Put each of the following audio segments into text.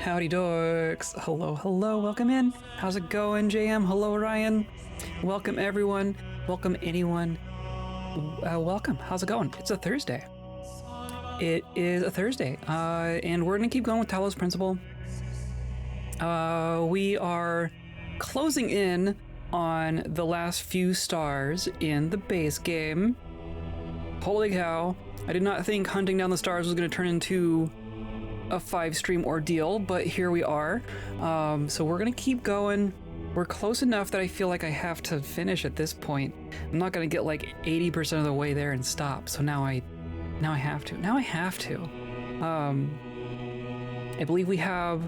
Howdy dorks. Hello, hello, welcome in. How's it going, JM? Hello, Ryan. Welcome, everyone. Welcome, anyone. Welcome. How's it going? It's a Thursday. It is a Thursday, and we're going to keep going with Talos Principle. We are closing in on the last few stars in the base game. Holy cow. I did not think hunting down the stars was going to turn into a 5-stream ordeal, but here we are. So we're going to keep going. We're close enough that I feel like I have to finish at this point. I'm not going to get like 80% of the way there and stop. So now I have to. I believe we have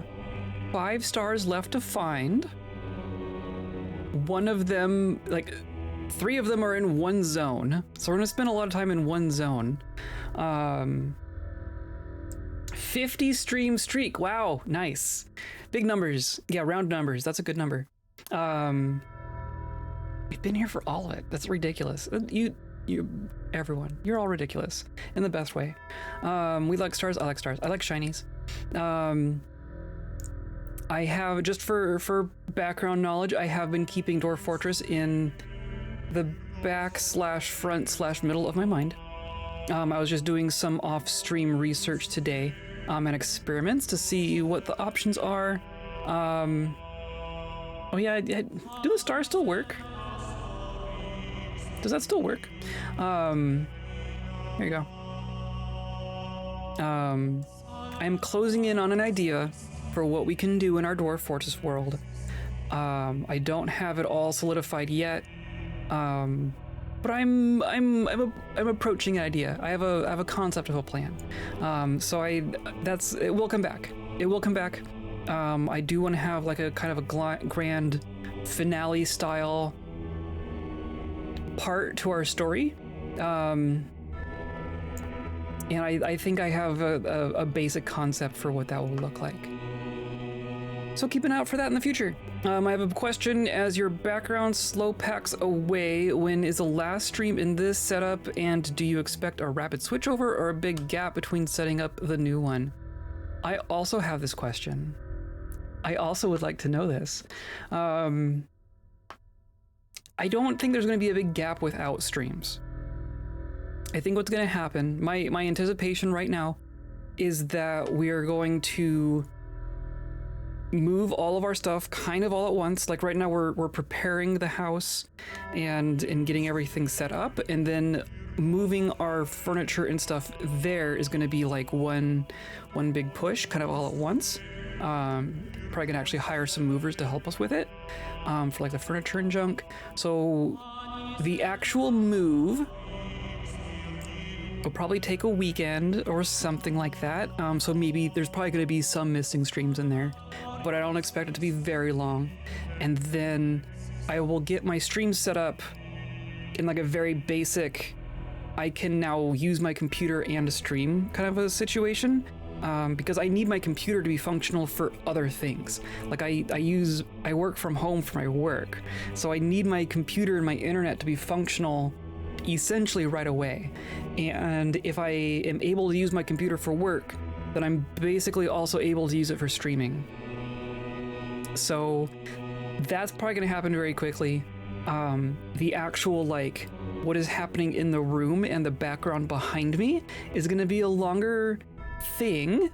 5 stars left to find. One of them, like 3 of them are in one zone. So we're gonna spend a lot of time in one zone. 50 stream streak. Wow, nice. Big numbers. Yeah, round numbers. That's a good number. We've been here for all of it. That's ridiculous. Everyone, you're all ridiculous in the best way. We like stars. I like stars. I like shinies. I have, just for background knowledge, I have been keeping Dwarf Fortress in the back/front/middle of my mind. I was just doing some off-stream research today and experiments to see what the options are. Oh yeah, do the stars still work? Does that still work? Here you go. I'm closing in on an idea for what we can do in our Dwarf Fortress world. I don't have it all solidified yet, but I'm approaching an idea. I have a concept of a plan. It will come back. It will come back. I do want to have like a kind of a grand finale style part to our story. And I think I have a basic concept for what that will look like. So keep an eye out for that in the future. I have a question. As your background slow packs away, when is the last stream in this setup, and do you expect a rapid switchover or a big gap between setting up the new one? I also have this question. I also would like to know this. I don't think there's going to be a big gap without streams. I think what's going to happen, my anticipation right now, is that we are going to move all of our stuff kind of all at once. Like right now we're preparing the house and getting everything set up, and then moving our furniture and stuff there is going to be like one big push, kind of all at once. Probably gonna actually hire some movers to help us with it, for like the furniture and junk. So the actual move will probably take a weekend or something like that. So maybe there's probably going to be some missing streams in there, but I don't expect it to be very long. And then I will get my stream set up in like a very basic, I can now use my computer and stream kind of a situation, because I need my computer to be functional for other things. Like I work from home for my work, so I need my computer and my internet to be functional essentially right away. And if I am able to use my computer for work, then I'm basically also able to use it for streaming. So that's probably going to happen very quickly. The actual, like, what is happening in the room and the background behind me is going to be a longer thing.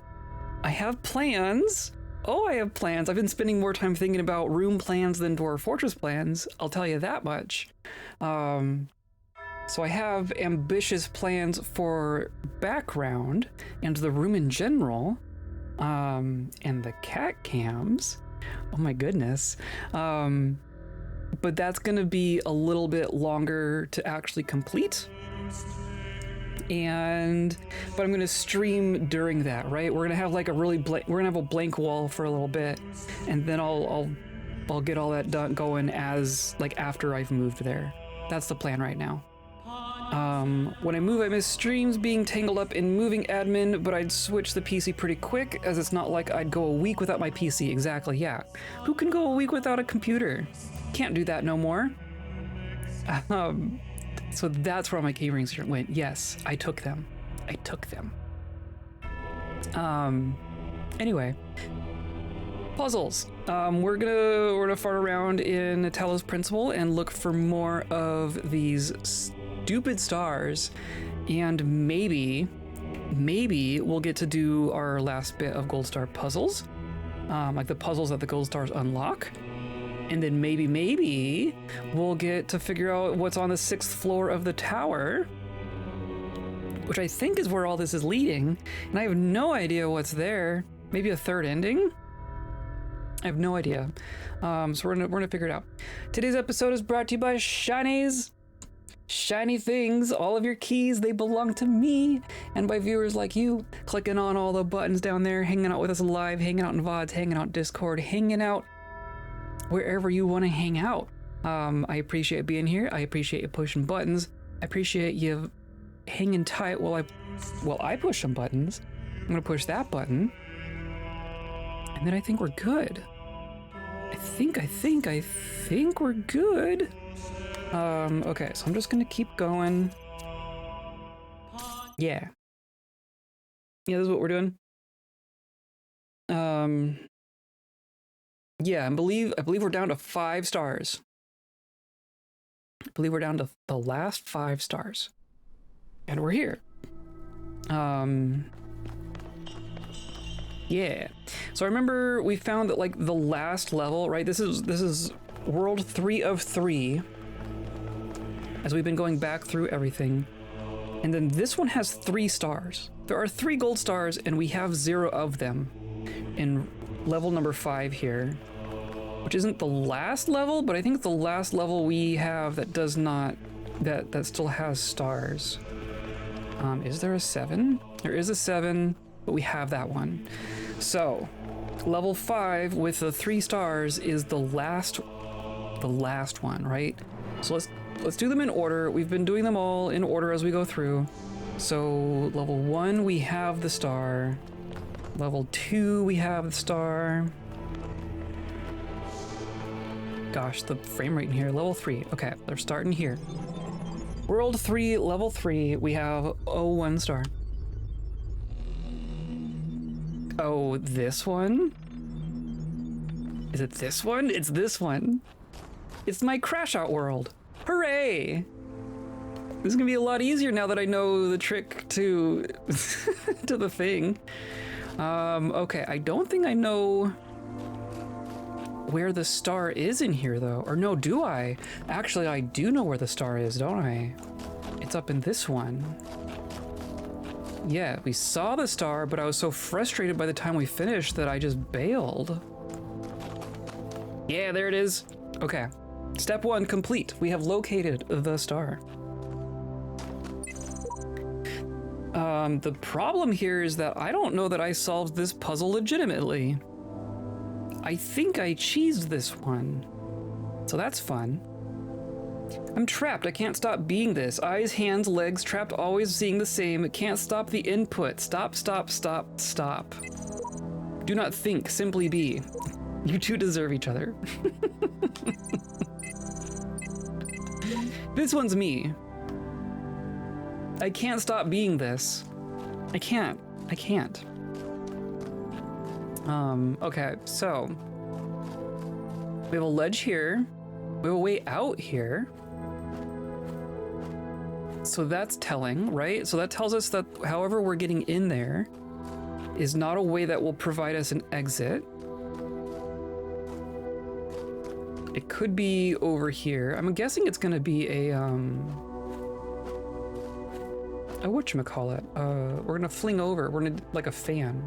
I have plans. Oh, I have plans. I've been spending more time thinking about room plans than Dwarf Fortress plans. I'll tell you that much. So I have ambitious plans for background and the room in general, and the cat cams. Oh my goodness. But that's gonna be a little bit longer to actually complete. But I'm gonna stream during that, right? We're gonna have like we're gonna have a blank wall for a little bit, and then I'll get all that done going as like after I've moved there. That's the plan right now. When I move, I miss streams being tangled up in moving admin, but I'd switch the PC pretty quick, as it's not like I'd go a week without my PC. Exactly, yeah. Who can go a week without a computer? Can't do that no more. So that's where my key rings went. Yes, I took them. Anyway, puzzles. We're gonna fart around in Talos Principle and look for more of these stupid stars, and maybe we'll get to do our last bit of gold star puzzles, like the puzzles that the gold stars unlock. And then maybe we'll get to figure out what's on the 6th floor of the tower, which I think is where all this is leading. And I have no idea what's there. Maybe a third ending? I have no idea. So we're gonna figure it out. Today's episode is brought to you by Shinies. Shiny things, all of your keys, they belong to me, and by viewers like you, clicking on all the buttons down there, hanging out with us live, hanging out in VODs, hanging out in Discord, hanging out wherever you want to hang out. I appreciate being here. I appreciate you pushing buttons. I appreciate you hanging tight while I push some buttons. I'm gonna push that button, and then I think we're good. I think we're good. Okay, so I'm just gonna keep going. Yeah, this is what we're doing. Yeah, I believe we're down to 5 stars. I believe we're down to the last 5 stars. And we're here. Yeah. So I remember we found that like the last level, right? This is world 3 of 3. As we've been going back through everything. And then this one has 3 stars. There are 3 gold stars and we have 0 of them in level number 5 here. Which isn't the last level, but I think it's the last level we have that does not, that still has stars. Is there a 7? There is a 7, but we have that one. So, level 5 with the 3 stars is the last one, right? So let's do them in order. We've been doing them all in order as we go through. So, level 1, we have the star. Level 2, we have the star. Gosh, the frame rate in here. Level 3. Okay, they're starting here. World 3, level 3, we have 1 star. Oh, this one? Is it this one? It's this one. It's my crash out world. Hooray! This is gonna be a lot easier now that I know the trick to to the thing. Okay, I don't think I know where the star is in here though. Or no, do I? Actually, I do know where the star is, don't I? It's up in this one. Yeah, we saw the star, but I was so frustrated by the time we finished that I just bailed. Yeah, there it is. Okay. Step 1 complete. We have located the star. The problem here is that I don't know that I solved this puzzle legitimately. I think I cheesed this one. So that's fun. I'm trapped. I can't stop being this. Eyes, hands, legs, trapped, always seeing the same. Can't stop the input. Stop, stop, stop, stop. Do not think, simply be. You two deserve each other. This one's me. I can't stop being this. I can't. Okay, so we have a ledge here. We have a way out here. So that's telling, right? So that tells us that however we're getting in there is not a way that will provide us an exit. It could be over here. I'm guessing it's gonna be a whatchamacallit? We're gonna fling over. We're gonna like a fan.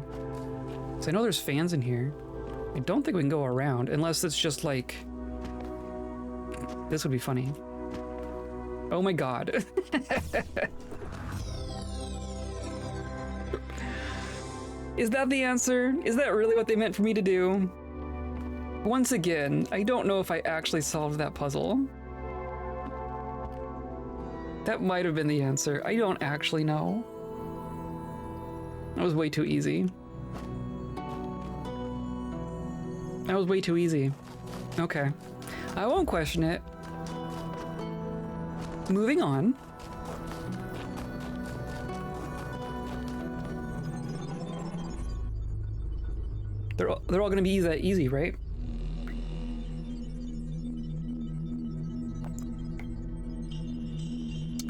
So I know there's fans in here. I don't think we can go around unless it's just like, this would be funny. Oh my god. Is that the answer? Is that really what they meant for me to do? Once again, I don't know if I actually solved that puzzle. That might have been the answer. I don't actually know. That was way too easy. That was way too easy. Okay. I won't question it. Moving on. They're all going to be that easy, right?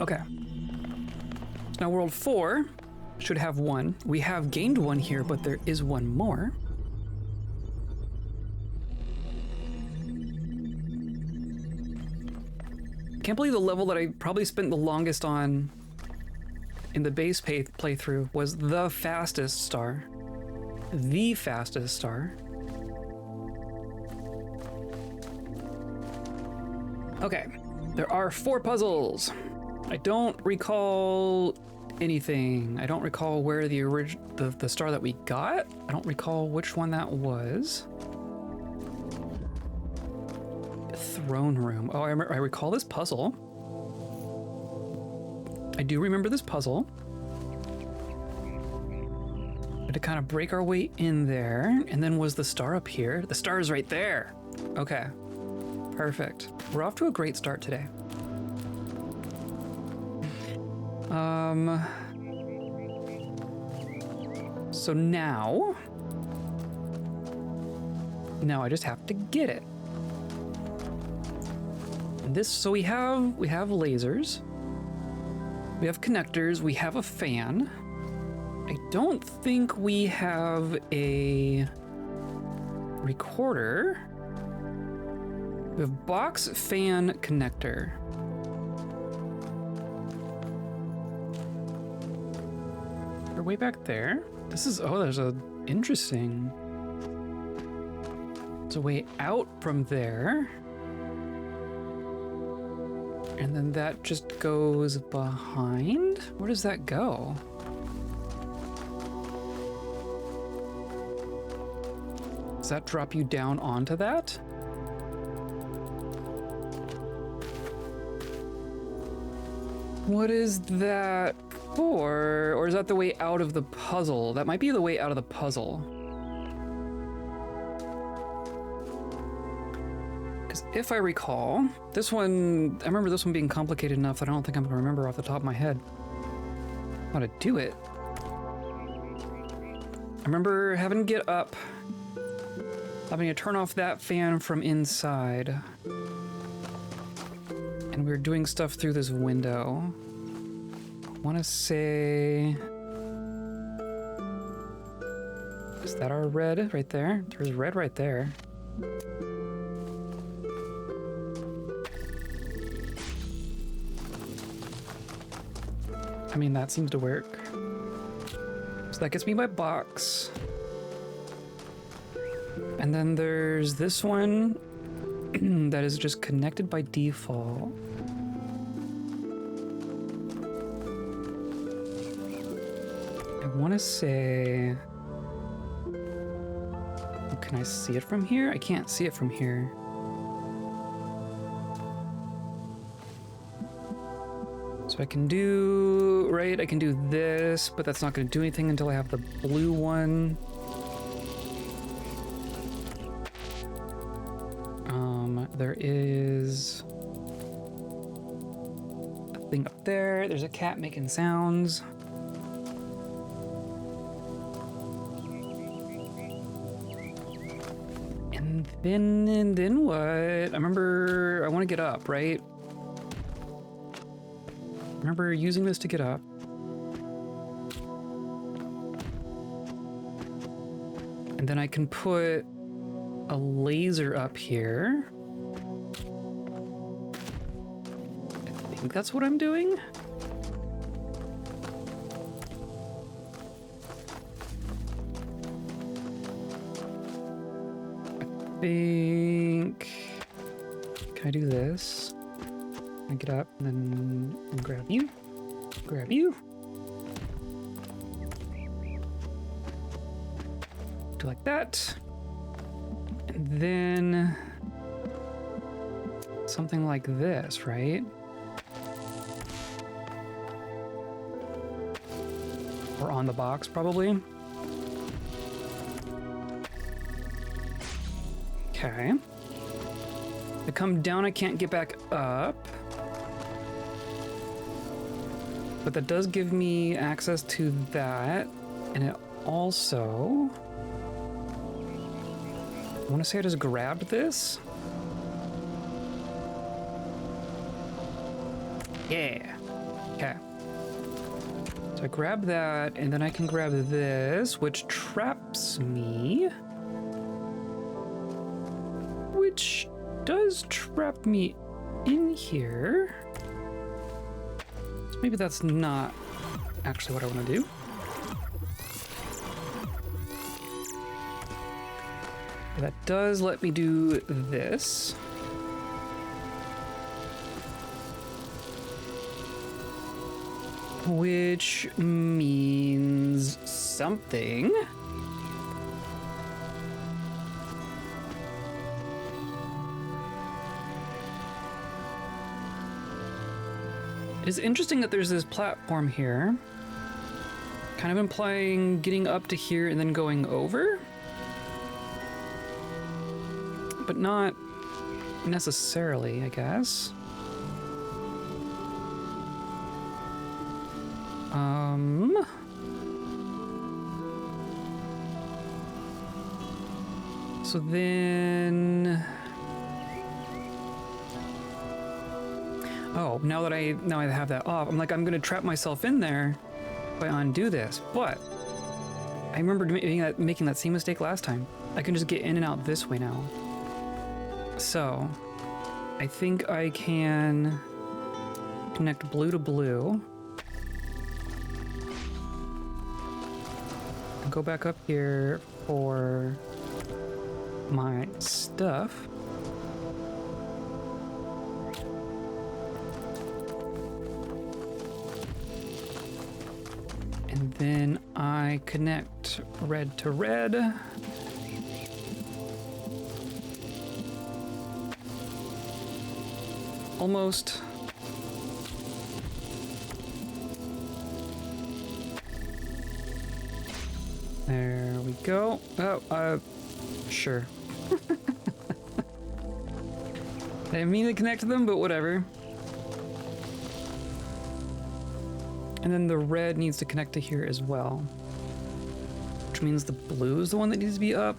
Okay. Now world 4 should have one. We have gained one here, but there is one more. Can't believe the level that I probably spent the longest on in the base playthrough was the fastest star. The fastest star. Okay, there are 4 puzzles. I don't recall anything. I don't recall where the star that we got. I don't recall which one that was. Throne room. Oh, I recall this puzzle. I do remember this puzzle. But to kind of break our way in there, and then was the star up here? The star is right there. Okay, perfect. We're off to a great start today. So now I just have to get it. So we have lasers, we have connectors, we have a fan. I don't think we have a recorder. We have box, fan, connector. We're way back there. This is, oh, there's a interesting. It's a way out from there. And then that just goes behind? Where does that go? Does that drop you down onto that? What is that for? Or is that the way out of the puzzle? That might be the way out of the puzzle. If I recall, this one, I remember this one being complicated enough that I don't think I'm gonna remember off the top of my head how to do it. I remember having to get up, having to turn off that fan from inside. And we were doing stuff through this window. I wanna say, is that our red right there? There's red right there. I mean, that seems to work. So that gets me my box. And then there's this one that is just connected by default. I want to say... Can I see it from here? I can't see it from here. So I can do, right, I can do this, but that's not going to do anything until I have the blue one. There is a thing up there. There's a cat making sounds. And then what? I remember I want to get up, right? Remember using this to get up. And then I can put a laser up here. I think that's what I'm doing. I think... Can I do this? I get up and then grab you. Grab you. Do like that. And then something like this, right? Or on the box, probably. Okay. I come down, I can't get back up. But that does give me access to that, and it also I want to say I just grabbed this. Yeah. Okay. So I grab that, and then I can grab this, which traps me. Which does trap me in here. So maybe that's not actually what I want to do. But that does let me do this. Which means something. It is interesting that there's this platform here, kind of implying getting up to here and then going over, but not necessarily, I guess. So then, oh, now I have that off, I'm like, I'm gonna trap myself in there if I undo this, but I remember making that same mistake last time. I can just get in and out this way now. So I think I can connect blue to blue. And go back up here for my stuff. And then I connect red to red. Almost. There we go. Oh, sure. I didn't mean to connect them, but whatever. And then the red needs to connect to here as well. Which means the blue is the one that needs to be up.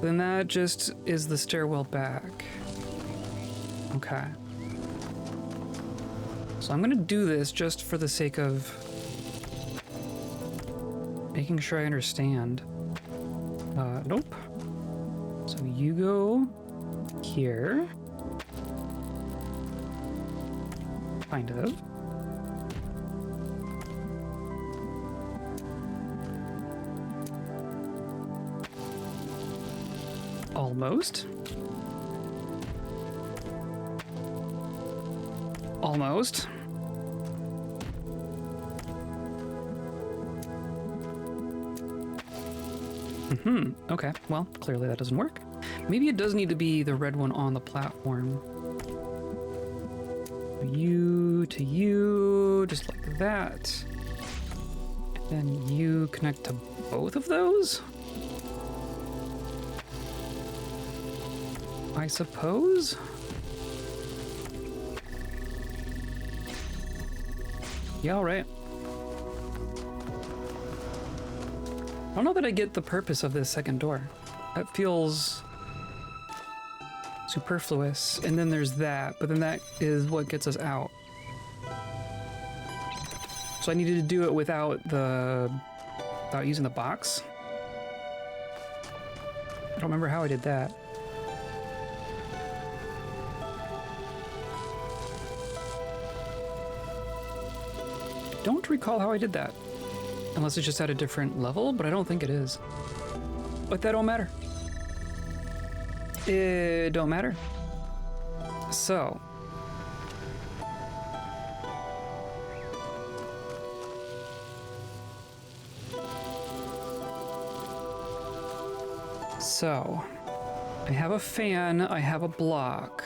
Then that just is the stairwell back. Okay. So I'm gonna do this just for the sake of making sure I understand. Nope. So you go here. Kind of. Almost. Almost. Okay, well, clearly that doesn't work. Maybe it does need to be the red one on the platform. You to you, just like that. And then you connect to both of those? I suppose? Yeah, all right. I don't know that I get the purpose of this second door. That feels superfluous. And then there's that, but then that is what gets us out. So I needed to do it without using the box. I don't remember how I did that. Don't recall how I did that. Unless it's just at a different level, but I don't think it is. But that don't matter. It don't matter. So. So, I have a fan, I have a block.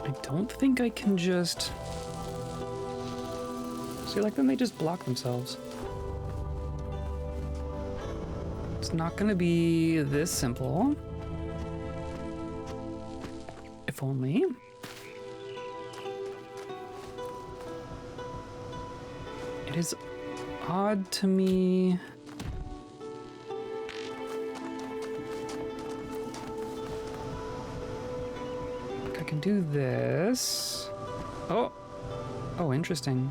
I don't think I can just... See, like, then they just block themselves. It's not gonna be this simple. If only. It is odd to me can do this. Oh. Oh, interesting.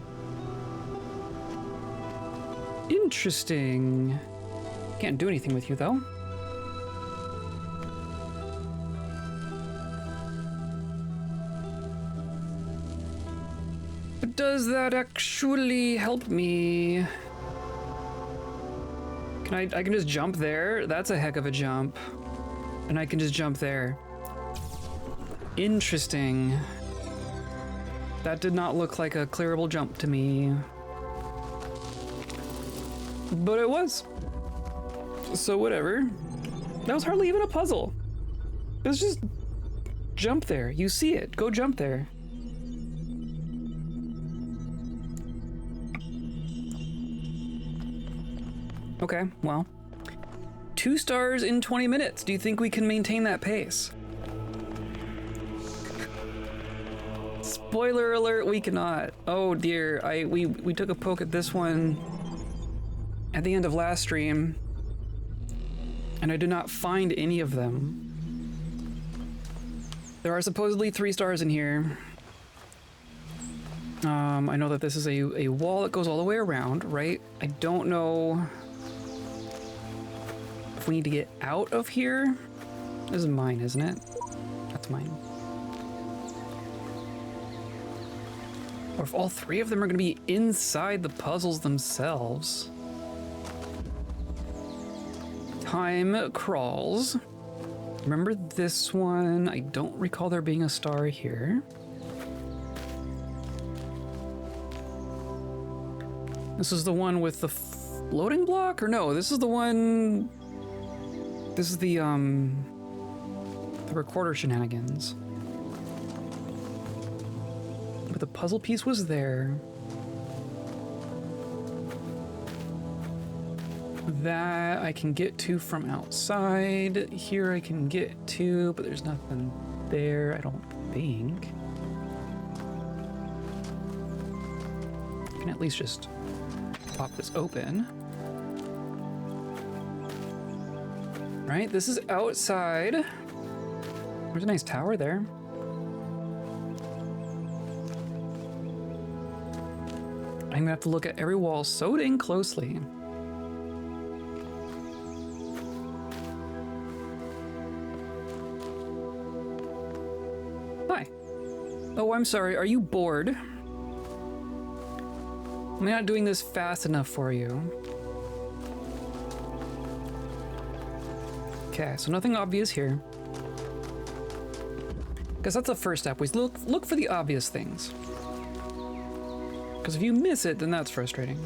Interesting. Can't do anything with you, though. But does that actually help me? I can just jump there? That's a heck of a jump. And I can just jump there. Interesting. That did not look like a clearable jump to me. But it was. So whatever. That was hardly even a puzzle. Let's just jump there. You see it. Go jump there. Okay, well. 2 stars in 20 minutes. Do you think we can maintain that pace? Spoiler alert, we cannot. Oh dear, we took a poke at this one at the end of last stream, and I did not find any of them. There are supposedly 3 stars in here. I know that this is a wall that goes all the way around, right? I don't know if we need to get out of here. This is mine, isn't it? That's mine. Or if all 3 of them are going to be inside the puzzles themselves. Time crawls. Remember this one? I don't recall there being a star here. This is the one with the floating block? Or no, this is the one... This is the recorder shenanigans. But the puzzle piece was there. That I can get to from outside. Here I can get to, but there's nothing there, I don't think. I can at least just pop this open. Right, this is outside. There's a nice tower there. I'm gonna have to look at every wall so dang closely. Hi. Oh, I'm sorry, are you bored? Am I not doing this fast enough for you? Okay, so nothing obvious here. Because that's the first step. We look for the obvious things. Because if you miss it, then that's frustrating.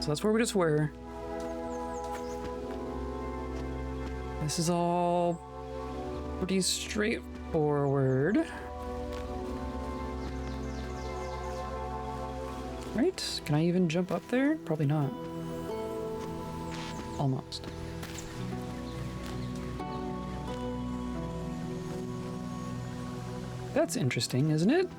So that's where we just were. This is all pretty straightforward. Right? Can I even jump up there? Probably not. Almost. That's interesting, isn't it?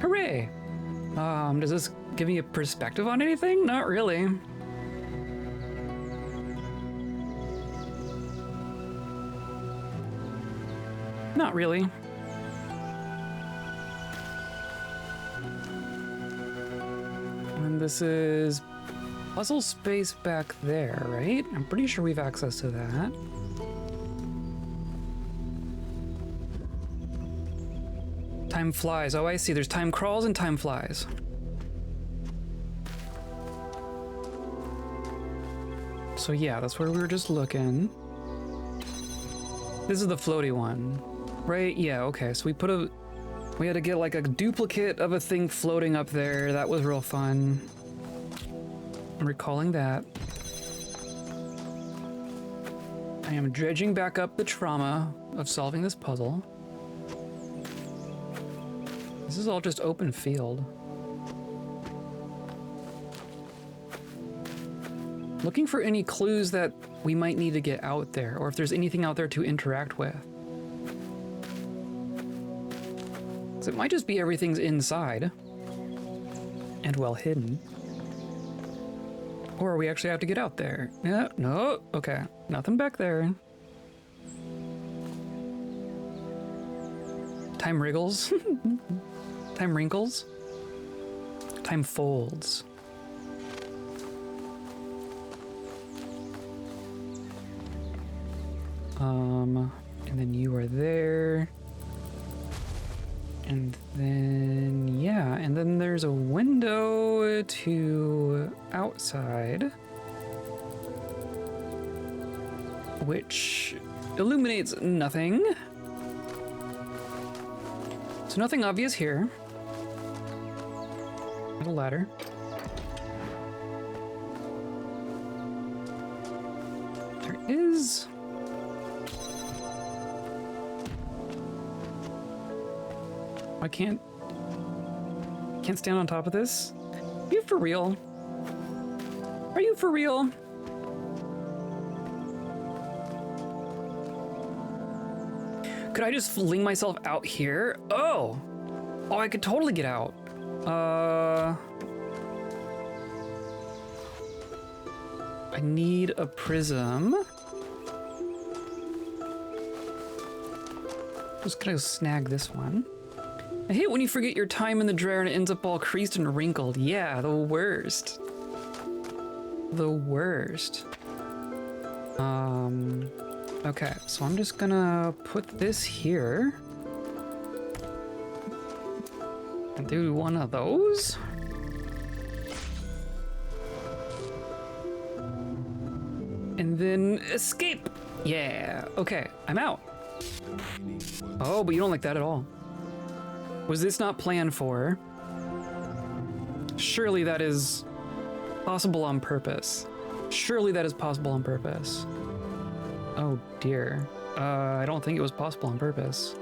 Hooray! Does this give me a perspective on anything? Not really. Not really. And this is puzzle space back there, right? I'm pretty sure we have access to that. Time flies. Oh, I see. There's time crawls and time flies. So yeah, that's where we were just looking. This is the floaty one, right? Yeah, okay. So we had to get like a duplicate of a thing floating up there. That was real fun. I'm recalling that. I am dredging back up the trauma of solving this puzzle. This is all just open field. Looking for any clues that we might need to get out there, or if there's anything out there to interact with. So it might just be everything's inside. and well hidden. Or we actually have to get out there. Yeah, no, okay. Nothing back there. Time wriggles. Time wrinkles. Time folds. And then you are there. And then, yeah, and then there's a window to outside, which illuminates nothing. So nothing obvious here. Not a ladder. There is... I can't stand on top of this. Are you for real? Are you for real? Could I just fling myself out here? Oh, I could totally get out. I need a prism. Just gonna snag this one. I hate when you forget your time in the drawer and it ends up all creased and wrinkled. Yeah, the worst. The worst. Okay, so I'm just gonna put this here. And do one of those. And then escape. Yeah, okay, I'm out. Oh, but you don't like that at all. Was this not planned for? Surely that is possible on purpose. Surely that is possible on purpose. Oh dear. I don't think it was possible on purpose.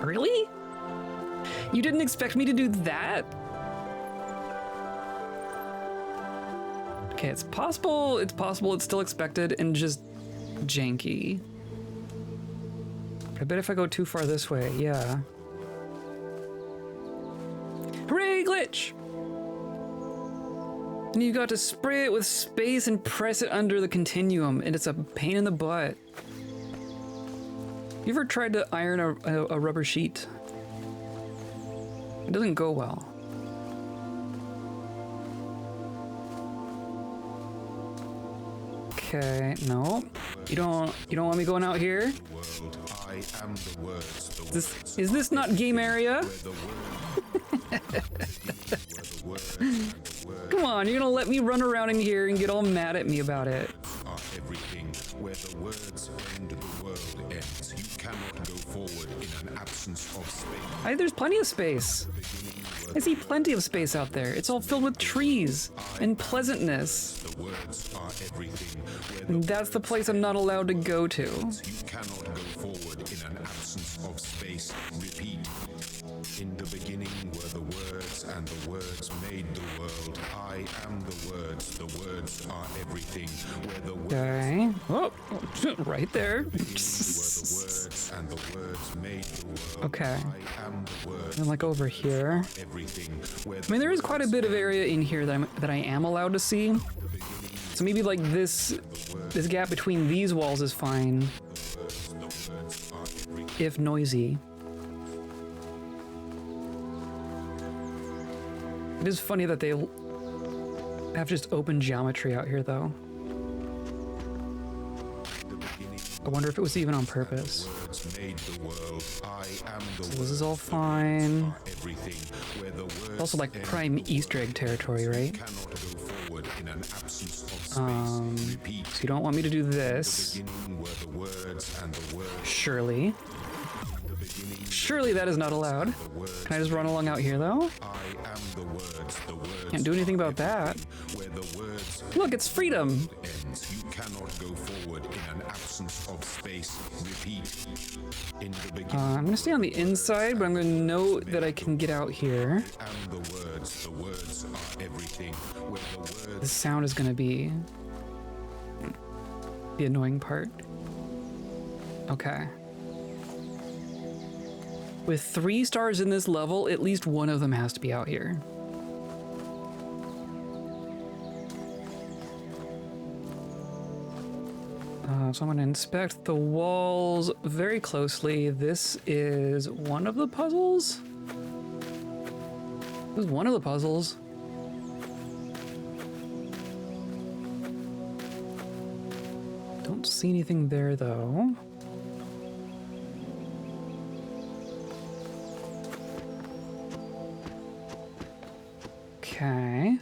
Really? You didn't expect me to do that? Okay, it's possible, it's still expected and just janky. I bet if I go too far this way, yeah. Hooray, glitch! And you got to spray it with space and press it under the continuum, and it's a pain in the butt. You ever tried to iron a rubber sheet? It doesn't go well. Okay, no. You don't want me going out here? Is this not game area? Come on, you're gonna let me run around in here and get all mad at me about it. Where the words end, the world ends. You cannot go forward in an absence of space. There's plenty of space. I see plenty of space out there. It's all filled with trees and pleasantness. The words are everything. And that's the place I'm not allowed to go to. You cannot go forward in an absence of space. Repeat. In the beginning were the words, and the words made the world. I am the words are everything. Where the words okay. Oh, right there. The words, and the words made the world. Okay. I am the words. And like over here. I mean, there is quite a bit of area in here that I am allowed to see. So maybe like this gap between these walls is fine. If noisy. It is funny that they have just open geometry out here, though. I wonder if it was even on purpose. So this is all fine. Also like prime Easter egg territory, right? So you don't want me to do this. Surely. Surely that is not allowed. Can I just run along out here, though? Can't do anything about that. Look, it's freedom. You cannot go forward in an absence of space. Repeat. I'm gonna stay on the inside, but I'm gonna note that I can get out here. The sound is gonna be the annoying part. Okay. With 3 stars in this level, at least one of them has to be out here. So I'm going to inspect the walls very closely. This is one of the puzzles? This is one of the puzzles. Don't see anything there, though. Okay.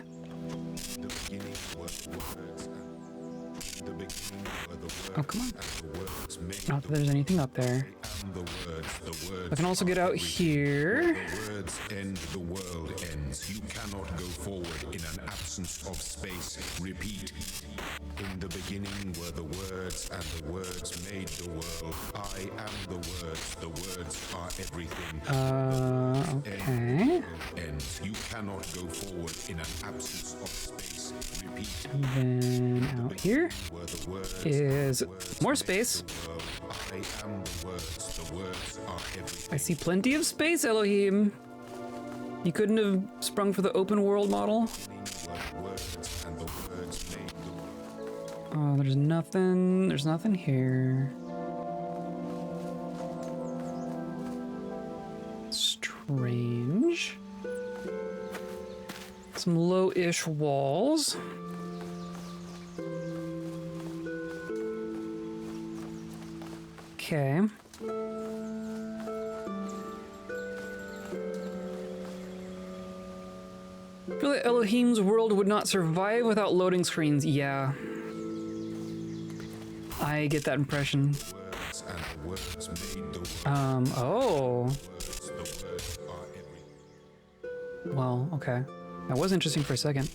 Oh, come on. Not that there's anything up there. I can also get out here. The words end, the world ends. You cannot go forward in an absence of space. Repeat. In the beginning were the words, and the words made the world. I am the words are everything. Okay. Ends. You cannot go forward in an absence of space. Repeat. And then out here is more space. I am the words are everything. I see plenty of space, Elohim. You couldn't have sprung for the open world model? Oh, there's nothing here. Strange. Some low-ish walls. Okay. I feel like Elohim's world would not survive without loading screens. Yeah. I get that impression. Oh. Well, okay. That was interesting for a second.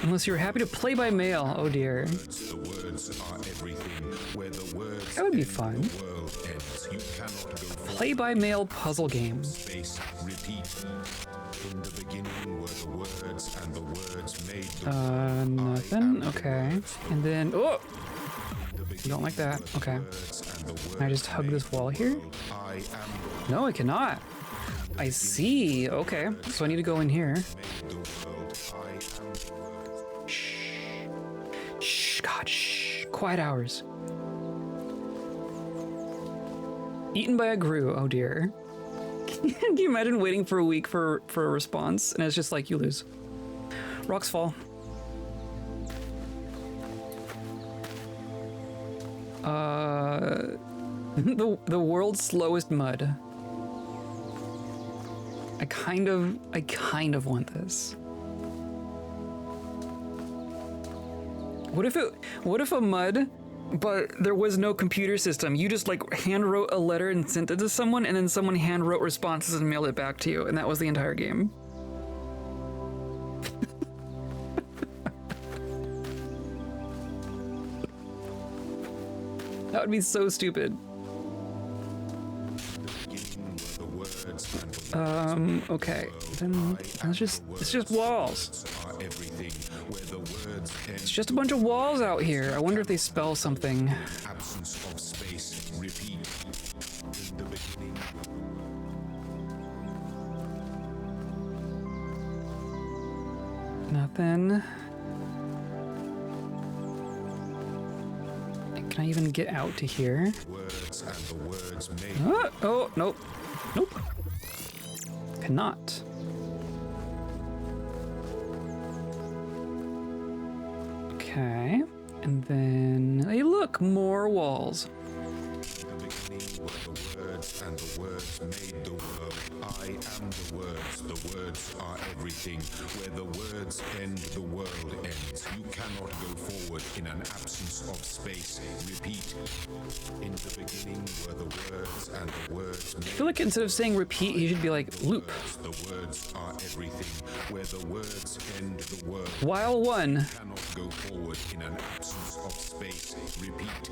Unless you're happy to play by mail. Oh dear. That would be fun. Play by mail puzzle game. Nothing? Okay. And then, oh! You don't like that? Okay. Can I just hug this wall here? No, I cannot. I see. Okay. So I need to go in here. Shh. Shh, God, shh. Quiet hours. Eaten by a grue. Oh dear. Can you imagine waiting for a week for a response? And it's just like, you lose. Rocks fall. The world's slowest mud. I kind of want this. What if a mud, but there was no computer system? You just like hand wrote a letter and sent it to someone, and then someone hand wrote responses and mailed it back to you, and that was the entire game. That would be so stupid. Okay. Then it's just walls. It's just a bunch of walls out here. I wonder if they spell something. Nothing. Can I even get out to here? Oh, nope. Nope. Cannot. Okay. And then, hey, look, more walls. And the words made the world. I am the words are everything. Where the words end, the world ends. You cannot go forward in an absence of space. Repeat. In the beginning were the words, and the words made. I feel like instead of saying repeat, he should be like loop. The words are everything. Where the words end, the world. While one. You cannot go forward in an absence of space. Repeat.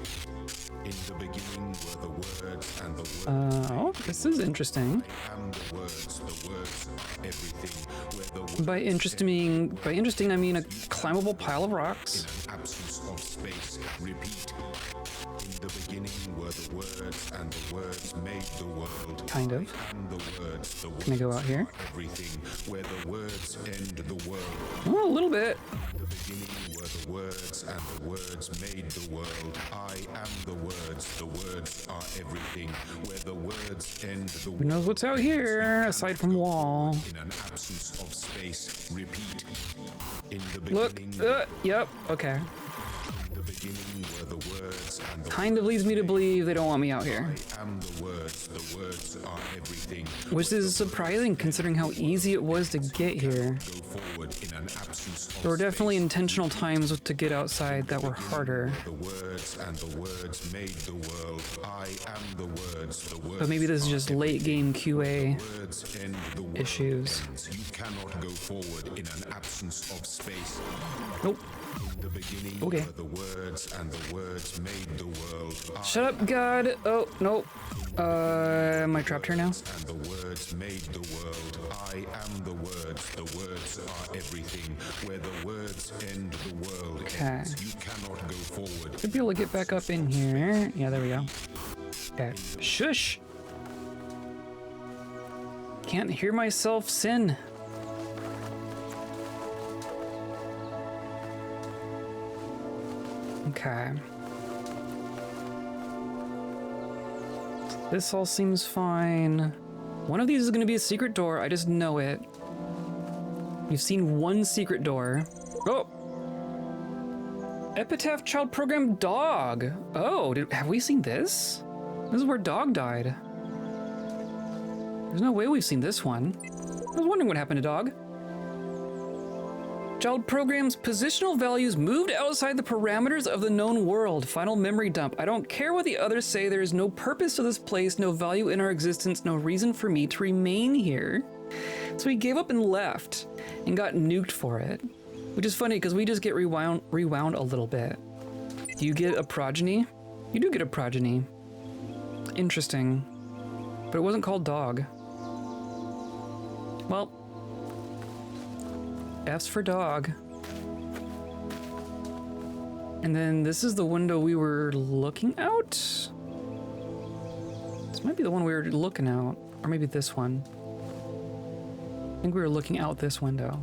In the beginning were the words. words and the words. Oh, this is interesting. I am the words are everything. Where the words By interesting, I mean a climbable pile of rocks. in an absence of space, repeat. In the beginning were the words, and the words made the world. Kind of. And the words Can I go out here? are everything. Where the words end the world. Oh, a little bit. In the beginning were the words, and the words made the world. I am the words are everything. Where the words end the Who world. knows what's out here aside from wall? In an absence of space, repeat. In the Look. beginning, Yep. Okay. in the beginning were the words, and the Kind of leads me to believe they don't want me out here, I am the words are everything. which is surprising considering how easy it was to get here. Go forward in an absence of There were definitely intentional times to get outside that were harder. the words, and the words made the world. I am the words But maybe this is just late game QA words end the world. issues. You cannot go forward in an absence of space. Nope. In the beginning Okay. were the words, and the words made the world. Shut up, God. Oh, nope. Am I trapped here now? And the words made the world. I am the words are everything. Where the words end the world. Okay. You cannot go forward. Should be able to get back up in here. Yeah, there we go. Okay. Shush! Can't hear myself sin. Okay. This all seems fine. One of these is going to be a secret door. I just know it. You've seen one secret door. Oh! Epitaph Child Program Dog. Oh, have we seen this? This is where Dog died. There's no way we've seen this one. I was wondering what happened to Dog. Child Program's positional values moved outside the parameters of the known world. Final memory dump. I don't care what the others say. There is no purpose to this place, no value in our existence, no reason for me to remain here. So he gave up and left and got nuked for it. Which is funny because we just get rewound a little bit. Do you get a progeny? You do get a progeny. Interesting. But it wasn't called Dog. Well, F's for Dog. And then this is the window we were looking out? This might be the one we were looking out. Or maybe this one. I think we were looking out this window.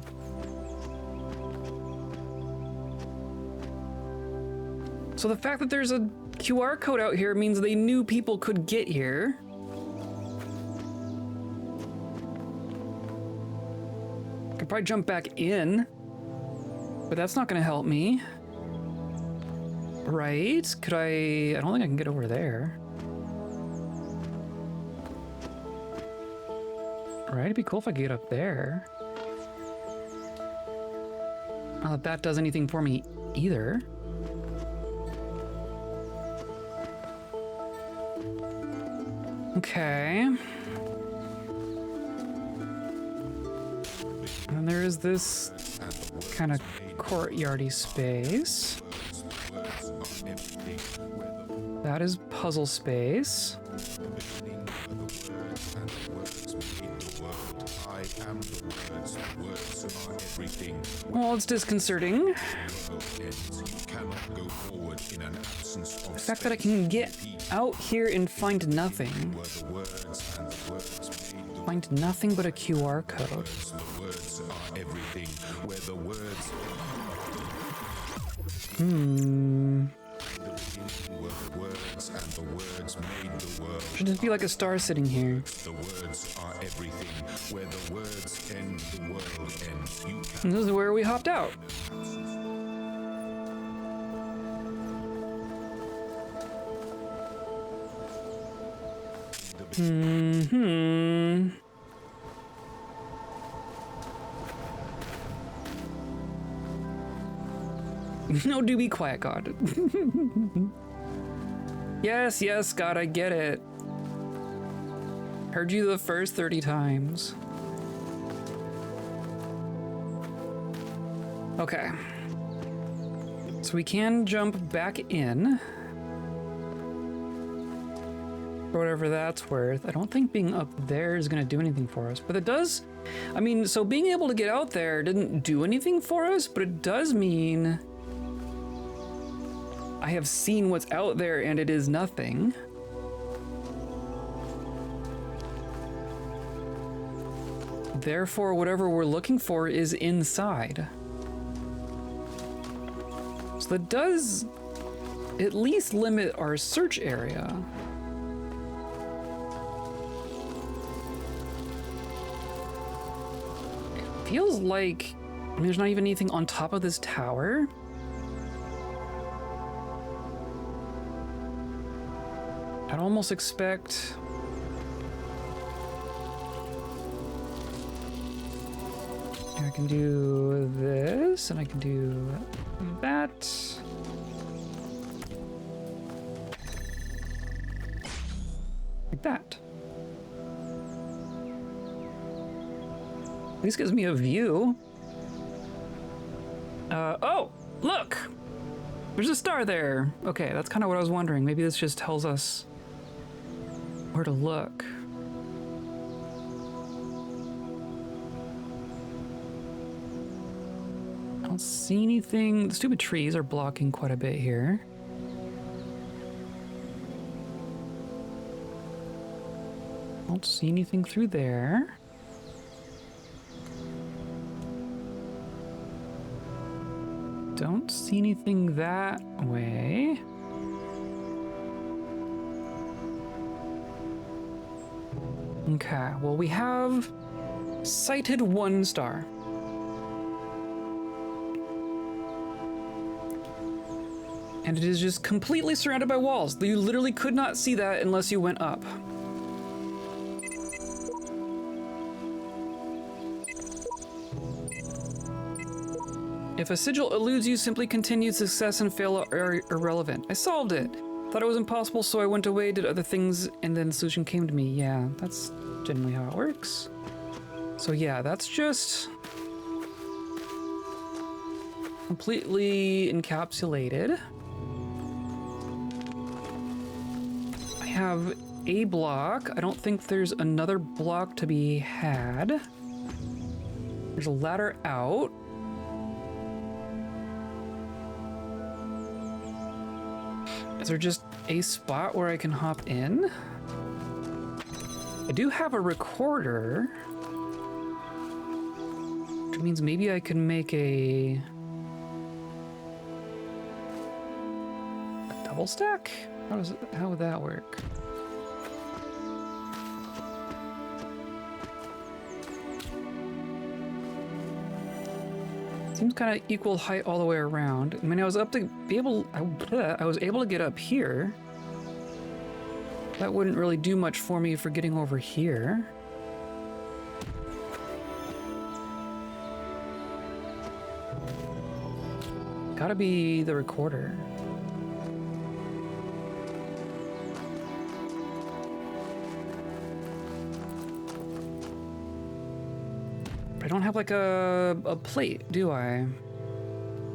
So the fact that there's a QR code out here means they knew people could get here. Could probably jump back in, but that's not gonna help me. Right? Could I don't think I can get over there. Right, it'd be cool if I could get up there. Not that that does anything for me either. Okay. And there is this kind of courtyardy space. That is puzzle space. Well, it's disconcerting. The fact that I can get out here and find nothing. Find nothing but a QR code. Should just be like a star sitting here. The words are everything. Where the words end, the world ends. You And this is where we hopped out. No, do be quiet, God. Yes, yes, God, I get it. Heard you the first 30 times. Okay. So we can jump back in. for whatever that's worth. I don't think being up there is going to do anything for us, but it does. I mean, so being able to get out there didn't do anything for us, but it does mean I have seen what's out there and it is nothing. Therefore, whatever we're looking for is inside. So that does at least limit our search area. It feels like, I mean, there's not even anything on top of this tower. I'd almost expect... I can do this, and I can do that. Like that. At least gives me a view. Oh, look! There's a star there. Okay, that's kind of what I was wondering. Maybe this just tells us where to look. I don't see anything. The stupid trees are blocking quite a bit here. I don't see anything through there. Don't see anything that way. Okay, well, we have sighted one star. And it is just completely surrounded by walls. You literally could not see that unless you went up. If a sigil eludes you, simply continue. Success and fail are irrelevant. I solved it. Thought it was impossible, so I went away, did other things, and then the solution came to me. Yeah, that's generally how it works. So yeah, that's just completely encapsulated. I have a block. I don't think there's another block to be had. There's a ladder out. Is there just a spot where I can hop in? I do have a recorder, which means maybe I can make a double stack? How would that work? Seems kind of equal height all the way around. I mean, I was able to get up here. That wouldn't really do much for me for getting over here. Gotta be the recorder. I don't have like a plate, do I?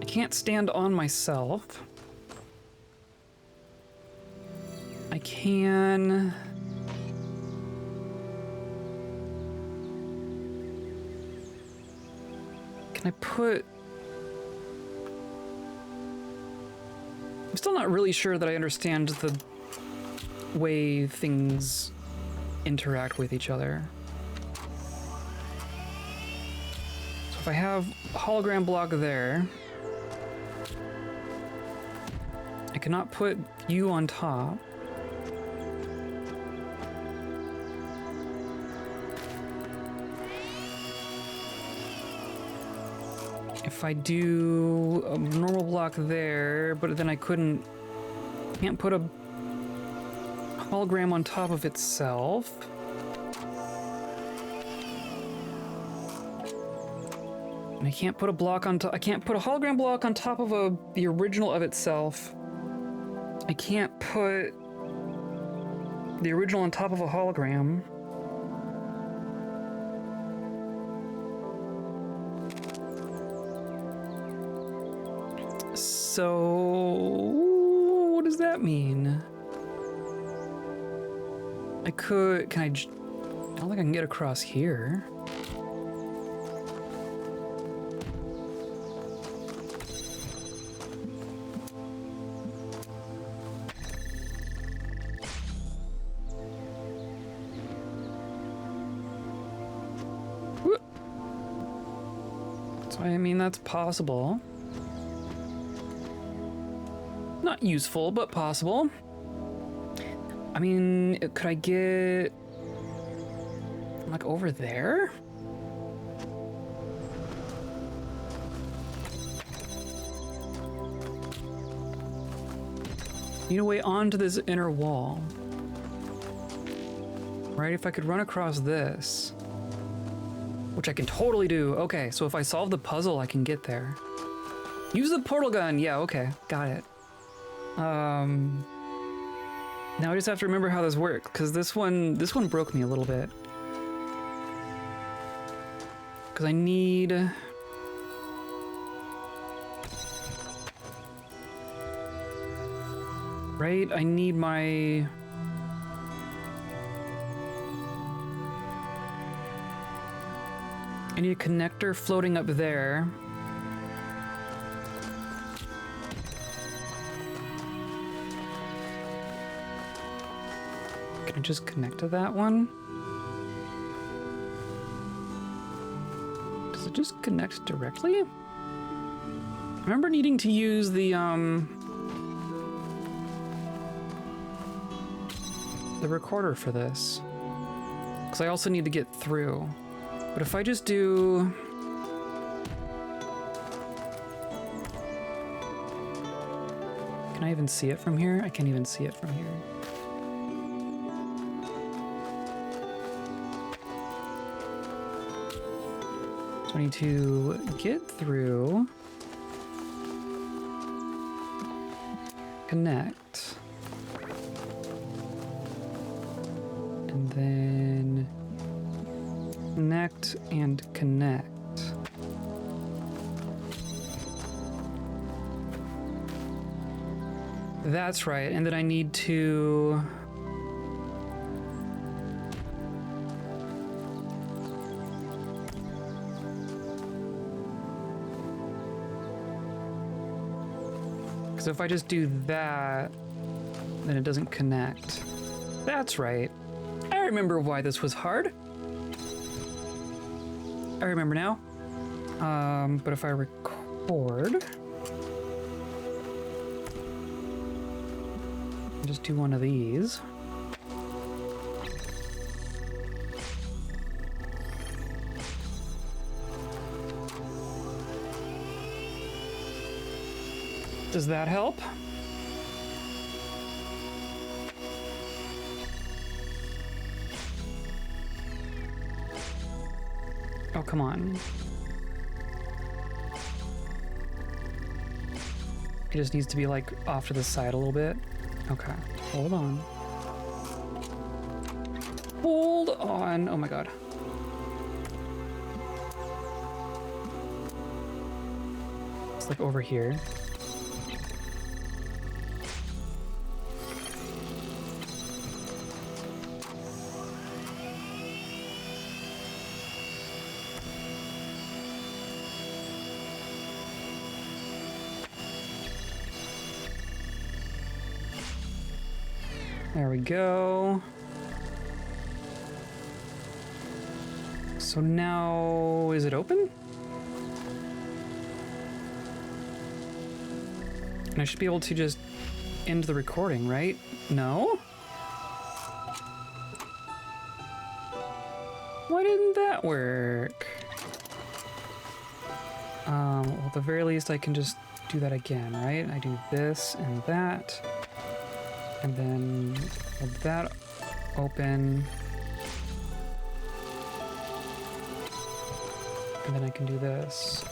I can't stand on myself. I can... Can I put... I'm still not really sure that I understand the way things interact with each other. If I have a hologram block there, I cannot put you on top. If I do a normal block there, but then I can't put a hologram on top of itself. And I can't put a block on top. I can't put a hologram block on top of the original of itself. I can't put the original on top of a hologram. So what does that mean? I could, I don't think I can get across here. Whoop. So I mean, that's possible. Not useful, but possible. I mean, could I get like over there? Need a way onto this inner wall. Right, if I could run across this, which I can totally do. Okay, so if I solve the puzzle, I can get there. Use the portal gun. Yeah, okay, got it. Now I just have to remember how this works, because this one broke me a little bit. Because I need... Right? I need my... I need a connector floating up there. Can I just connect to that one? Does it just connect directly? I remember needing to use the recorder for this. Because I also need to get through. But if I just do... Can I even see it from here? I can't even see it from here. So I need to get through, connect, and then connect and connect. That's right, and then I need to... Because if I just do that, then it doesn't connect. That's right. I remember why this was hard. I remember now. But if I record... just do one of these. Does that help? Oh, come on. It just needs to be like off to the side a little bit. Okay, hold on. Hold on. Oh my god. It's like over here. There we go. So now, is it open? And I should be able to just end the recording, right? No? Why didn't that work? Well, at the very least, I can just do that again, right? I do this and that. And then hold that open. And then I can do this.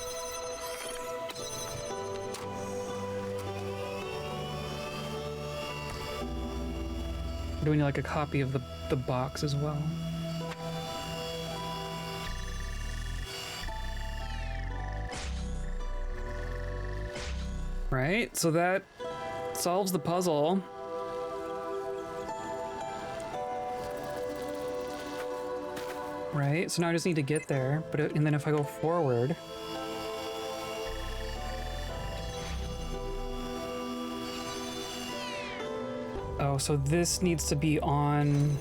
Do we need like a copy of the box as well? Right, so that solves the puzzle. right? So now I just need to get there, and then if I go forward... Oh, so this needs to be on...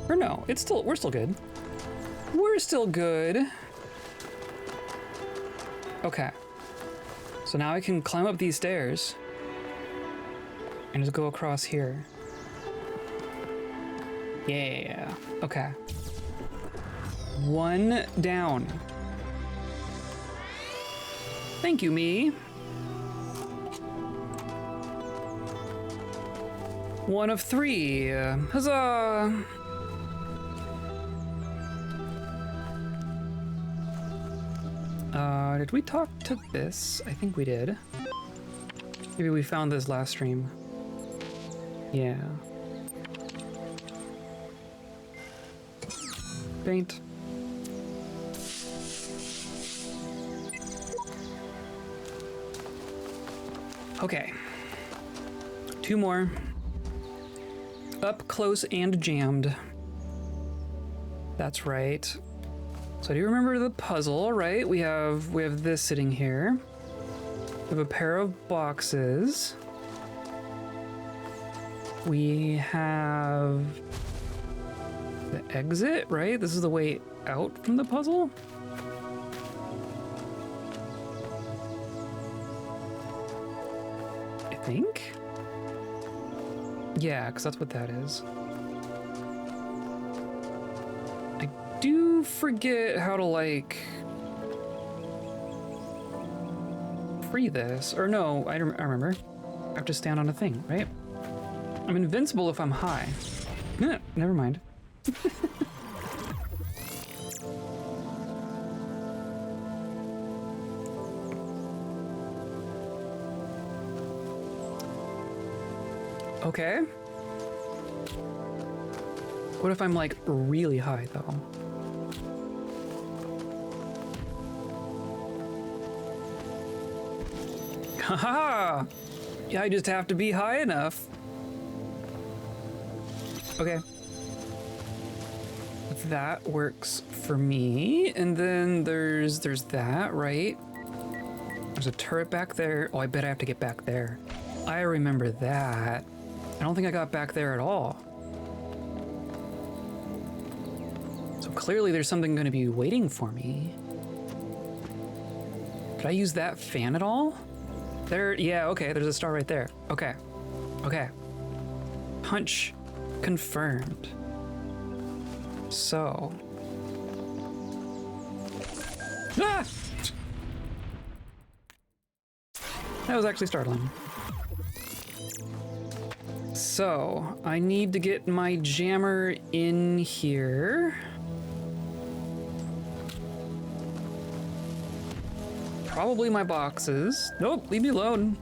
Or no, we're still good. We're still good. Okay. So now I can climb up these stairs and just go across here. Yeah, okay. One down. Thank you, me. One of three. Huzzah! Did we talk to this? I think we did. Maybe we found this last stream. Yeah. Paint. Okay. Two more. Up close and jammed. That's right. So do you remember the puzzle, right? We have this sitting here. We have a pair of boxes. We have the exit, right? This is the way out from the puzzle. I think. Yeah, because that's what that is. I do forget how to, like, free this. Or no, I remember. I have to stand on a thing, right? I'm invincible if I'm high. Never mind. Okay. What if I'm like really high though? Haha! Yeah, I just have to be high enough. Okay. That works for me. And then there's that, right? There's a turret back there. Oh, I bet I have to get back there. I remember that. I don't think I got back there at all. So clearly there's something going to be waiting for me. Did I use that fan at all? There, yeah, okay, there's a star right there. Okay, okay. Punch confirmed. So. Ah! That was actually startling. So, I need to get my jammer in here. Probably my boxes. Nope, leave me alone.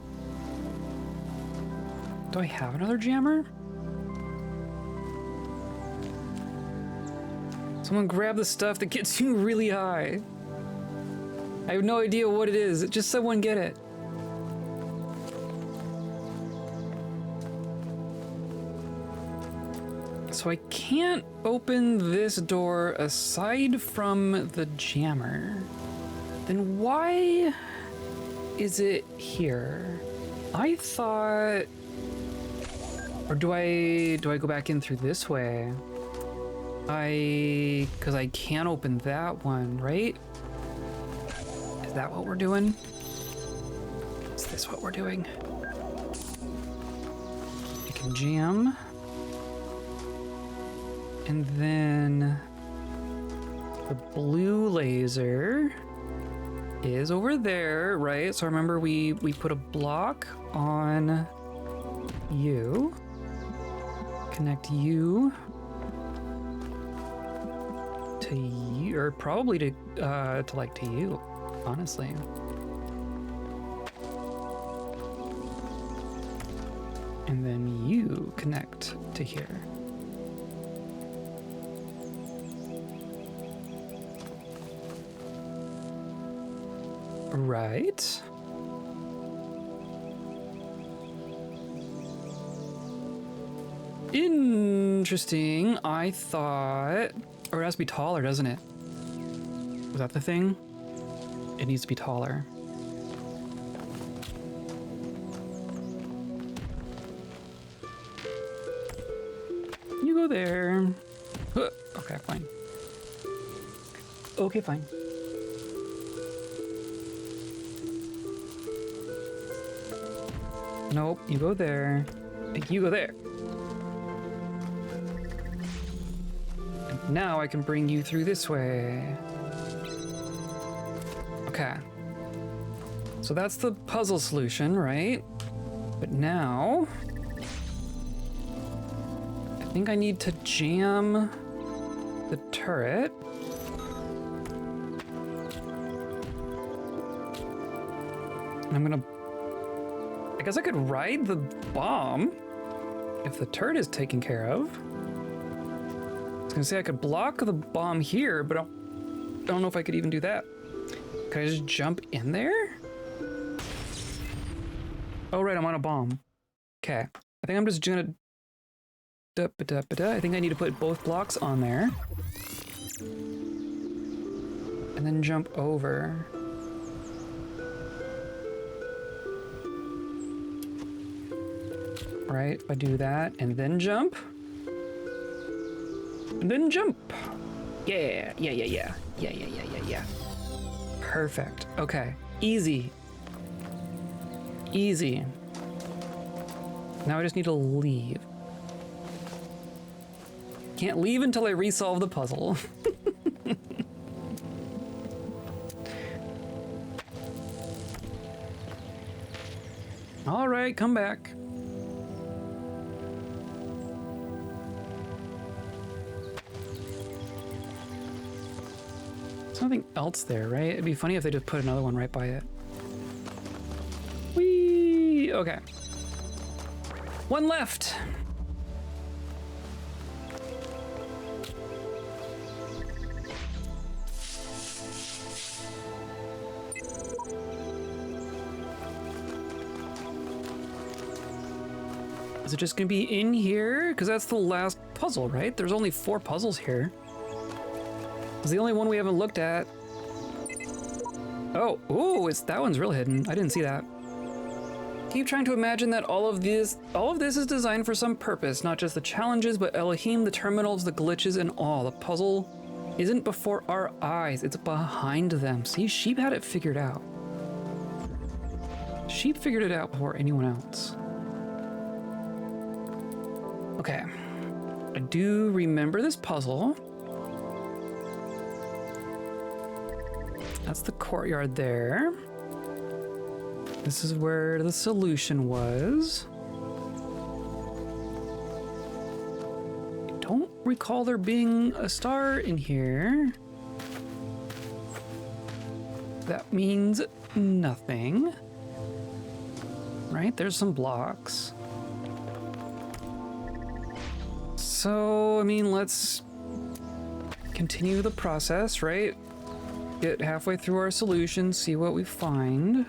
Do I have another jammer? Someone grab the stuff that gets you really high. I have no idea what it is. Just someone get it. So I can't open this door aside from the jammer. Then why is it here? I thought... Or do I go back in through this way? Because I can't open that one, right? Is that what we're doing? Is this what we're doing? I can jam. And then the blue laser is over there, right? So remember we put a block on you. Connect you to you, or probably to you, honestly. And then you connect to here. Right. Interesting. I thought... Or it has to be taller, doesn't it? Was that the thing? It needs to be taller. You go there. Okay, fine. Okay, fine. Nope, you go there. You go there. And now I can bring you through this way. Okay. So that's the puzzle solution, right? But now... I think I need to jam the turret. And I'm gonna... I guess I could ride the bomb if the turret is taken care of. I was gonna say I could block the bomb here, but I don't know if I could even do that. Can I just jump in there? Oh, right, I'm on a bomb. Okay. I think I'm just gonna... I think I need to put both blocks on there. And then jump over. Right, if I do that, and then jump. And then jump. Yeah. Perfect. Okay. Easy. Easy. Now I just need to leave. Can't leave until I resolve the puzzle. All right, come back. There's nothing else there, right? It'd be funny if they just put another one right by it. Whee! Okay. One left. Is it just gonna be in here? Because that's the last puzzle, right? There's only 4 puzzles here. It's the only one we haven't looked at. Oh, ooh, that one's real hidden. I didn't see that. Keep trying to imagine that all of this is designed for some purpose, not just the challenges, but Elohim, the terminals, the glitches, and all. The puzzle isn't before our eyes, it's behind them. See, Sheep had it figured out. Sheep figured it out before anyone else. Okay, I do remember this puzzle. That's the courtyard there. This is where the solution was. I don't recall there being a star in here. That means nothing. Right, there's some blocks. So, I mean, let's continue the process, right? Get halfway through our solution, see what we find.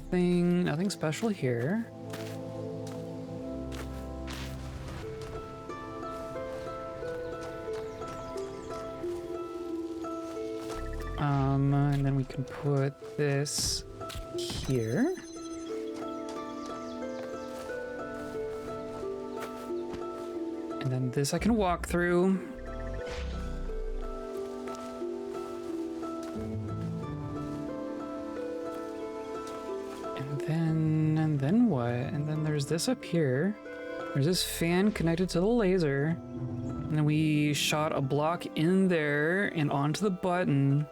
Nothing special here. And then we can put this here. And then this I can walk through. And then what? And then there's this up here. There's this fan connected to the laser. And then we shot a block in there and onto the button.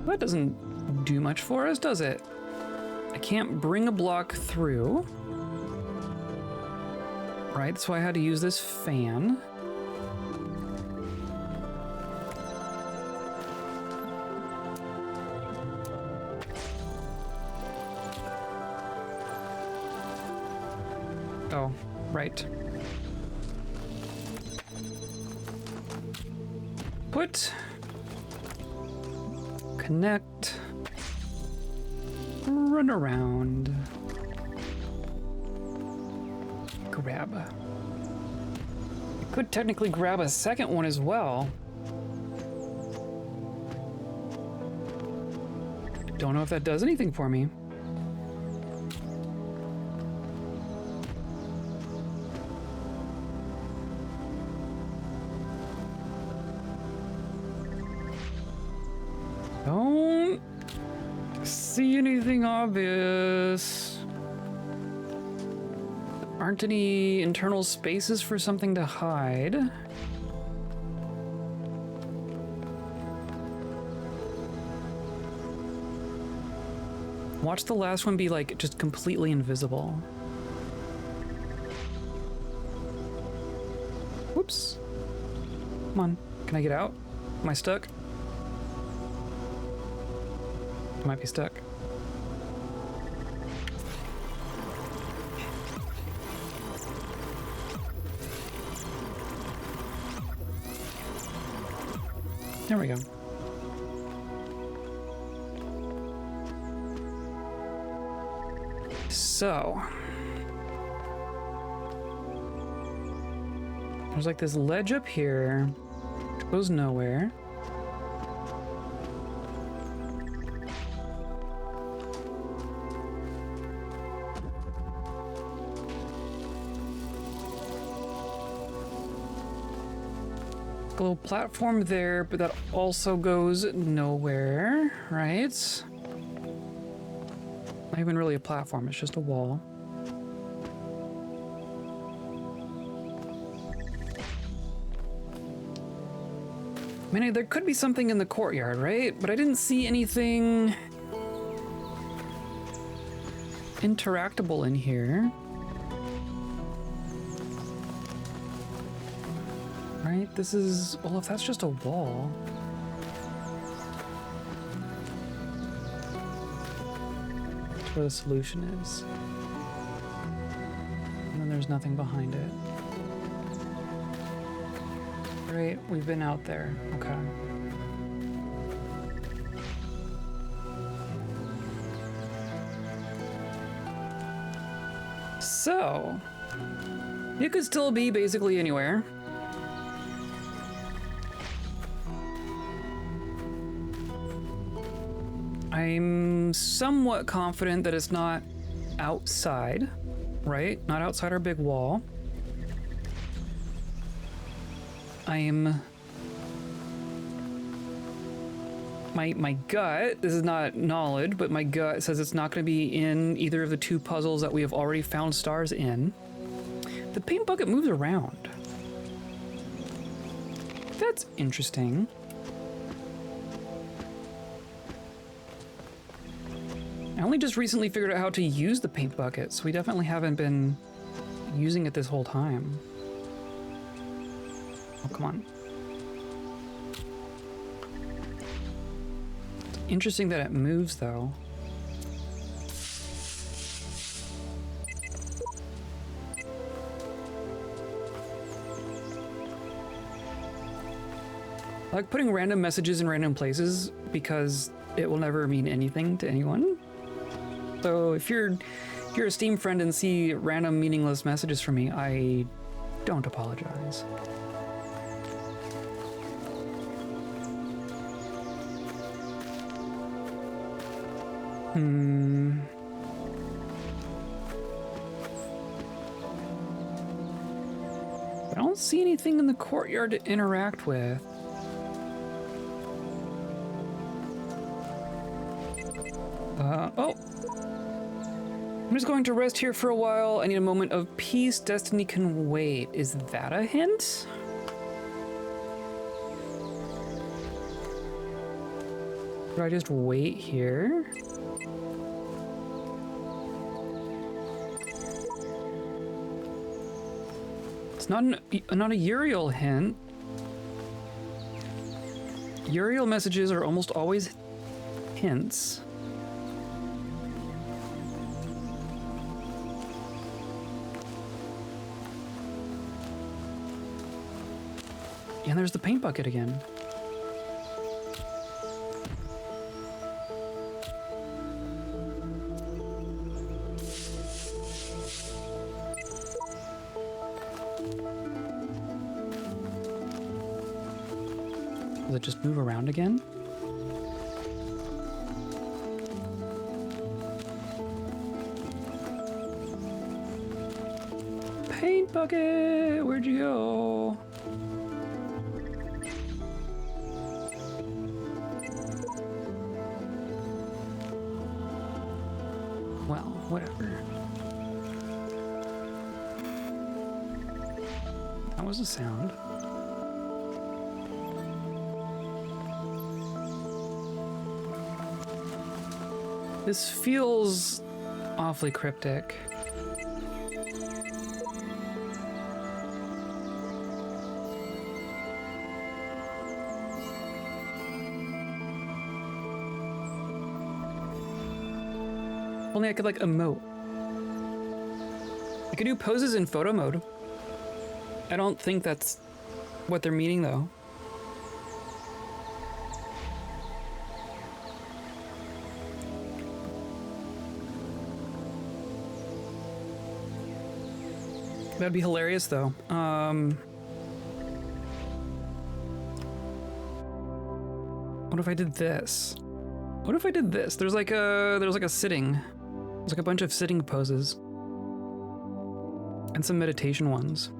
That doesn't do much for us, does it? I can't bring a block through. Right, that's why I had to use this fan. Oh, right. connect. Run around. Grab. I could technically grab a second one as well. Don't know if that does anything for me. Don't see anything obvious. Aren't any internal spaces for something to hide. Watch the last one be like just completely invisible. Whoops. Come on. Can I get out? Am I stuck? I might be stuck. There we go. So, there's like this ledge up here, which goes nowhere. A little platform there, but that also goes nowhere, right? Not even really a platform, it's just a wall. I mean, there could be something in the courtyard, right? But I didn't see anything interactable in here. Right? This is... well, if that's just a wall... that's where the solution is. And then there's nothing behind it. Right, we've been out there. Okay. So... you could still be basically anywhere. I'm somewhat confident that it's not outside, right? Not outside our big wall. I'm... My gut, this is not knowledge, but my gut says it's not going to be in either of the two puzzles that we have already found stars in. The paint bucket moves around. That's interesting. I only just recently figured out how to use the paint bucket, so we definitely haven't been using it this whole time. Oh, come on. It's interesting that it moves, though. I like putting random messages in random places because it will never mean anything to anyone. So if you're a Steam friend and see random meaningless messages from me, I don't apologize. I don't see anything in the courtyard to interact with. Oh. I'm just going to rest here for a while. I need a moment of peace. Destiny can wait. Is that a hint? Do I just wait here? It's not a Uriel hint. Uriel messages are almost always hints. And there's the paint bucket again. Does it just move around again? Paint bucket, where'd you go? Well, whatever. That was a sound. This feels awfully cryptic. Only I could like emote. I could do poses in photo mode. I don't think that's what they're meaning though. That'd be hilarious though. What if I did this? What if I did this? There's like a sitting. There's like a bunch of sitting poses. And some meditation ones.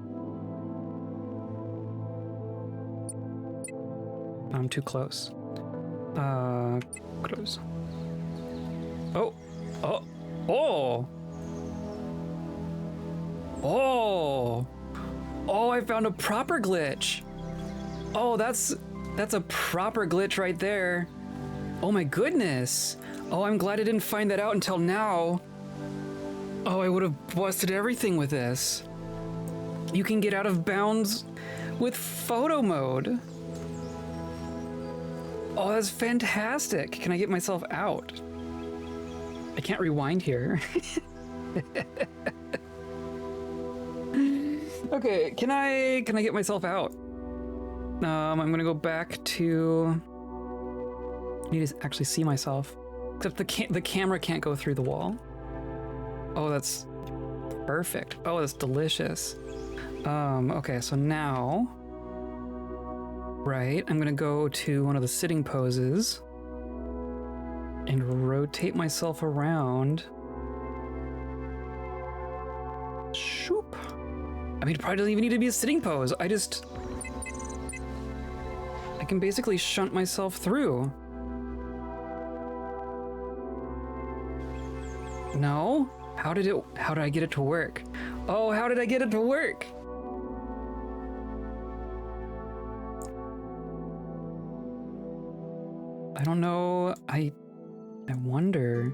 I'm too close. Close. Oh! Oh! Oh! Oh! Oh, I found a proper glitch! Oh, that's a proper glitch right there. Oh my goodness! Oh, I'm glad I didn't find that out until now. Oh, I would have busted everything with this. You can get out of bounds with photo mode. Oh, that's fantastic. Can I get myself out? I can't rewind here. Okay, can I get myself out? I'm gonna go back to... I need to actually see myself. Except the camera can't go through the wall. Oh, that's perfect. Oh, that's delicious. Okay, so now... Right, I'm gonna go to one of the sitting poses and rotate myself around. Shoop. I mean, it probably doesn't even need to be a sitting pose. I can basically shunt myself through. No? How did I get it to work? Oh, how did I get it to work? I don't know. I wonder.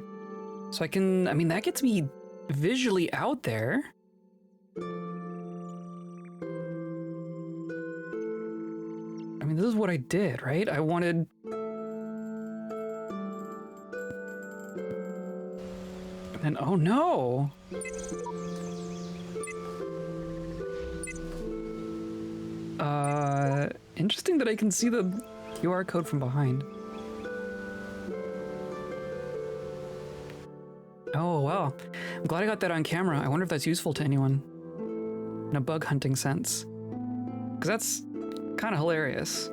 So I mean, that gets me visually out there. I mean, this is what I did, right? I wanted... And oh no! Interesting that I can see the QR code from behind. Oh, wow. I'm glad I got that on camera. I wonder if that's useful to anyone in a bug hunting sense. Because that's kind of hilarious.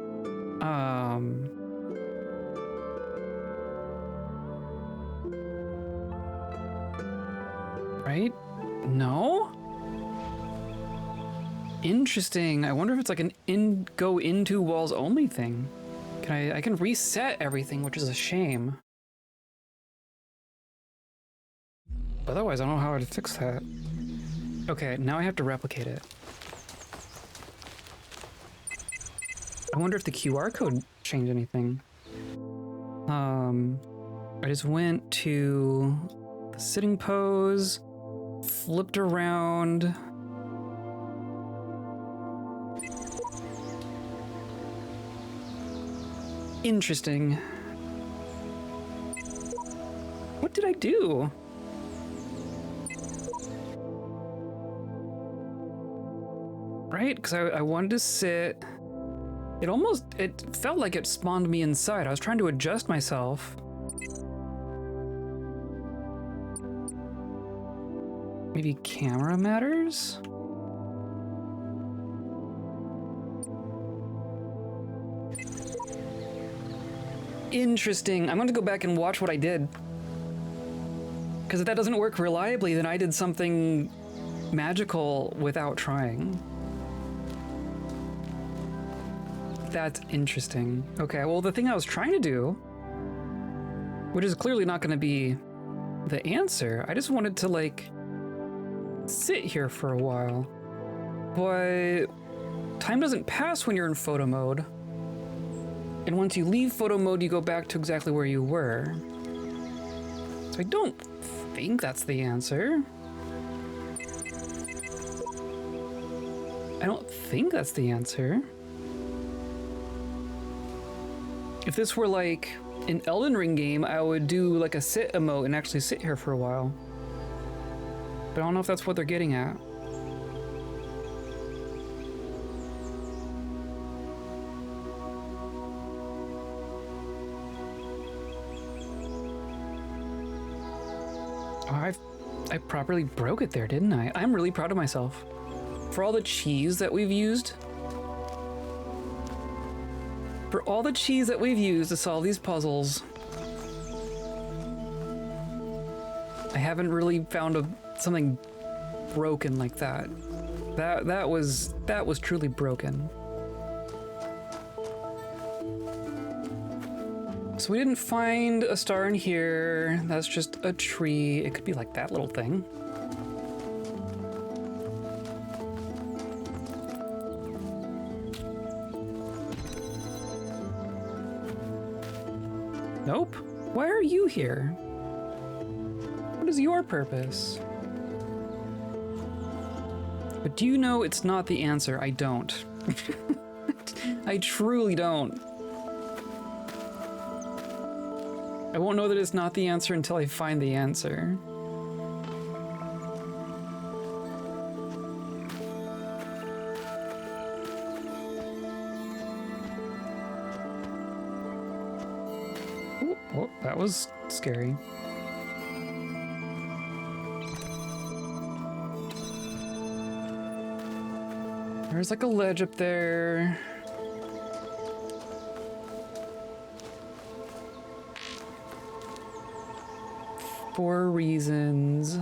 Right? No? Interesting. I wonder if it's like an go into walls only thing. I can reset everything, which is a shame. Otherwise, I don't know how to fix that. Okay, now I have to replicate it. I wonder if the QR code changed anything. I just went to the sitting pose, flipped around. Interesting. What did I do? Right? Because I wanted to sit. It felt like it spawned me inside. I was trying to adjust myself. Maybe camera matters? Interesting. I'm going to go back and watch what I did. Because if that doesn't work reliably, then I did something magical without trying. That's interesting. Okay, well, the thing I was trying to do, which is clearly not going to be the answer, I just wanted to, like, sit here for a while. But time doesn't pass when you're in photo mode. And once you leave photo mode, you go back to exactly where you were. So I don't think that's the answer. I don't think that's the answer. If this were like an Elden Ring game, I would do like a sit emote and actually sit here for a while. But I don't know if that's what they're getting at. Oh, I properly broke it there, didn't I? I'm really proud of myself. For all the cheese that we've used. For all the cheese that we've used to solve these puzzles. I haven't really found something broken like that. That was truly broken. So we didn't find a star in here. That's just a tree. It could be like that little thing. Nope. Why are you here? What is your purpose? But do you know it's not the answer? I don't. I truly don't. I won't know that it's not the answer until I find the answer. Ooh, oh, that was scary. There's like a ledge up there. For reasons.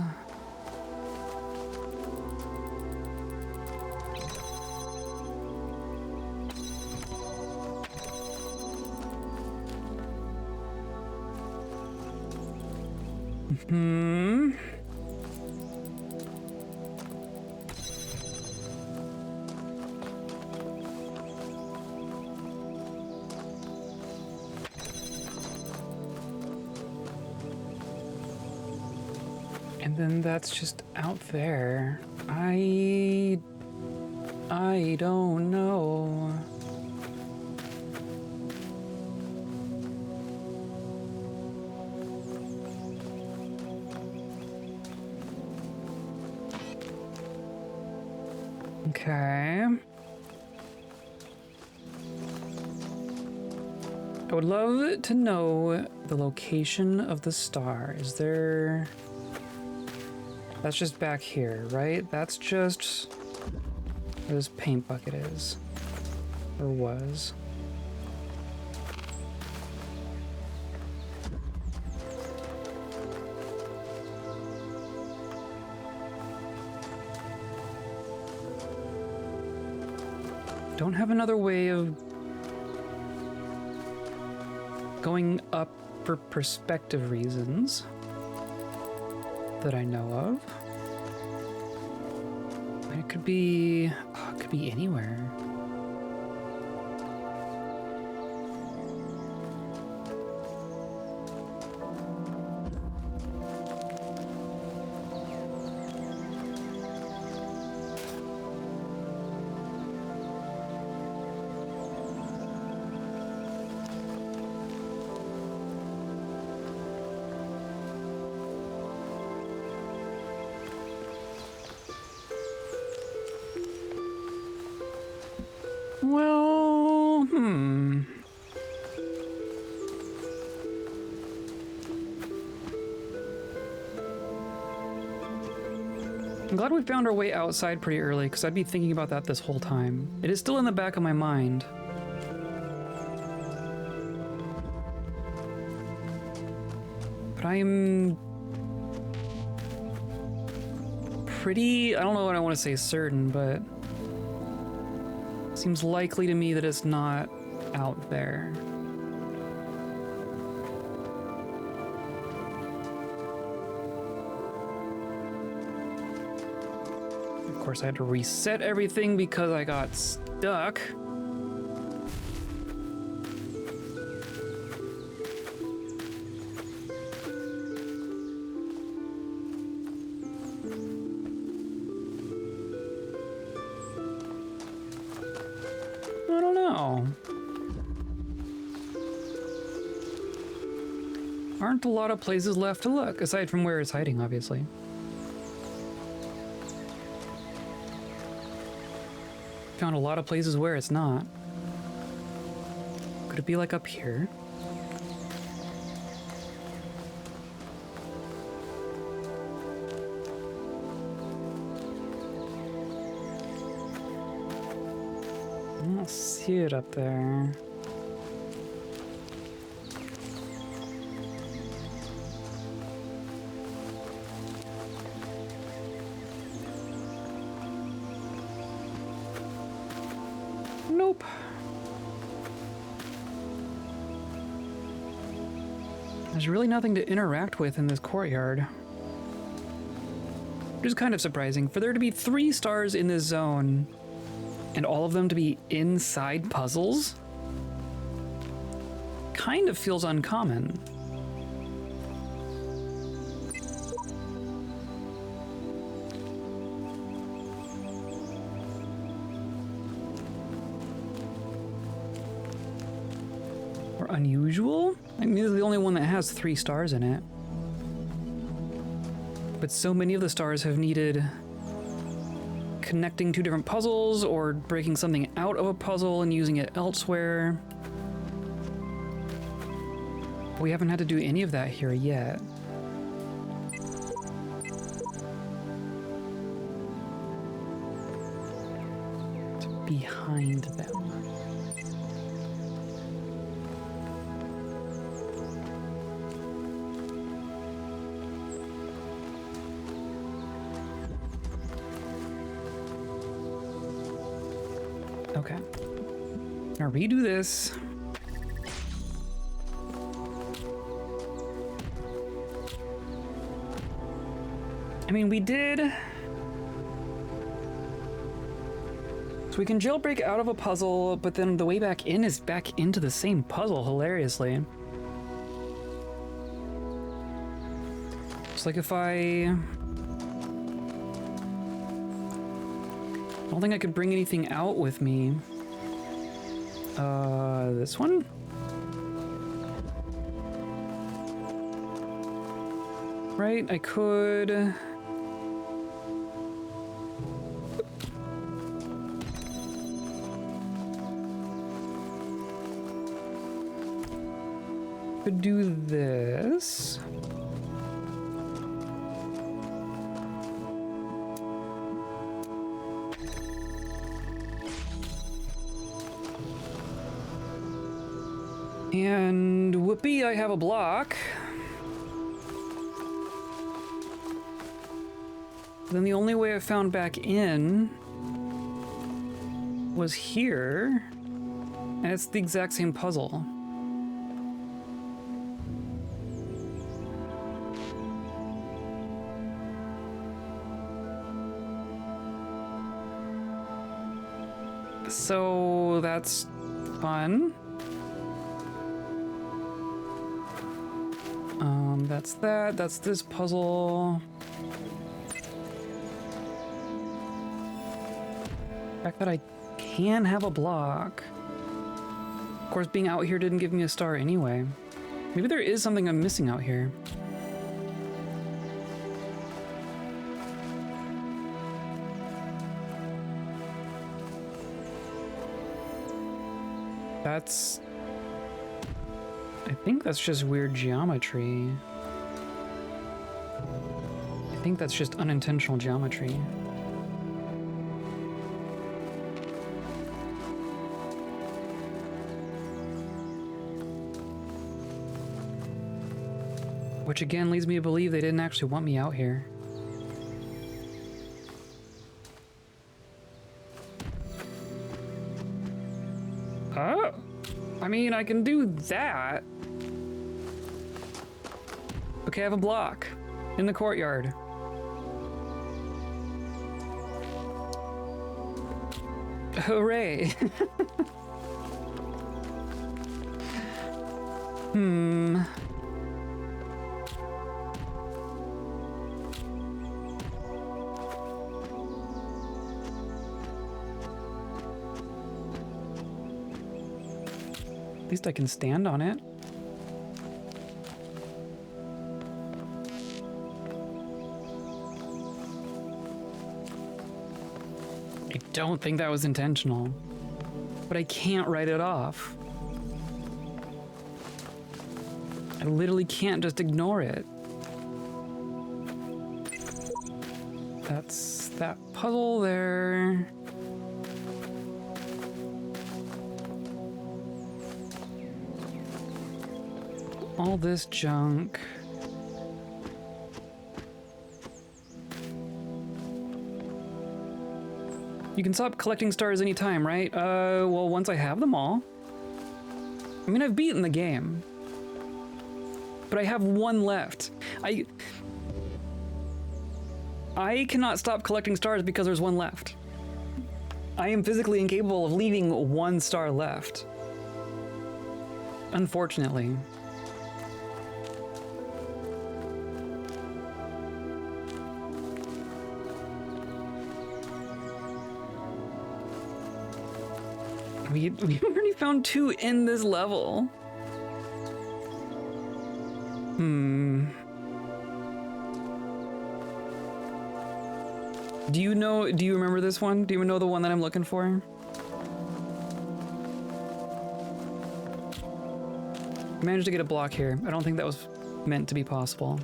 And then that's just out there. I don't know. Okay. I would love to know the location of the star. Is there... That's just back here, right? That's just where this paint bucket is. Or was. Don't have another way of going up for perspective reasons that I know of. It could be anywhere. Well, I'm glad we found our way outside pretty early, because I'd be thinking about that this whole time. It is still in the back of my mind. But I'm pretty, I don't know what I want to say certain, but seems likely to me that it's not out there. Of course, I had to reset everything because I got stuck. I don't know. Aren't a lot of places left to look, aside from where it's hiding, obviously. Found a lot of places where it's not. Could it be like up here? I don't see it up there. Nope. There's really nothing to interact with in this courtyard. Which is kind of surprising. For there to be 3 stars in this zone, and all of them to be inside puzzles, kind of feels uncommon. Or unusual? I mean, this is the only one that has 3 stars in it. But so many of the stars have needed connecting 2 different puzzles or breaking something out of a puzzle and using it elsewhere. We haven't had to do any of that here yet. It's behind them. Okay. Now redo this. I mean, we did. So we can jailbreak out of a puzzle, but then the way back in is back into the same puzzle, hilariously. It's like if I don't think I could bring anything out with me. This one? Right, I could... Could do this. And whoopee, I have a block. Then the only way I found back in was here, and it's the exact same puzzle. So that's fun. That's that. That's this puzzle. The fact that I can have a block. Of course, being out here didn't give me a star anyway. Maybe there is something I'm missing out here. I think that's just weird geometry. I think that's just unintentional geometry. Which again leads me to believe they didn't actually want me out here. I mean, I can do that. Okay, I have a block in the courtyard. Hooray. At least I can stand on it. I don't think that was intentional, but I can't write it off. I literally can't just ignore it. That's that puzzle there. All this junk. You can stop collecting stars anytime, right? Well, once I have them all. I mean, I've beaten the game. But I have one left. I cannot stop collecting stars because there's one left. I am physically incapable of leaving one star left. Unfortunately. We already found 2 in this level. Do you remember this one? Do you know the one that I'm looking for? I managed to get a block here. I don't think that was meant to be possible.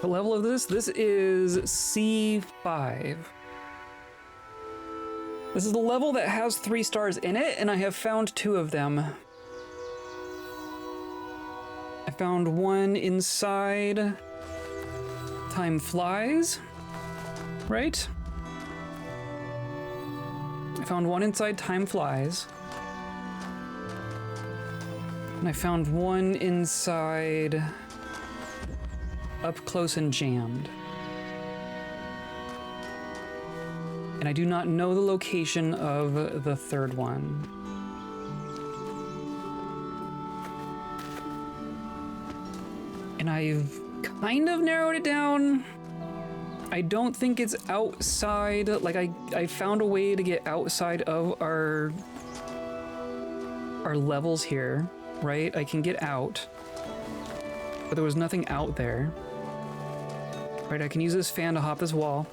What level of this? This is C5. This is the level that has 3 stars in it, and I have found 2 of them. I found one inside Time Flies, right? I found one inside Time Flies. And I found one inside Up Close and Jammed. And I do not know the location of the third one. And I've kind of narrowed it down. I don't think it's outside, like I found a way to get outside of our levels here, right? I can get out, but there was nothing out there. Right, I can use this fan to hop this wall.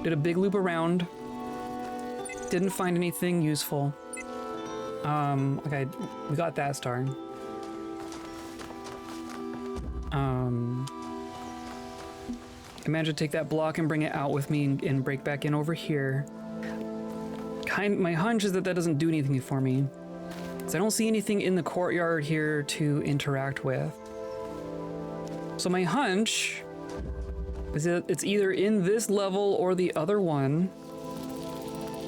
Did a big loop around. Didn't find anything useful. Okay, we got that star. I managed to take that block and bring it out with me and break back in over here. My hunch is that doesn't do anything for me. So I don't see anything in the courtyard here to interact with. So my hunch is that it's either in this level or the other one.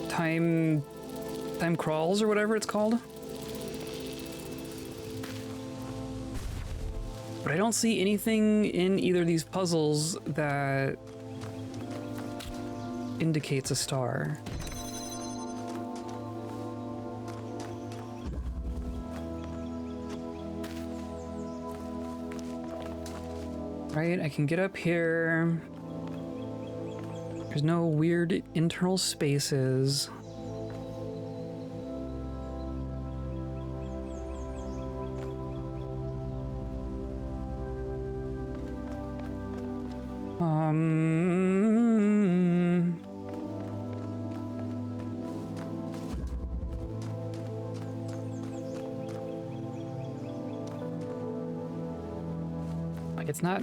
Time crawls or whatever it's called. But I don't see anything in either of these puzzles that indicates a star. Right, I can get up here. There's no weird internal spaces. Like it's not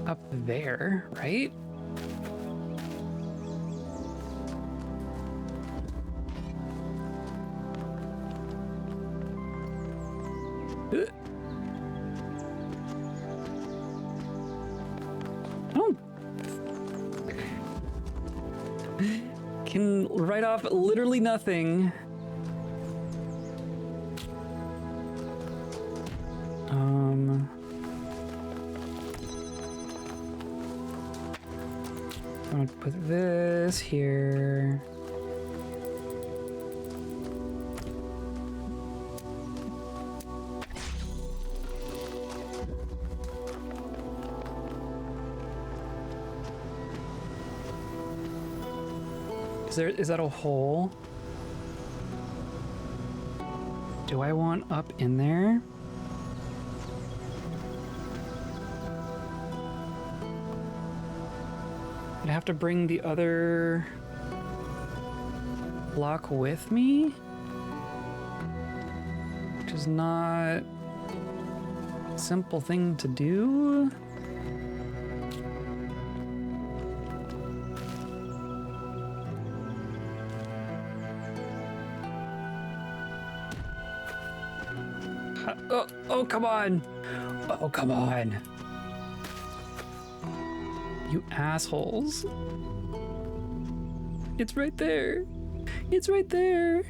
up there, right? Oh. Can write off literally nothing. I'm gonna put this here. Is that a hole? Do I want up in there? I'd have to bring the other block with me, which is not a simple thing to do. Oh, come on. Oh, come on. You assholes. It's right there. It's right there. Is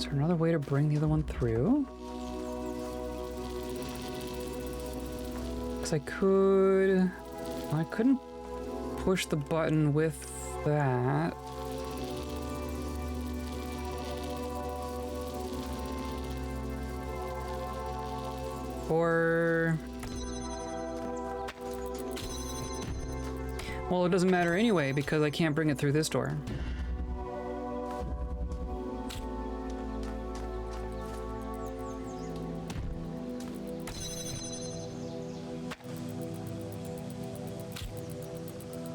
there another way to bring the other one through? Because I couldn't push the button with that. Or... well, it doesn't matter anyway because I can't bring it through this door.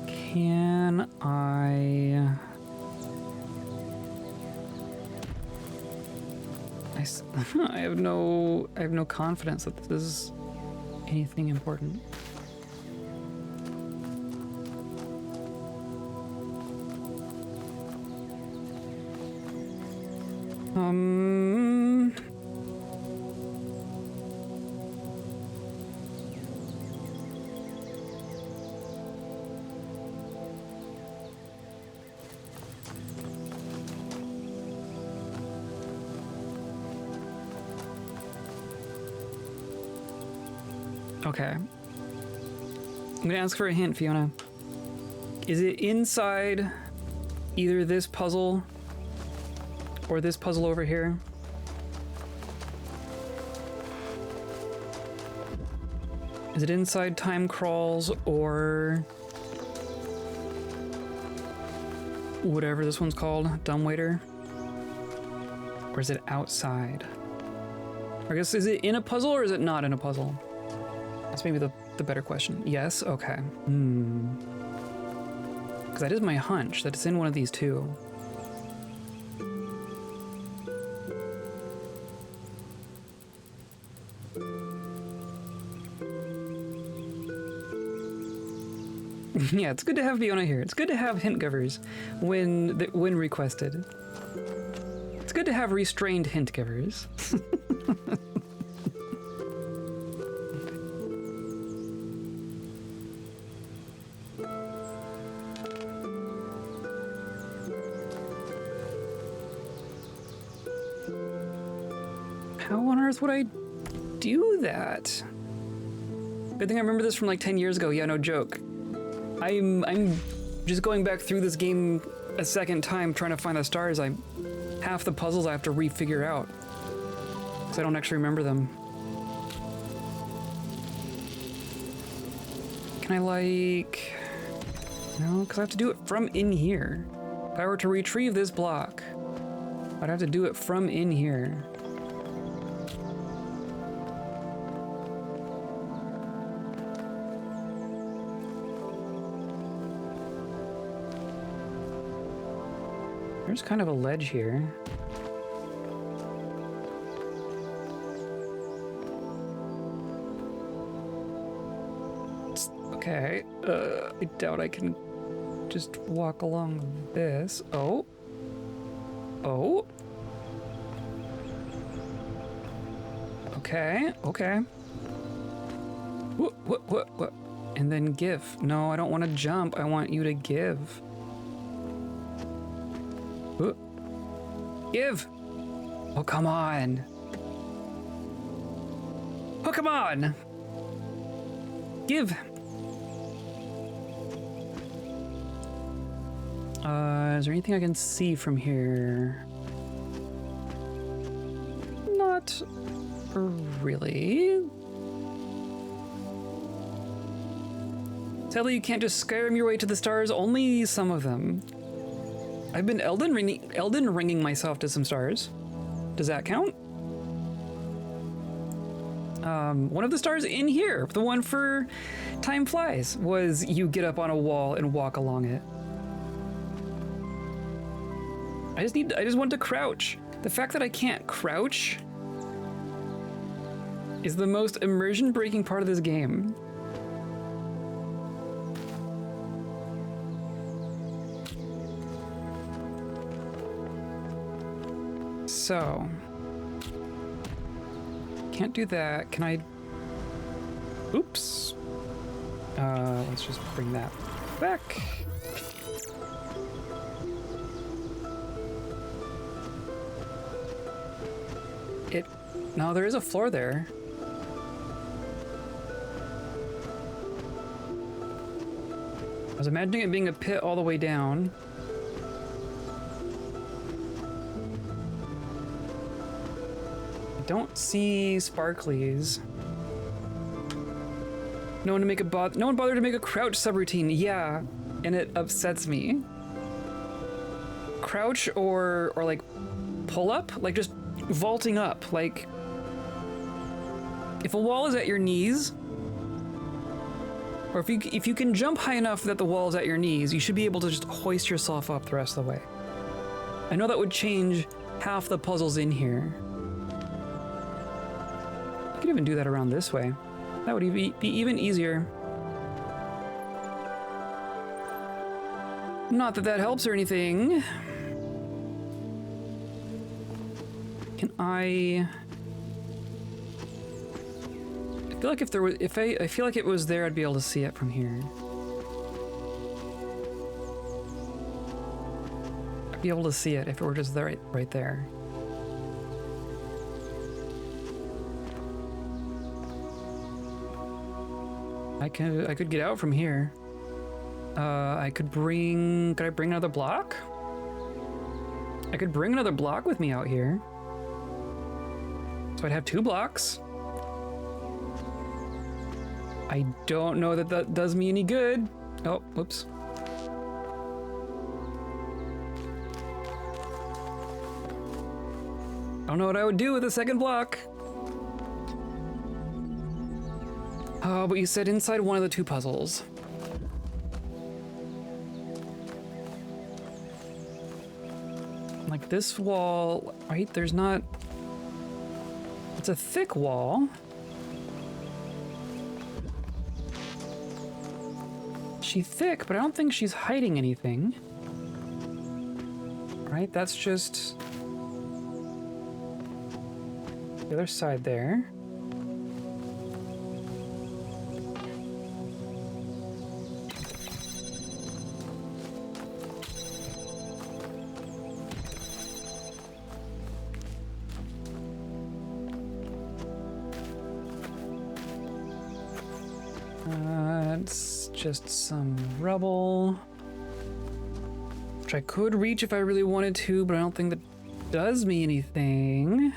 Can I have no confidence that this is anything important. Okay. I'm gonna ask for a hint, Fiona. Is it inside either this puzzle or this puzzle over here? Is it inside time crawls or whatever this one's called, dumbwaiter? Or is it outside? I guess, is it in a puzzle or is it not in a puzzle? That's maybe the better question. Yes? Okay. Because that is my hunch, that it's in one of these two. Yeah, it's good to have Fiona here. It's good to have hint givers when requested. It's good to have restrained hint givers. How on earth would I do that? Good thing I remember this from like 10 years ago. Yeah, no joke. I'm just going back through this game a second time trying to find the stars. Half the puzzles I have to re-figure out because I don't actually remember them. Can I like... no, because I have to do it from in here. If I were to retrieve this block, I'd have to do it from in here. There's kind of a ledge here. Okay, I doubt I can just walk along this. Oh. Oh. Okay, okay. What? And then give. No, I don't want to jump. I want you to give. Give. Oh, come on. Oh, come on. Give. Is there anything I can see from here? Not really. Sadly, you can't just Skyrim your way to the stars, only some of them. I've been Elden ringing myself to some stars. Does that count? One of the stars in here, the one for Time Flies, was you get up on a wall and walk along it. I just want to crouch. The fact that I can't crouch is the most immersion breaking part of this game. So, can't do that. Can I? Oops. Let's just bring that back. No, there is a floor there. I was imagining it being a pit all the way down. I don't see sparklies. No one bothered to make a crouch subroutine. Yeah, and it upsets me. Crouch or like pull up, like just vaulting up, like if a wall is at your knees, or if you can jump high enough that the wall is at your knees, you should be able to just hoist yourself up the rest of the way. I know that would change half the puzzles in here. You could even do that around this way. That would be even easier. Not that that helps or anything. Can I feel like if there was, I feel like it was there, I'd be able to see it from here. I'd be able to see it if it were just there, right there. I could get out from here. Could I bring another block? I could bring another block with me out here. So I'd have 2 blocks. I don't know that that does me any good. Oh, whoops. I don't know what I would do with a second block. Oh, but you said inside one of the 2 puzzles. Like this wall, right? There's not... It's a thick wall. She's thick, but I don't think she's hiding anything. Right? That's just... the other side there. It's just some rubble, which I could reach if I really wanted to, but I don't think that does me anything.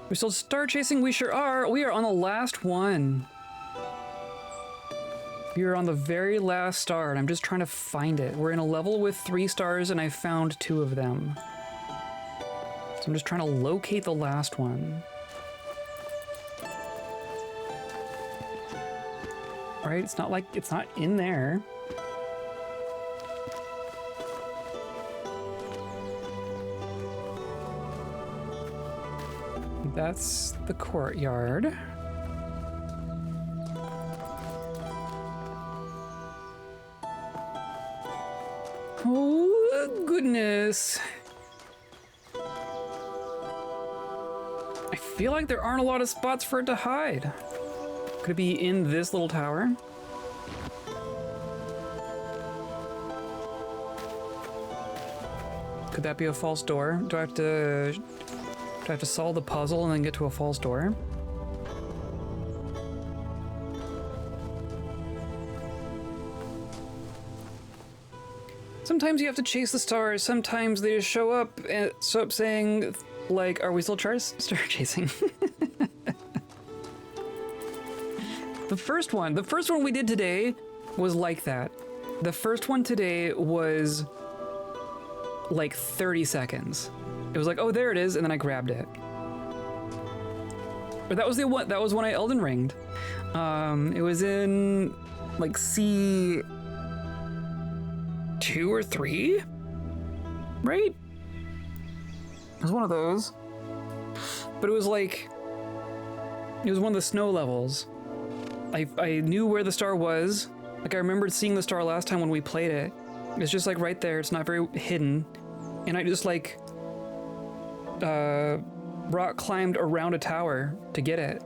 We're still star chasing? We sure are. We are on the last one. We are on the very last star, and I'm just trying to find it. We're in a level with 3 stars, and I found 2 of them. So I'm just trying to locate the last one. right? It's not like it's not in there. That's the courtyard. Oh, goodness. I feel like there aren't a lot of spots for it to hide. Could it be in this little tower? Could that be a false door? Do I have to solve the puzzle and then get to a false door? Sometimes you have to chase the stars. Sometimes they just show up saying, like, are we still star chasing? The first one we did today was like that. The first one today was like 30 seconds. It was like, oh, there it is, and then I grabbed it. But that was the one. That was when I Elden Ringed. It was in like C2 or 3, right? It was one of those. But it was like, it was one of the snow levels. I knew where the star was. Like I remembered seeing the star last time when we played it. It's just like right there. It's not very hidden. And I just like rock climbed around a tower to get it.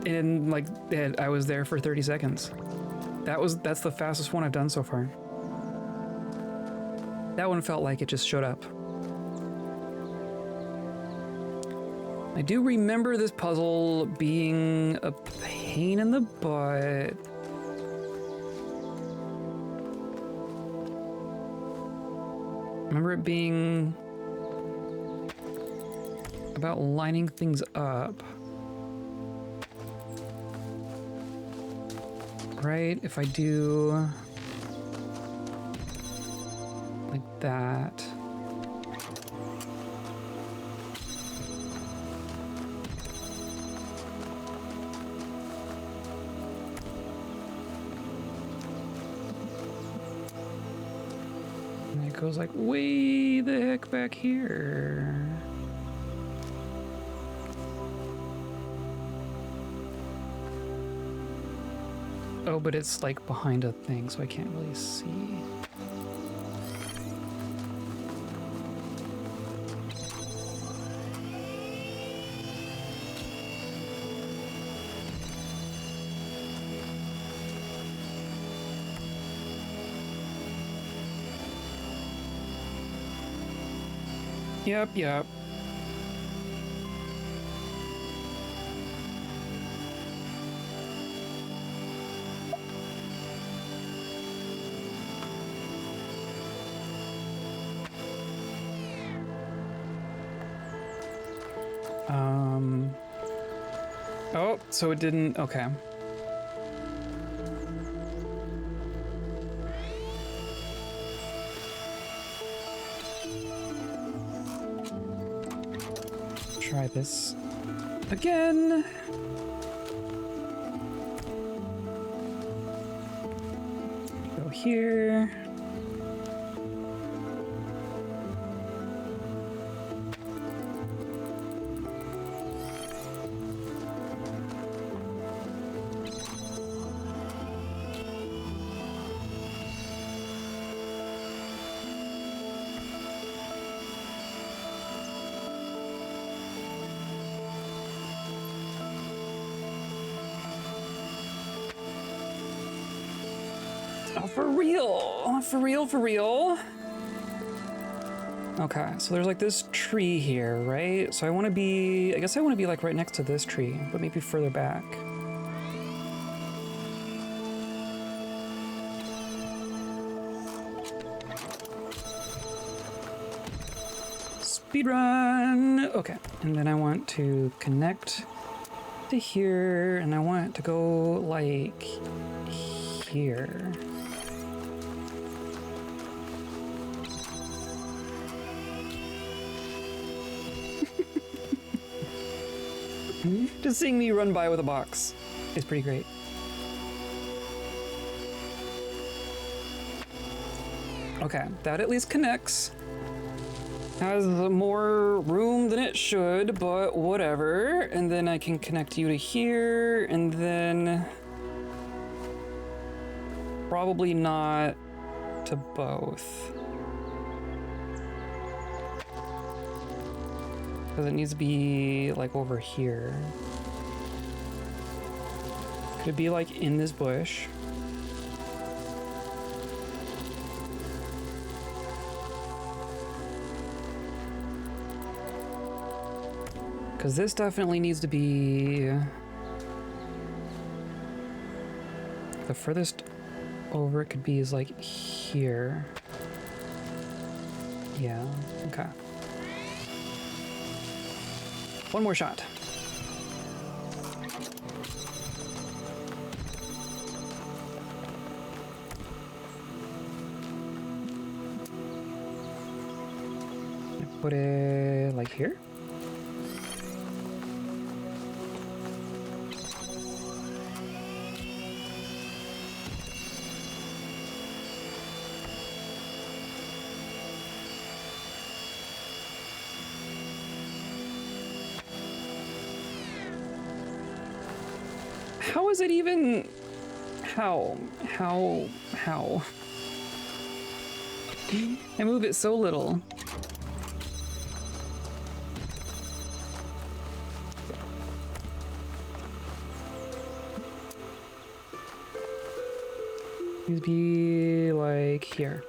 And like I was there for 30 seconds. That's the fastest one I've done so far. That one felt like it just showed up. I do remember this puzzle being a pain in the butt. Remember it being about lining things up. Right? If I do like that. And it goes like way the heck back here. Oh, but it's like behind a thing, so I can't really see. Yep. Oh, so it didn't, okay. Try this again. Go here. Oh, for real. Okay, so there's like this tree here, right? So I guess I want to be like right next to this tree, but maybe further back. Speedrun! Okay, and then I want to connect to here, and I want it to go like here. Just seeing me run by with a box is pretty great. Okay, that at least connects. Has more room than it should, but whatever. And then I can connect you to here, and then probably not to both. Because it needs to be like over here. Could it be like in this bush? Because this definitely needs to be the furthest over it could be is like here. Yeah, okay. One more shot. Put it like here. How is it even? How? I move it so little. Needs to be like here.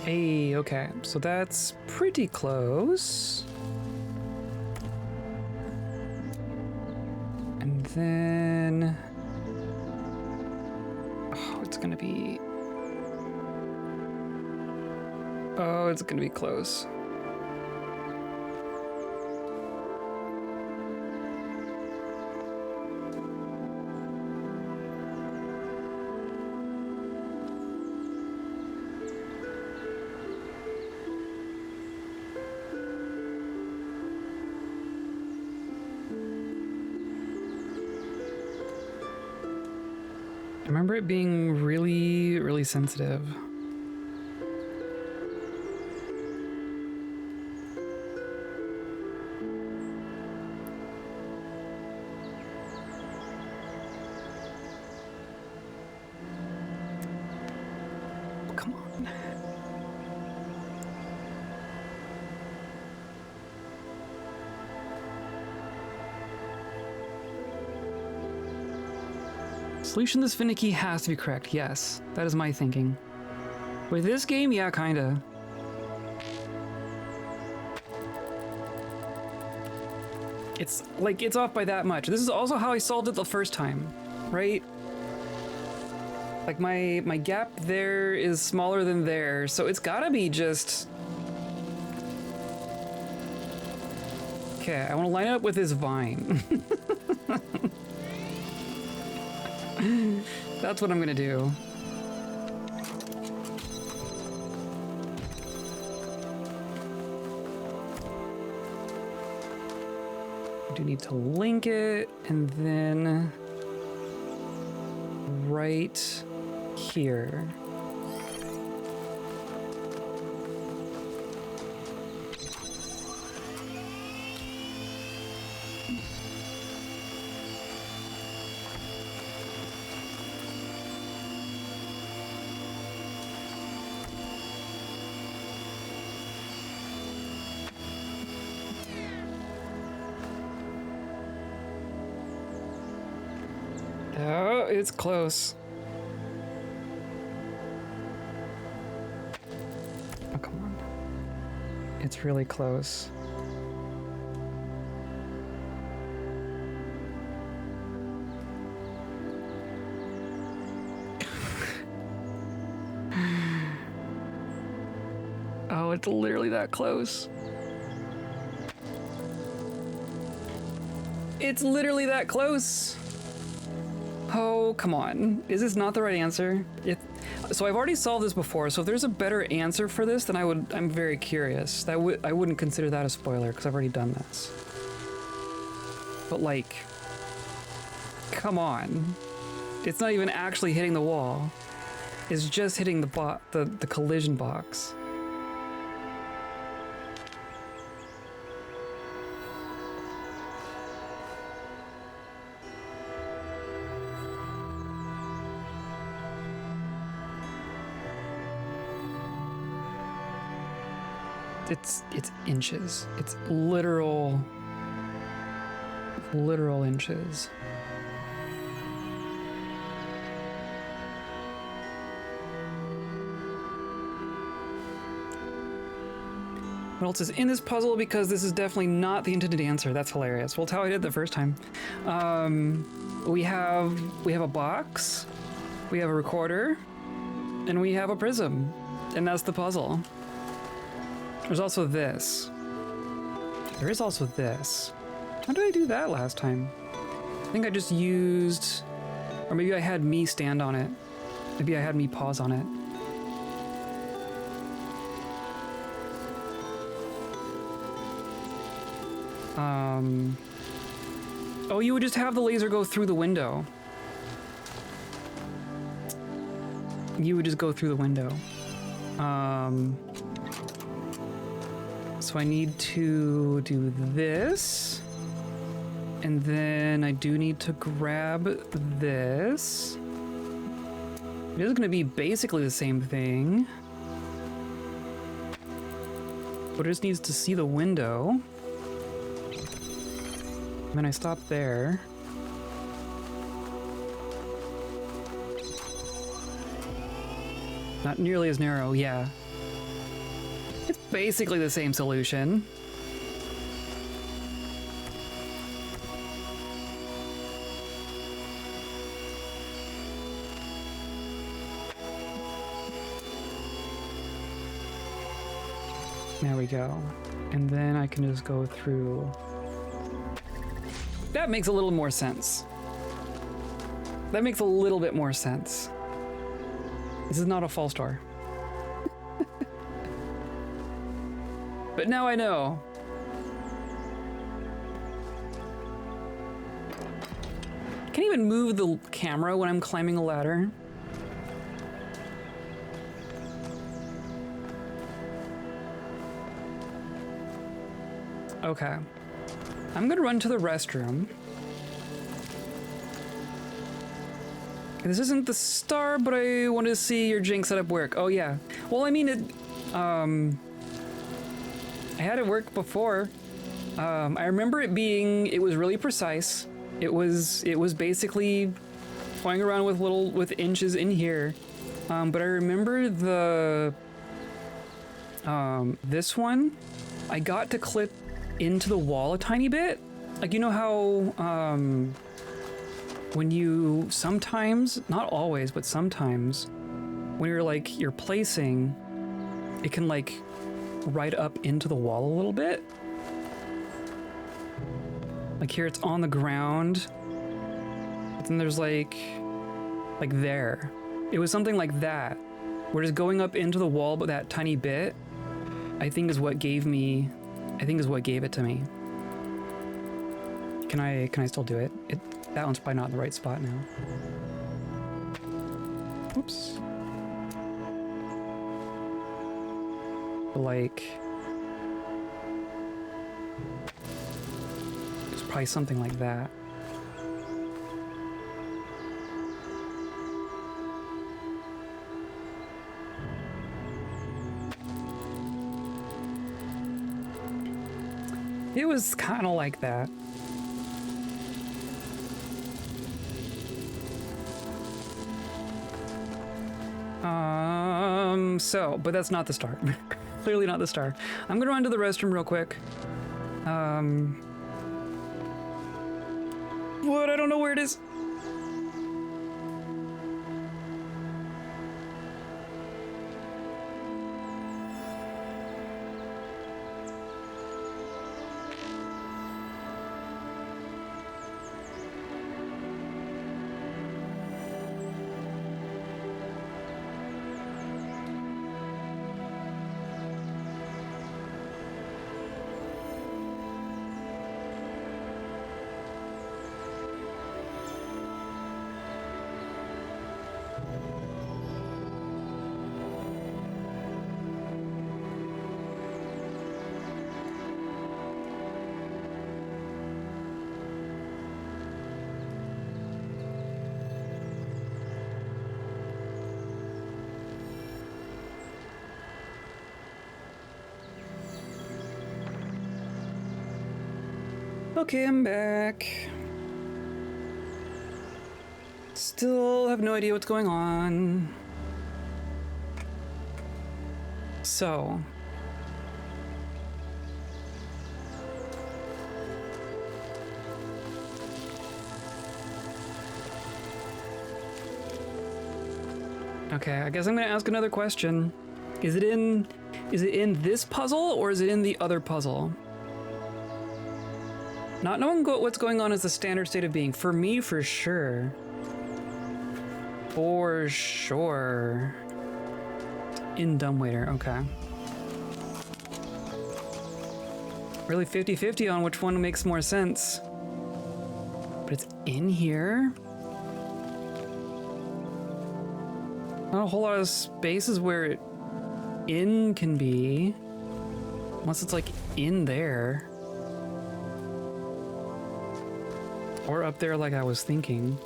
Hey, okay, so that's pretty close. And then... oh, it's gonna be... oh, it's gonna be close. I remember it being really, really sensitive. Come on. Solution this finicky has to be correct. Yes, that is my thinking. With this game, yeah, kinda. It's like, it's off by that much. This is also how I solved it the first time, right? Like my gap there is smaller than there, so it's gotta be just... okay, I want to line it up with this vine. That's what I'm gonna do. I do need to link it, and then right here. Oh, it's close. Oh, come on. It's really close. Oh, it's literally that close. It's literally that close. Oh, come on. Is this not the right answer? So I've already solved this before, so if there's a better answer for this, then I'm very curious. I wouldn't consider that a spoiler, because I've already done this. But like, come on. It's not even actually hitting the wall. It's just hitting the collision box. It's inches. It's literal inches. What else is in this puzzle? Because this is definitely not the intended answer. That's hilarious. Well, it's how I did the first time. We have a box, we have a recorder, and we have a prism, and that's the puzzle. There's also this. There is also this. How did I do that last time? I think I just used, or maybe I had me stand on it. Maybe I had me pause on it. Oh, you would just have the laser go through the window. You would just go through the window. So I need to do this. And then I do need to grab this. It is gonna be basically the same thing. But it just needs to see the window. And then I stop there. Not nearly as narrow, yeah. It's basically the same solution. There we go. And then I can just go through. That makes a little more sense. That makes a little bit more sense. This is not a false door. But now I know. Can't even move the camera when I'm climbing a ladder. Okay. I'm gonna run to the restroom. This isn't the star, but I want to see your Jinx setup work. Oh yeah. Well, I mean it. I had it work before. I remember it was really precise. It was basically toying around with inches in here. But I remember this one, I got to clip into the wall a tiny bit. Like, you know how when you sometimes, not always, but sometimes when you're placing, it can like right up into the wall a little bit. Like here it's on the ground, but then there's like there. It was something like that. Where just going up into the wall, but that tiny bit, I think is what gave it to me. Can I still do it? That one's probably not in the right spot now. Oops. Like, it's probably something like that. It was kind of like that. But that's not the star. Clearly not the star. I'm gonna run to the restroom real quick. What? I don't know where it is. Okay, I'm back. Still have no idea what's going on. So. Okay, I guess I'm gonna ask another question. Is it in this puzzle or is it in the other puzzle? Not knowing what's going on is the standard state of being. For me, for sure. For sure. In dumbwaiter, okay. Really 50-50 on which one makes more sense. But it's in here. Not a whole lot of spaces where in can be. Unless it's like in there. Or up there like I was thinking.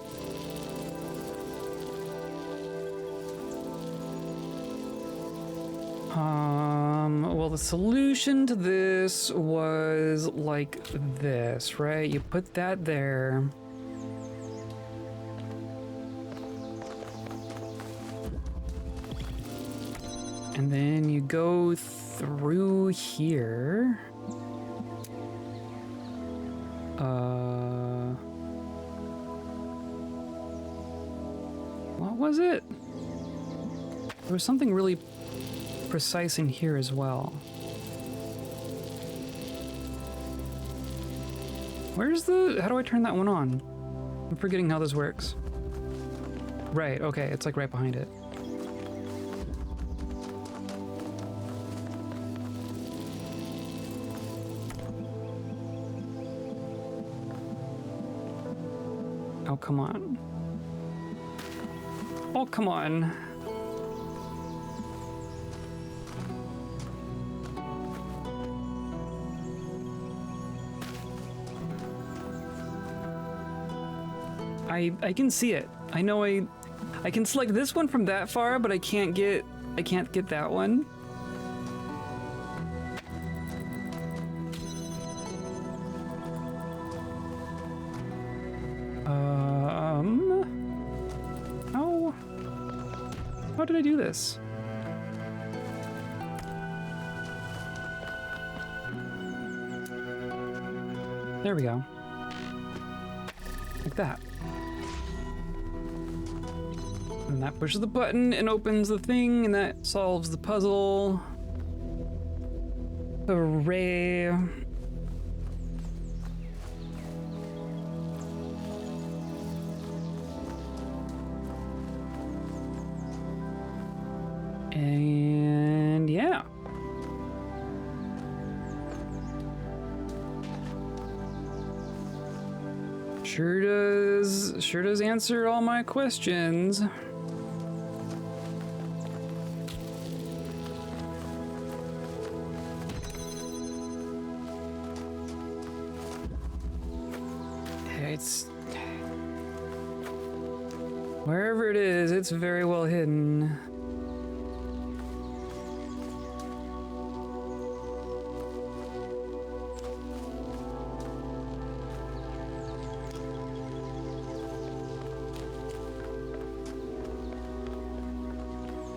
Well, the solution to this was like this, right? You put that there. And then you go through here. What was it? There was something really precise in here as well. Where's the... How do I turn that one on? I'm forgetting how this works. Right, okay, it's like right behind it. Oh, come on. Oh, come on. I can see it. I know I can select this one from that far, but I can't get that one. How did I do this? There we go. Like that. And that pushes the button and opens the thing, and that solves the puzzle. Hooray. And yeah. Sure does answer all my questions. It's wherever it is, it's very well hidden.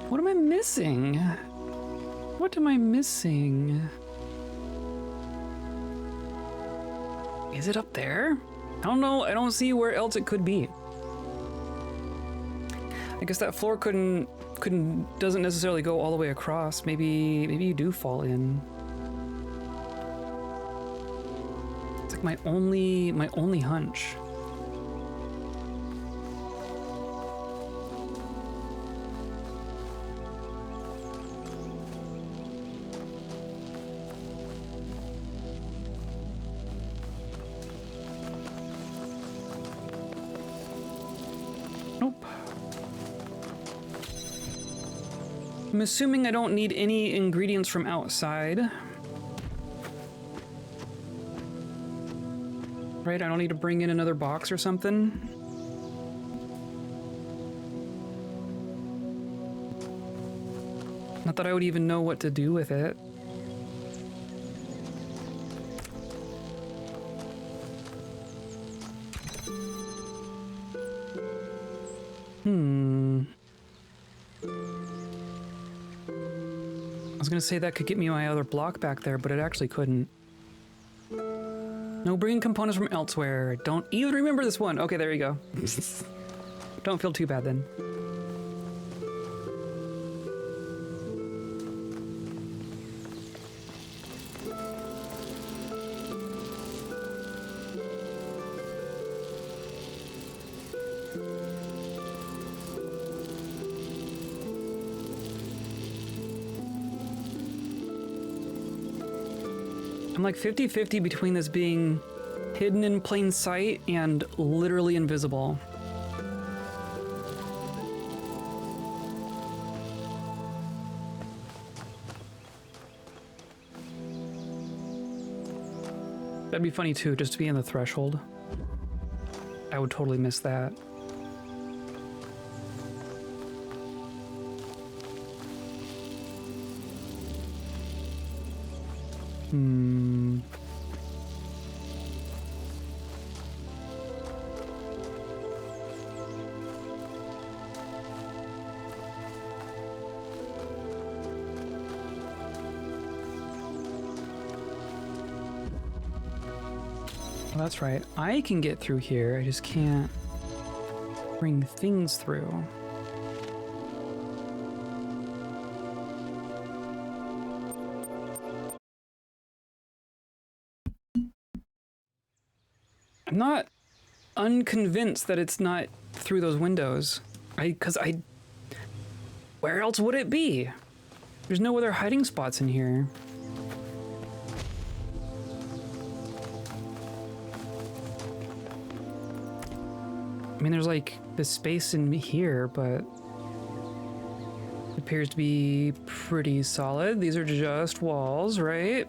What am I missing? What am I missing? Is it up there? I don't know. I don't see where else it could be. I guess that floor doesn't necessarily go all the way across. Maybe you do fall in. It's like my only hunch. Nope. I'm assuming I don't need any ingredients from outside. Right, I don't need to bring in another box or something. Not that I would even know what to do with it. I was gonna say that could get me my other block back there, but it actually couldn't. No, bringing components from elsewhere. Don't even remember this one. Okay, there you go. Don't feel too bad then. I'm like 50-50 between this being hidden in plain sight and literally invisible. That'd be funny too, just to be in the threshold. I would totally miss that. Well, that's right. I can get through here. I just can't bring things through. I'm not unconvinced that it's not through those windows. Where else would it be? There's no other hiding spots in here. I mean, there's like this space in here, but it appears to be pretty solid. These are just walls, right?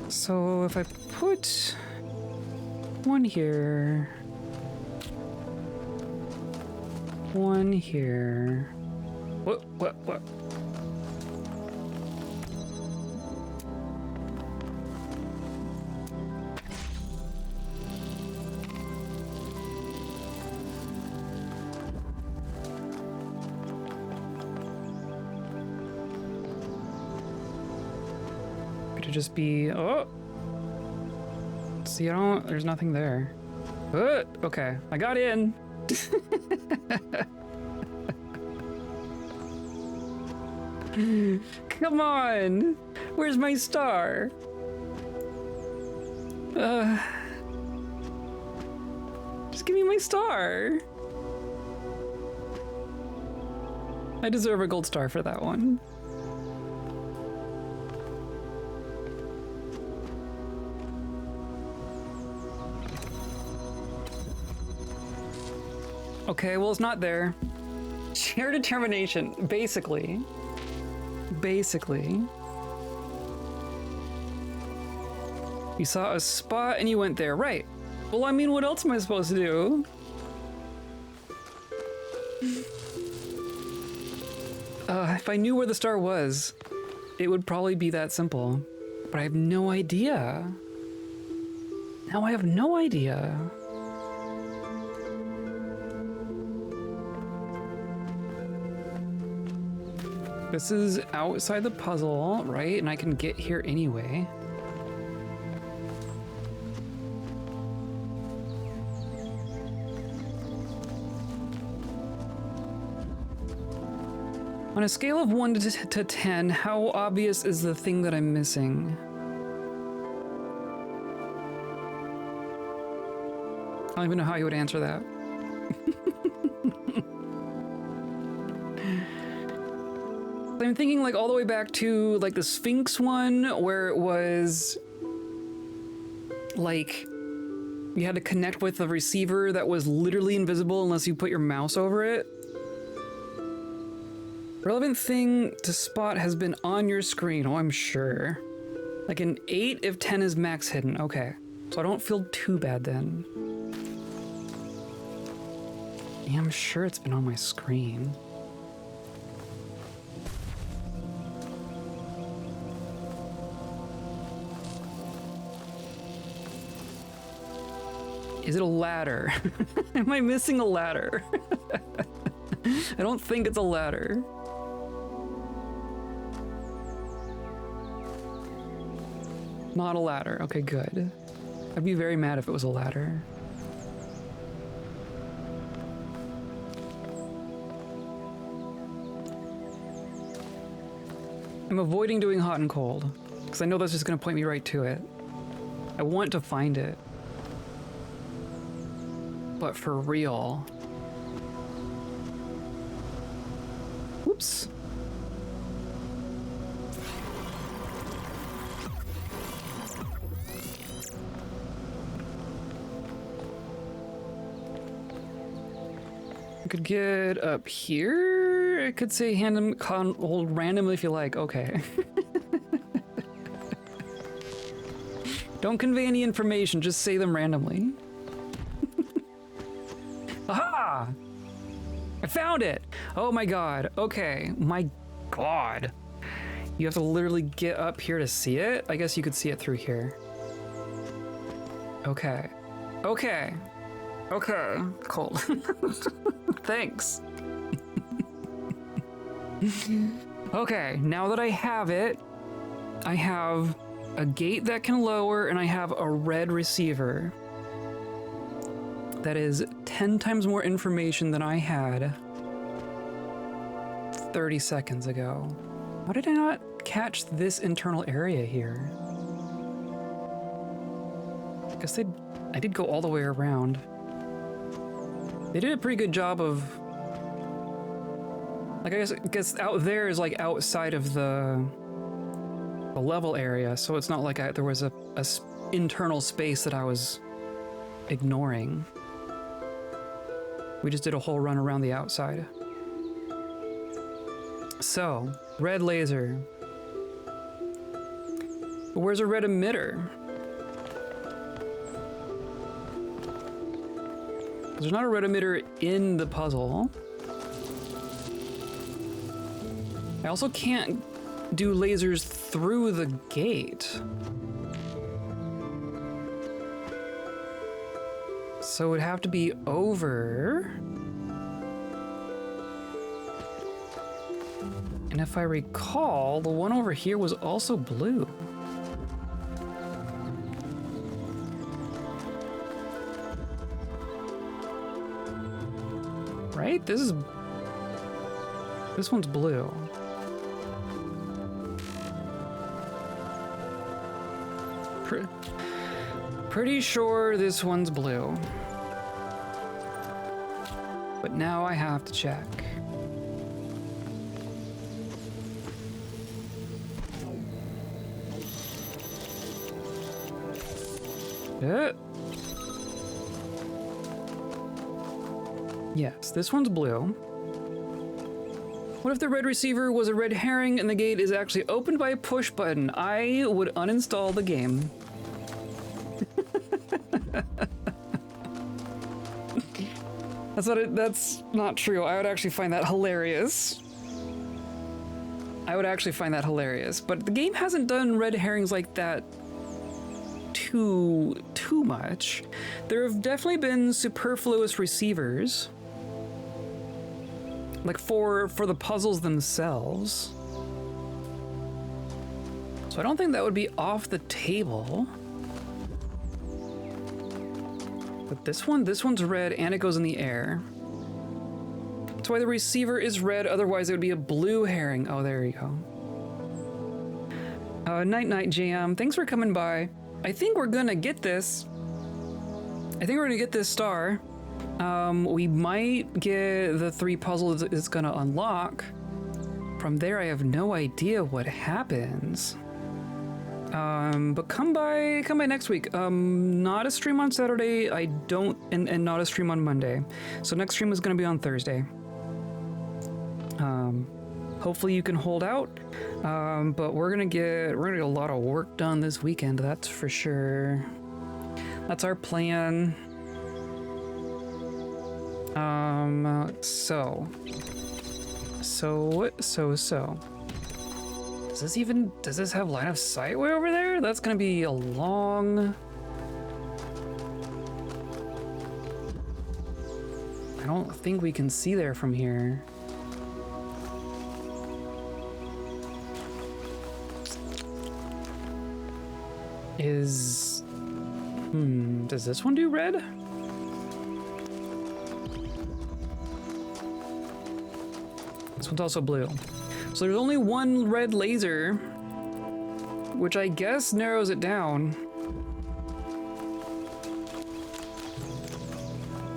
So if I put one here, one here, what? Could it just be, oh, see, there's nothing there. Okay, I got in. Come on, where's my star? Just give me my star. I deserve a gold star for that one. Okay, well, it's not there. Sheer determination, basically. Basically. You saw a spot and you went there, right? Well, I mean, what else am I supposed to do? If I knew where the star was, it would probably be that simple. But I have no idea. Now I have no idea. This is outside the puzzle, right? And I can get here anyway. On a scale of 1 to 10, how obvious is the thing that I'm missing? I don't even know how you would answer that. I'm thinking like all the way back to like the Sphinx one where it was like you had to connect with a receiver that was literally invisible unless you put your mouse over it. Relevant thing to spot has been on your screen. Oh, I'm sure. Like an 8 if 10 is max hidden. Okay. So I don't feel too bad then. Yeah, I'm sure it's been on my screen. Is it a ladder? Am I missing a ladder? I don't think it's a ladder. Not a ladder. Okay, good. I'd be very mad if it was a ladder. I'm avoiding doing hot and cold, because I know that's just going to point me right to it. I want to find it. But for real. Whoops. I could get up here. I could say hold randomly if you like. Okay. Don't convey any information, just say them randomly. Aha! I found it! Oh my god. Okay. My god. You have to literally get up here to see it? I guess you could see it through here. Okay. Okay. Okay. Cold. Thanks. Okay, now that I have it, I have a gate that can lower and I have a red receiver. That is 10 times more information than I had 30 seconds ago. Why did I not catch this internal area here? I guess I did go all the way around. They did a pretty good job of, like, I guess out there is like outside of the level area, so it's not like there was a internal space that I was ignoring. We just did a whole run around the outside. So, red laser. But where's a red emitter? There's not a red emitter in the puzzle. I also can't do lasers through the gate. So it would have to be over. And if I recall, the one over here was also blue. Right? This one's blue. Pretty sure this one's blue. But now I have to check. Yes, this one's blue. What if the red receiver was a red herring and the gate is actually opened by a push button? I would uninstall the game. That's not true. I would actually find that hilarious. But the game hasn't done red herrings like that too much. There have definitely been superfluous receivers. Like for the puzzles themselves. So I don't think that would be off the table. But this one's red and it goes in the air. That's why the receiver is red, otherwise it would be a blue herring. Oh, there you go. Night Jam, thanks for coming by. I think we're gonna get this. I think we're gonna get this star. We might get the 3 puzzles it's gonna unlock. From there, I have no idea what happens. But come by next week. Not a stream on Saturday, and not a stream on Monday. So next stream is gonna be on Thursday. Hopefully you can hold out. But we're gonna get a lot of work done this weekend, that's for sure. That's our plan. So. Does this have line of sight way over there? That's gonna be a long... I don't think we can see there from here. Does this one do red? This one's also blue. So there's only one red laser, which I guess narrows it down.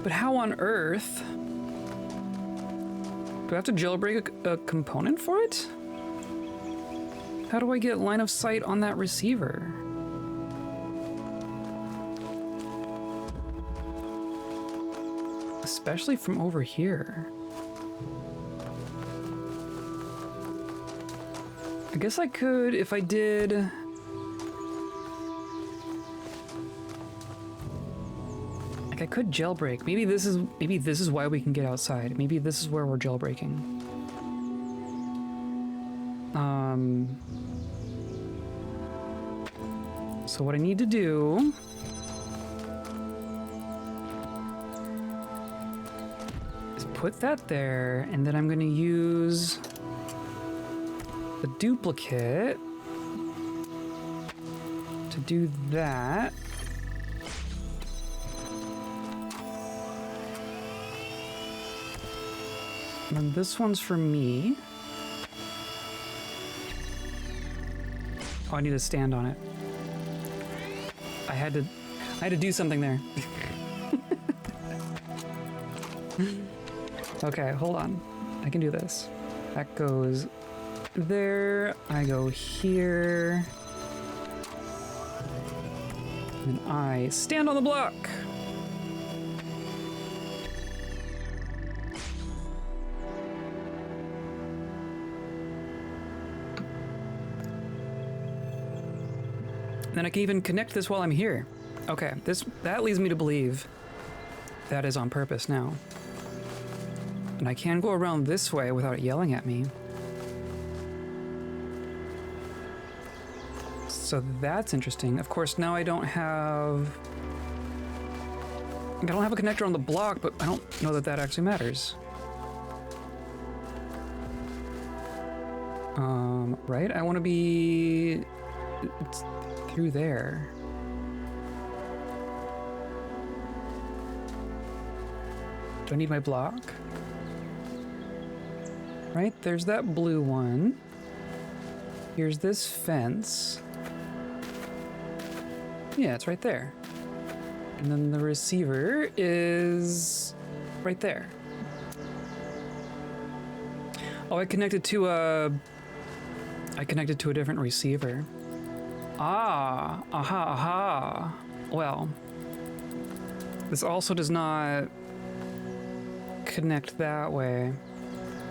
But how on earth? Do I have to jailbreak a component for it? How do I get line of sight on that receiver? Especially from over here. I guess I could, if I did... Like I could jailbreak. Maybe this is why we can get outside. Maybe this is where we're jailbreaking. So what I need to do is put that there, and then I'm going to use the duplicate to do that. And then this one's for me. Oh, I need to stand on it. I had to do something there. Okay, hold on. I can do this. That goes there. I go here. And I stand on the block. Then I can even connect this while I'm here. Okay, that leads me to believe that is on purpose now. And I can go around this way without it yelling at me. So that's interesting. Of course, now I don't have a connector on the block, but I don't know that that actually matters. Right? I want to be... It's through there. Do I need my block? Right, there's that blue one. Here's this fence. Yeah, it's right there. And then the receiver is right there. Oh, I connected to a different receiver. Ah, aha. Well, this also does not connect that way.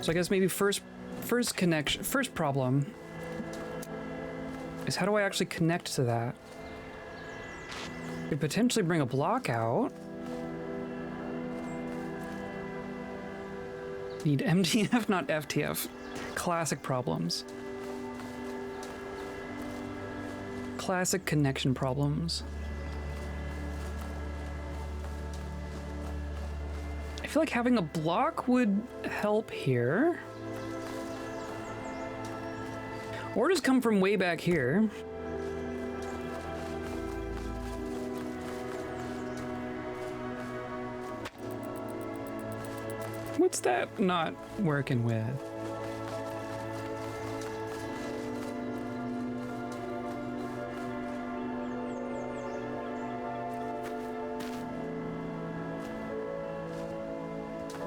So I guess maybe first problem is how do I actually connect to that? Could potentially bring a block out. Need MDF, not FTF. Classic problems. Classic connection problems. I feel like having a block would help here. Or just come from way back here. What's that not working with?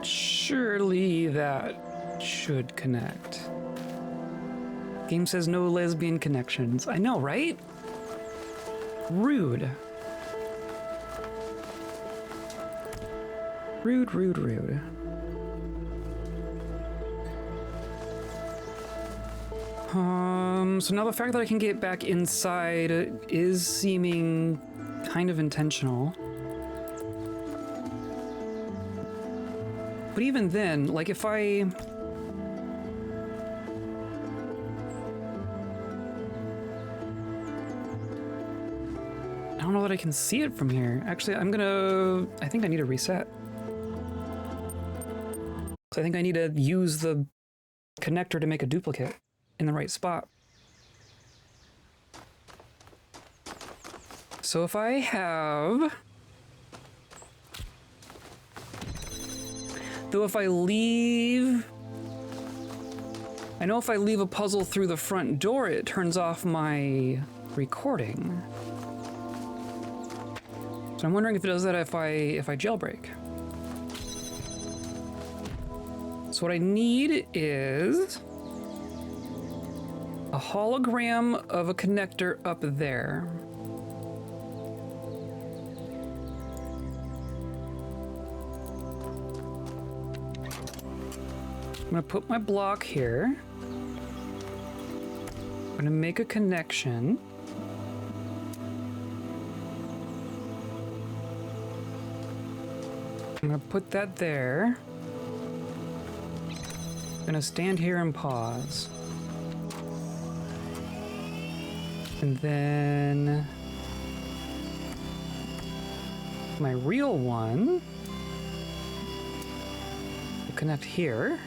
Surely that should connect. Game says no lesbian connections. I know, right? Rude. Rude. So now the fact that I can get back inside is seeming kind of intentional. But even then, like if I don't know that I can see it from here. Actually, I think I need to reset. So I think I need to use the connector to make a duplicate in the right spot. So if I have... Though if I leave... I know if I leave a puzzle through the front door, it turns off my recording. So I'm wondering if it does that if I jailbreak. So what I need is a hologram of a connector up there. I'm gonna put my block here. I'm gonna make a connection. I'm gonna put that there. I'm gonna stand here and pause. And then my real one will connect here.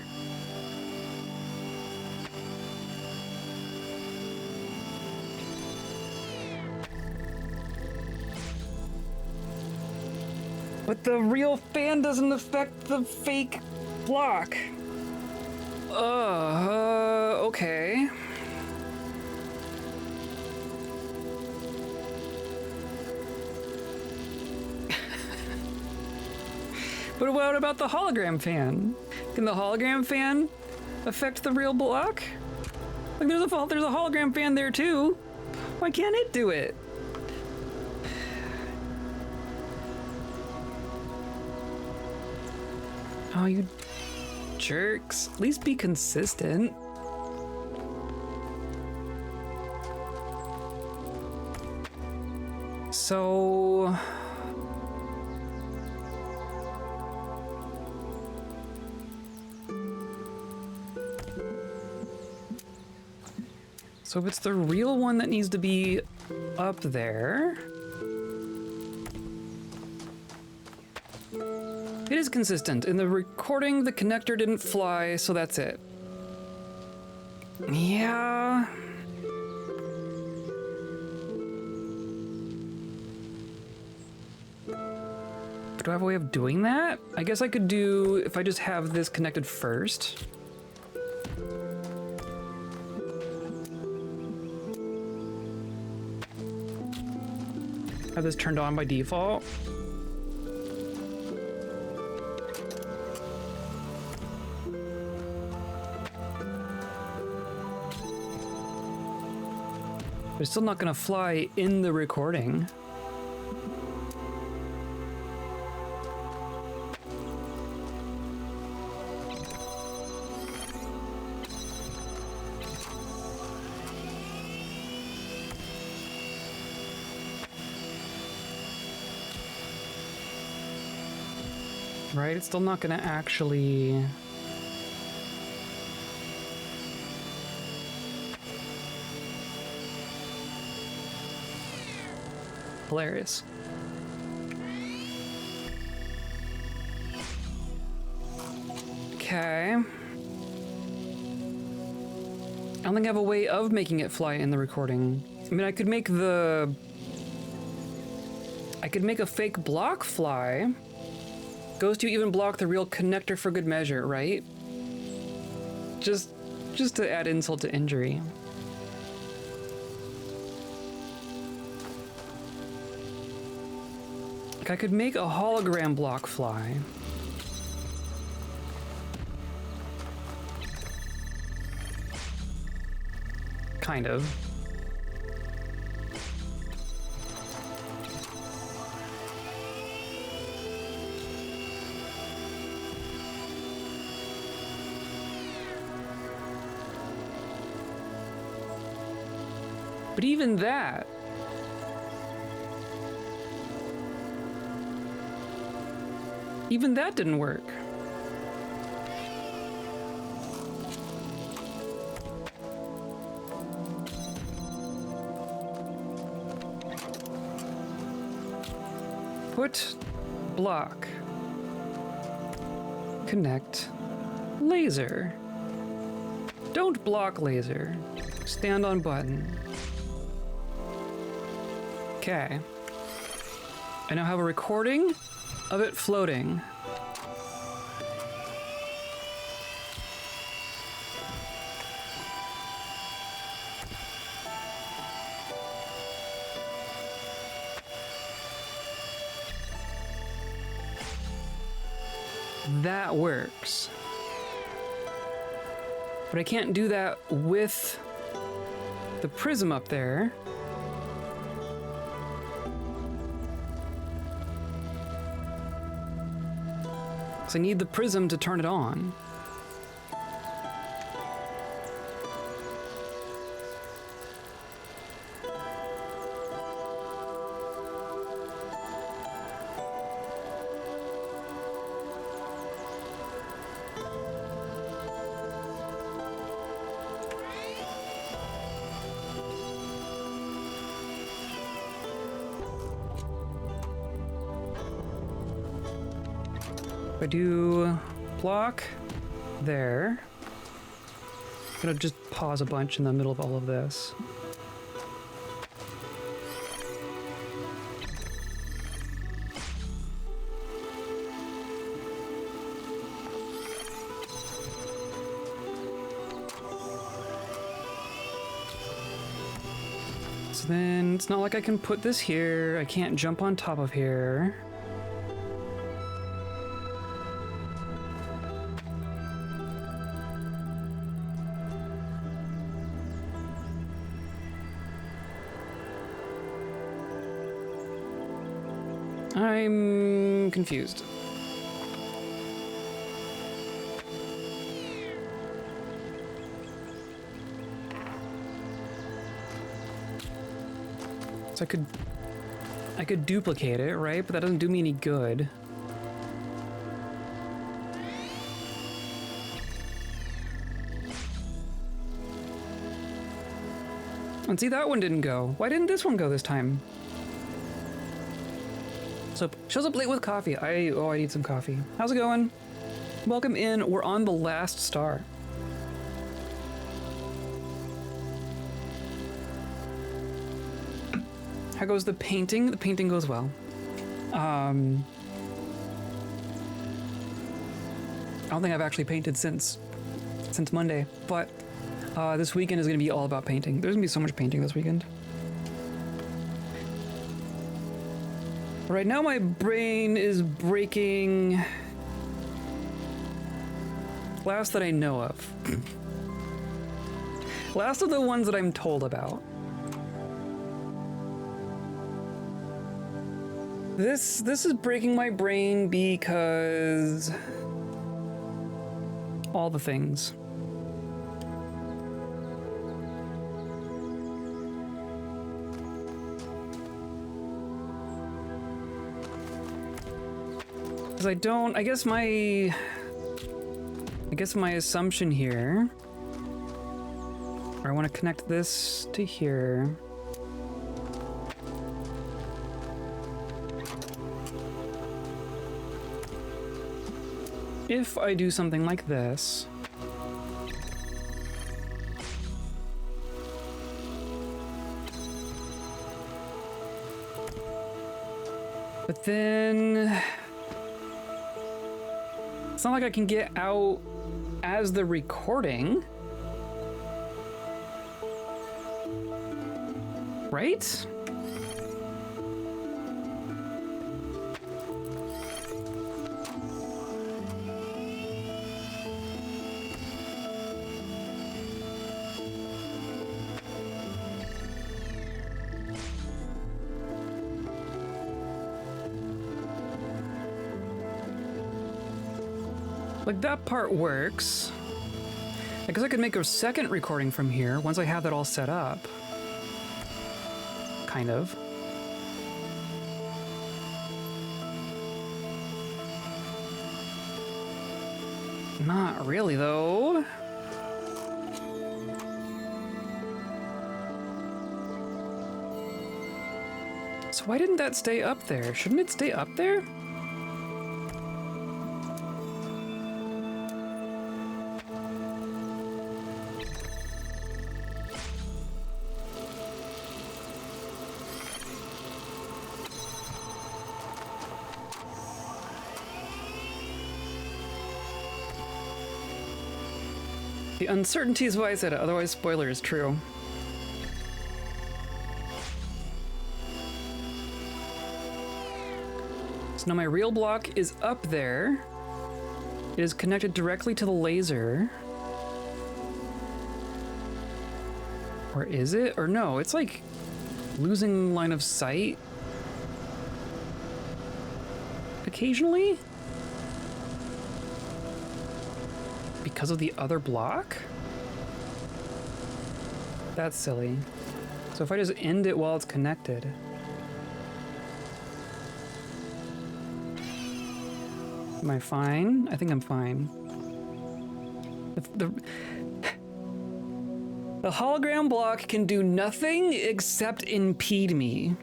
But the real fan doesn't affect the fake block. Okay. But what about the hologram fan? Can the hologram fan affect the real block? Like there's a hologram fan there too. Why can't it do it? Oh, you jerks. At least be consistent. So... So if it's the real one that needs to be up there... It is consistent. In the recording, the connector didn't fly, so that's it. Yeah... Do I have a way of doing that? I guess I could do, if I just have this connected first. Have this turned on by default. But it's still not gonna fly in the recording. Right, it's still not gonna actually... Hilarious. Okay. I don't think I have a way of making it fly in the recording. I mean, I could make a fake block fly. Ghost, you even block the real connector for good measure, right? Just to add insult to injury. Like I could make a hologram block fly. Kind of. But even that... even that didn't work. Put block. Connect laser. Don't block laser. Stand on button. Okay. I now have a recording of it floating. That works. But I can't do that with the prism up there. I need the prism to turn it on. If I do block there, I'm gonna just pause a bunch in the middle of all of this. So then it's not like I can put this here. I can't jump on top of here. I'm confused. So I could duplicate it, right? But that doesn't do me any good. And see, that one didn't go. Why didn't this one go this time? So, shows up late with coffee. I need some coffee. How's it going? Welcome in. We're on the last star. How goes the painting? The painting goes well. I don't think I've actually painted since Monday, but this weekend is going to be all about painting. There's going to be so much painting this weekend. Right now my brain is breaking last that I know of. Last of the ones that I'm told about. This is breaking my brain because all the things. I guess my assumption here, or I want to connect this to here. If I do something like this, but then it's not like I can get out as the recording, right? Like, that part works. I guess I could make a second recording from here once I have that all set up. kind of. Not really, though. So why didn't that stay up there? Shouldn't it stay up there? The uncertainty is why I said it, otherwise spoiler is true. So now my real block is up there. It is connected directly to the laser. Or is it? Or no, it's like losing line of sight occasionally? Because of the other block? That's silly. So if I just end it while it's connected. Am I fine? I think I'm fine. The hologram block can do nothing except impede me.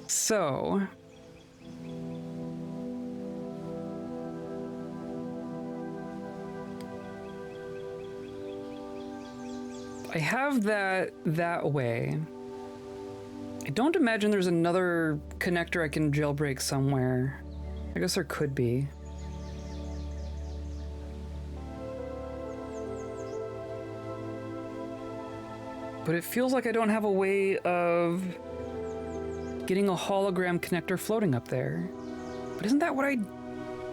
So... I have that way. I don't imagine there's another connector I can jailbreak somewhere. I guess there could be. But it feels like I don't have a way of getting a hologram connector floating up there. But isn't that what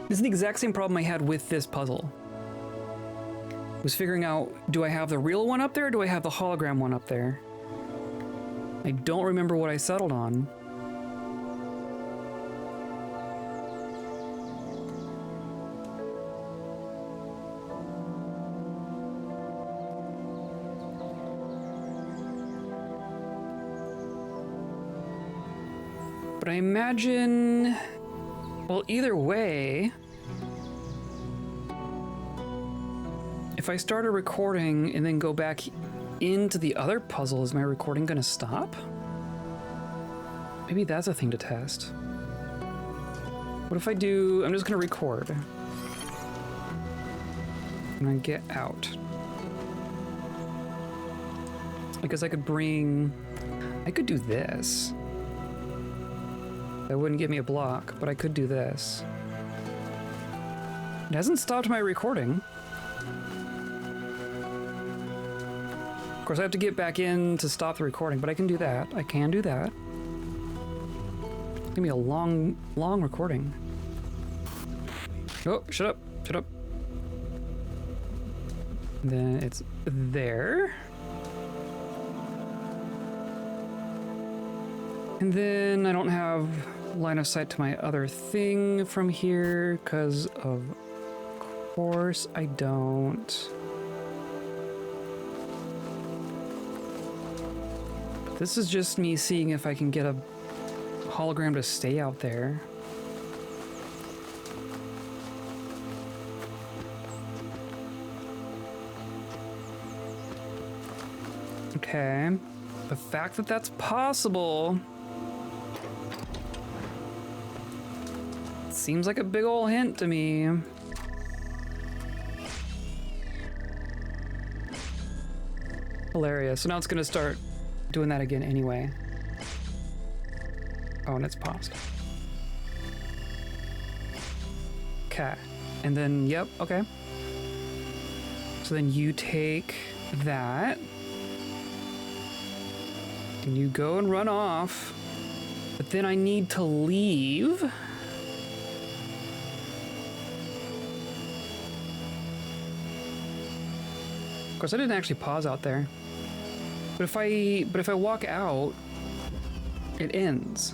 this is the exact same problem I had with this puzzle. Was figuring out, do I have the real one up there or do I have the hologram one up there? I don't remember what I settled on. But I imagine, well, either way, if I start a recording and then go back into the other puzzle, is my recording gonna stop? Maybe that's a thing to test. What if I do, I'm just gonna record. I'm gonna get out. Because I could do this. That wouldn't give me a block, but I could do this. It hasn't stopped my recording. Of course, I have to get back in to stop the recording, but I can do that. I can do that. It's gonna be a long recording. Oh, shut up, shut up. And then it's there. And then I don't have line of sight to my other thing from here, because of course I don't. This is just me seeing if I can get a hologram to stay out there. Okay. The fact that that's possible seems like a big ol' hint to me. Hilarious. So now it's gonna start doing that again anyway. Oh, and it's paused. Okay. And then, yep, okay. So then you take that. And you go and run off. But then I need to leave. Of course, I didn't actually pause out there. But if I walk out, it ends.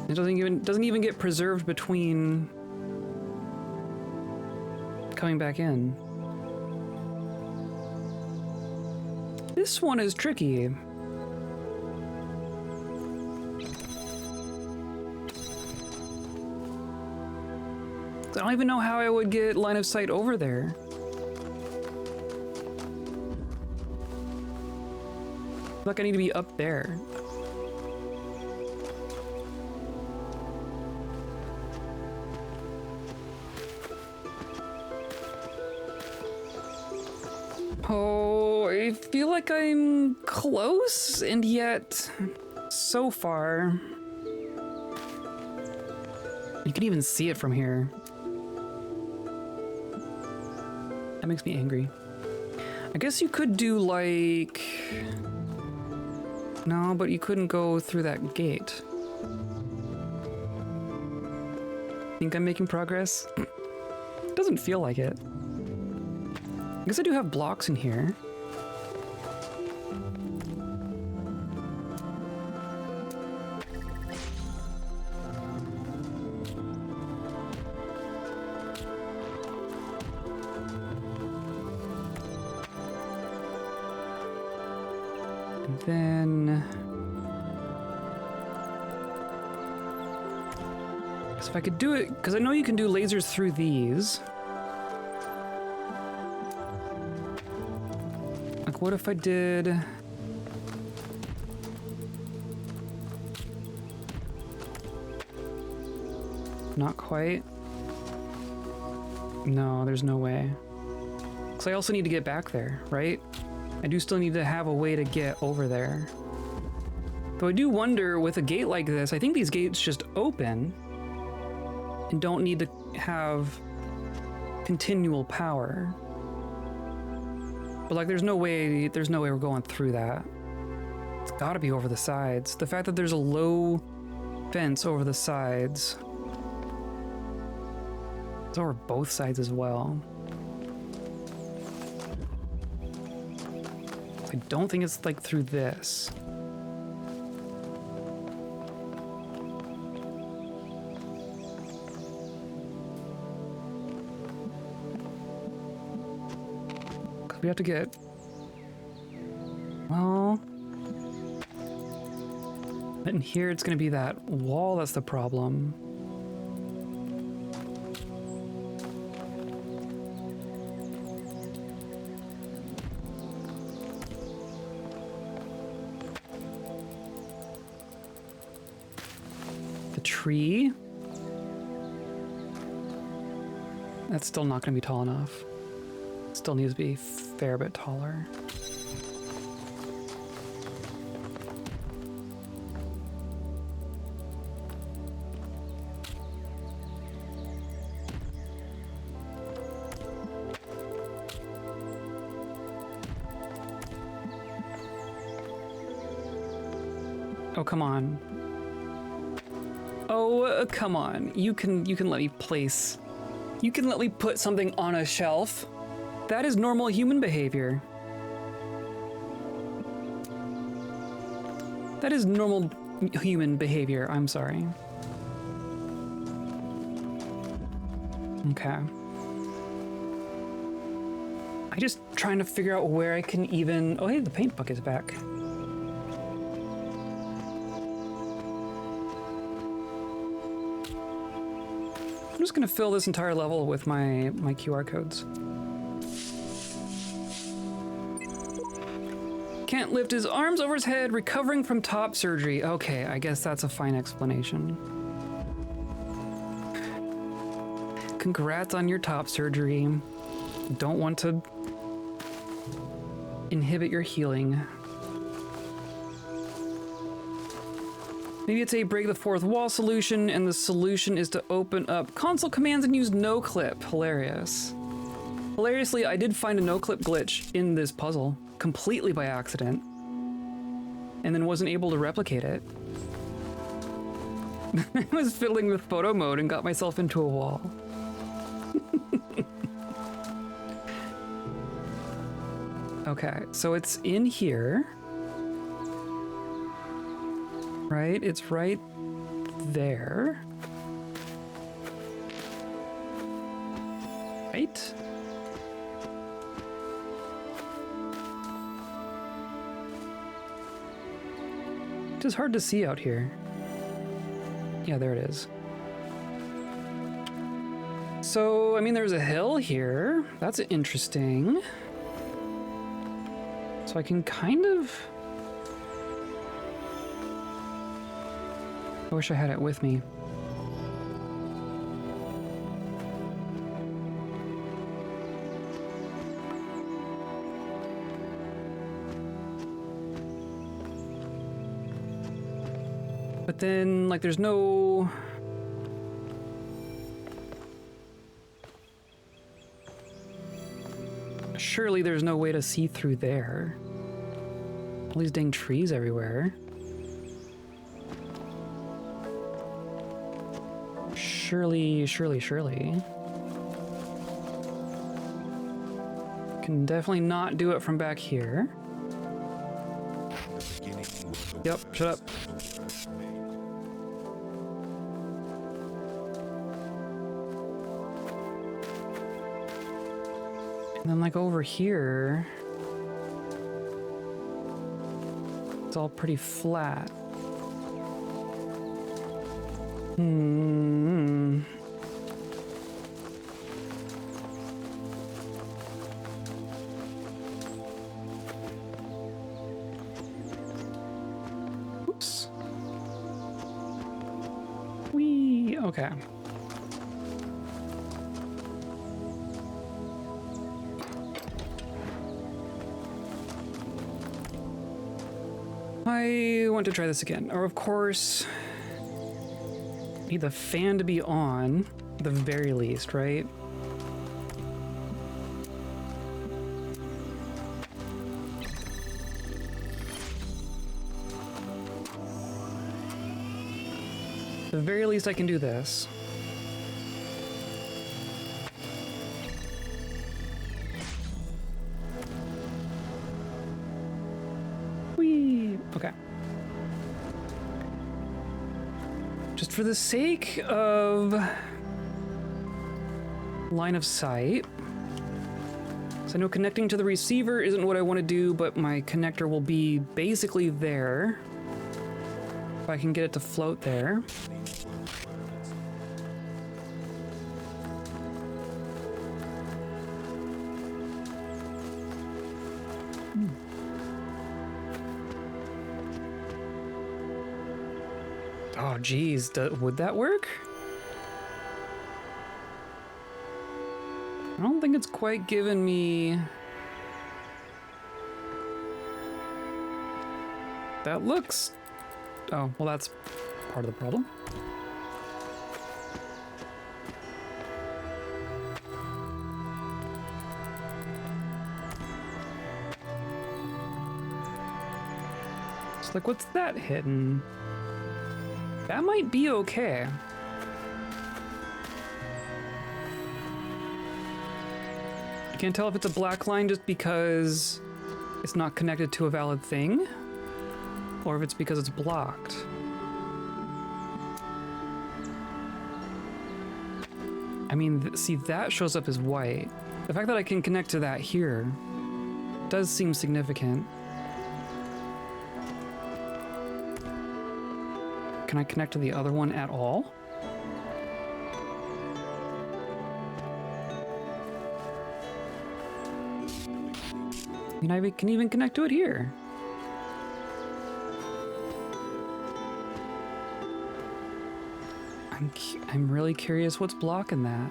It doesn't even get preserved between coming back in. This one is tricky. I don't even know how I would get line of sight over there. Like I need to be up there. Oh, I feel like I'm close, and yet so far. You can even see it from here. That makes me angry. I guess you could do like... No, but you couldn't go through that gate. Think I'm making progress? Doesn't feel like it. I guess I do have blocks in here. And then... So if I could do it, because I know you can do lasers through these. Like, what if I did... Not quite. No, there's no way. Because I also need to get back there, right? I do still need to have a way to get over there. Though I do wonder, with a gate like this, I think these gates just open and don't need to have continual power. But like, there's no way we're going through that. It's gotta be over the sides. The fact that there's a low fence over the sides. It's over both sides as well. I don't think it's like through this. Because we have to get... Well... In here it's going to be that wall that's the problem. Tree. That's still not going to be tall enough. Still needs to be a fair bit taller. Oh, come on. Oh, come on. You can let me place. You can let me put something on a shelf. That is normal human behavior. That is normal human behavior. I'm sorry. Okay. I'm just trying to figure out where I can even... Oh, hey, the paint bucket's back. I'm just gonna fill this entire level with my QR codes. Can't lift his arms over his head, recovering from top surgery. Okay, I guess that's a fine explanation. Congrats on your top surgery. Don't want to inhibit your healing. Maybe it's a break the fourth wall solution, and the solution is to open up console commands and use no clip. Hilarious. Hilariously, I did find a no clip glitch in this puzzle completely by accident, and then wasn't able to replicate it. I was fiddling with photo mode and got myself into a wall. Okay, so it's in here. Right? It's right there. Right? It's hard to see out here. Yeah, there it is. So, I mean, there's a hill here. That's interesting. So I can kind of... I wish I had it with me. But then, like, there's no... Surely there's no way to see through there. All these dang trees everywhere. Surely. Can definitely not do it from back here. Yep, shut up. And then, like, over here, it's all pretty flat. Oops. Whee! Okay. I want to try this again. Or, of course, need the fan to be on, at the very least, right? At the very least, I can do this. Okay. Just for the sake of line of sight, so I know connecting to the receiver isn't what I want to do, but my connector will be basically there. If I can get it to float there. Oh, geez, would that work? I don't think it's quite given me... That looks... Oh, well, that's part of the problem. It's like, what's that hitting? That might be okay. I can't tell if it's a black line just because it's not connected to a valid thing, or if it's because it's blocked. I mean, see, that shows up as white. The fact that I can connect to that here does seem significant. Can I connect to the other one at all? I mean, I can even connect to it here. I'm really curious what's blocking that.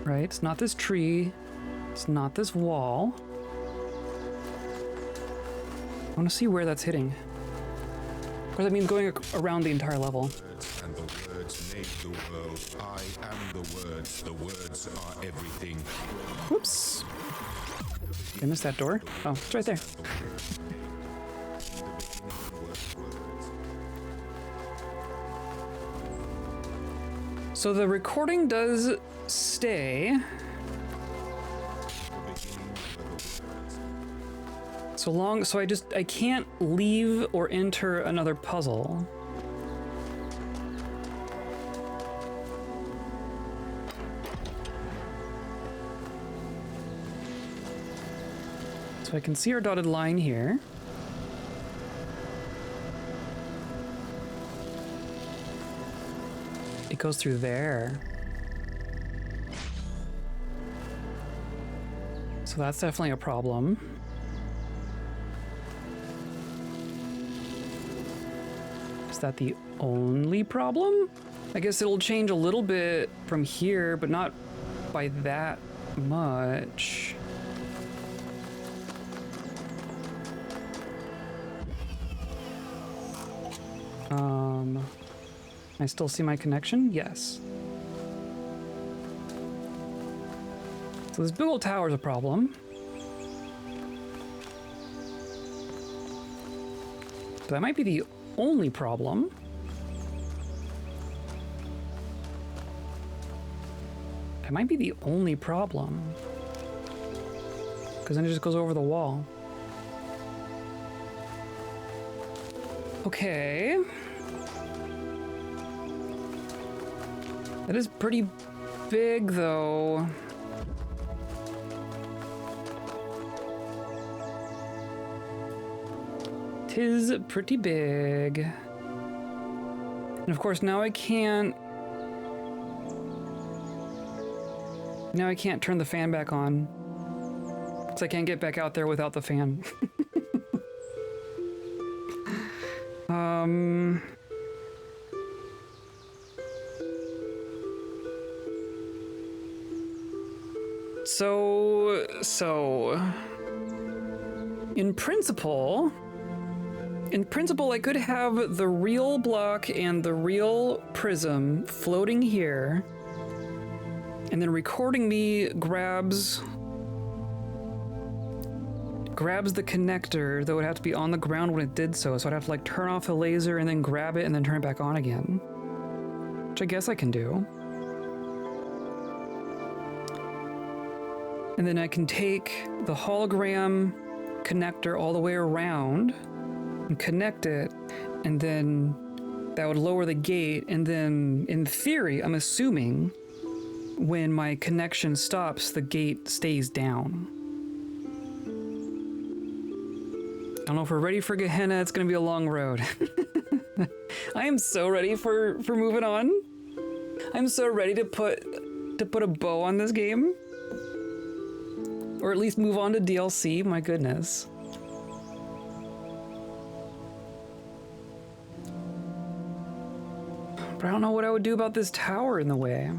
Right, it's not this tree. It's not this wall. I want to see where that's hitting. Of course, that means going around the entire level. And the words made the world. I am the words. The words are everything. Whoops. Did I miss that door? Oh, it's right there. So the recording does stay. So I can't leave or enter another puzzle. So I can see our dotted line here. It goes through there. So that's definitely a problem. Is that the only problem? I guess it'll change a little bit from here, but not by that much. I still see my connection? Yes. So this big old tower is a problem. But that might be the only problem. That might be the only problem. Because then it just goes over the wall. Okay. That is pretty big, though. Tis pretty big. And of course, now I can't turn the fan back on. So I can't get back out there without the fan. So in principle, I could have the real block and the real prism floating here, and then recording me grabs the connector that would have to be on the ground when it did so. So I'd have to like turn off the laser and then grab it and then turn it back on again, which I guess I can do. And then I can take the hologram connector all the way around and connect it, and then that would lower the gate, and then in theory, I'm assuming when my connection stops, the gate stays down. I don't know if we're ready for Gehenna. It's gonna be a long road. I am so ready for moving on. I'm so ready to put a bow on this game. Or at least move on to DLC, my goodness. But I don't know what I would do about this tower in the way.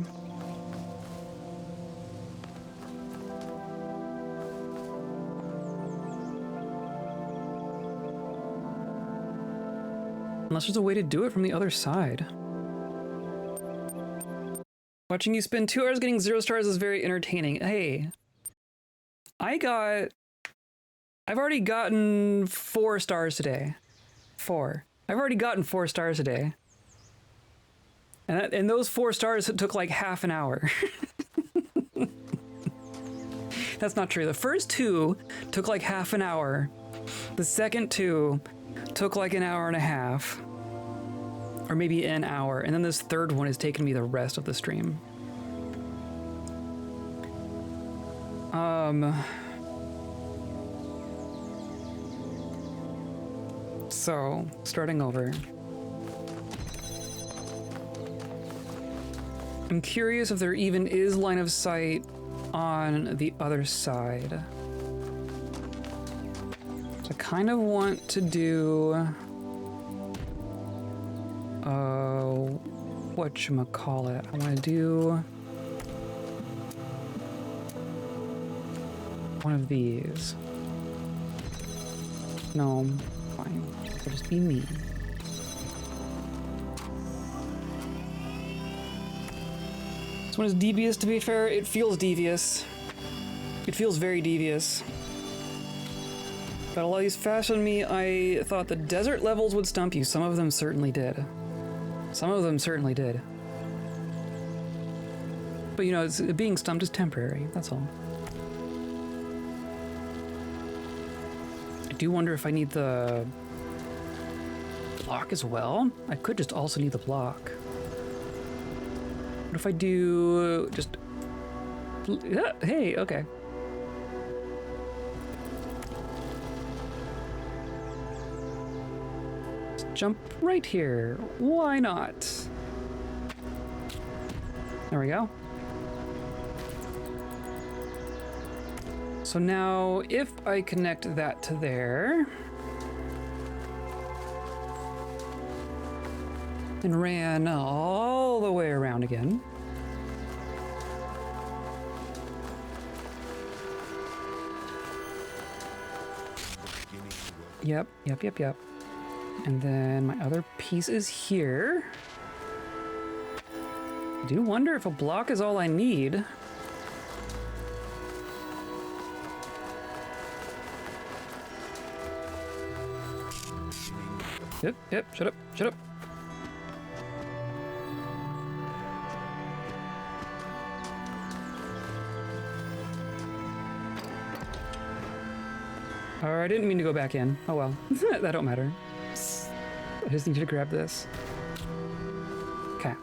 Unless there's a way to do it from the other side. Watching you spend 2 hours getting 0 stars is very entertaining. Hey. I've already gotten 4 stars today. 4. I've already gotten 4 stars today. And those 4 stars took like half an hour. That's not true. The first 2 took like half an hour. The second 2 took like an hour and a half. Or maybe an hour. And then this third one has taken me the rest of the stream. So, starting over. I'm curious if there even is line of sight on the other side. So I kind of want to do... whatchamacallit. I want to do... one of these. No, fine. It'll just be me. This one is devious, to be fair. It feels devious. It feels very devious. But a lot of these faster than me, I thought the desert levels would stump you. Some of them certainly did. Some of them certainly did. But you know, being stumped is temporary, that's all. do wonder if I need the block as well. I could just also need the block. What if I do just... Yeah, hey, okay. Let's jump right here. Why not? There we go. So now, if I connect that to there, and ran all the way around again, yep. And then my other piece is here. I do wonder if a block is all I need. Yep, shut up. I didn't mean to go back in. Oh well, that don't matter. I just need you to grab this. Okay.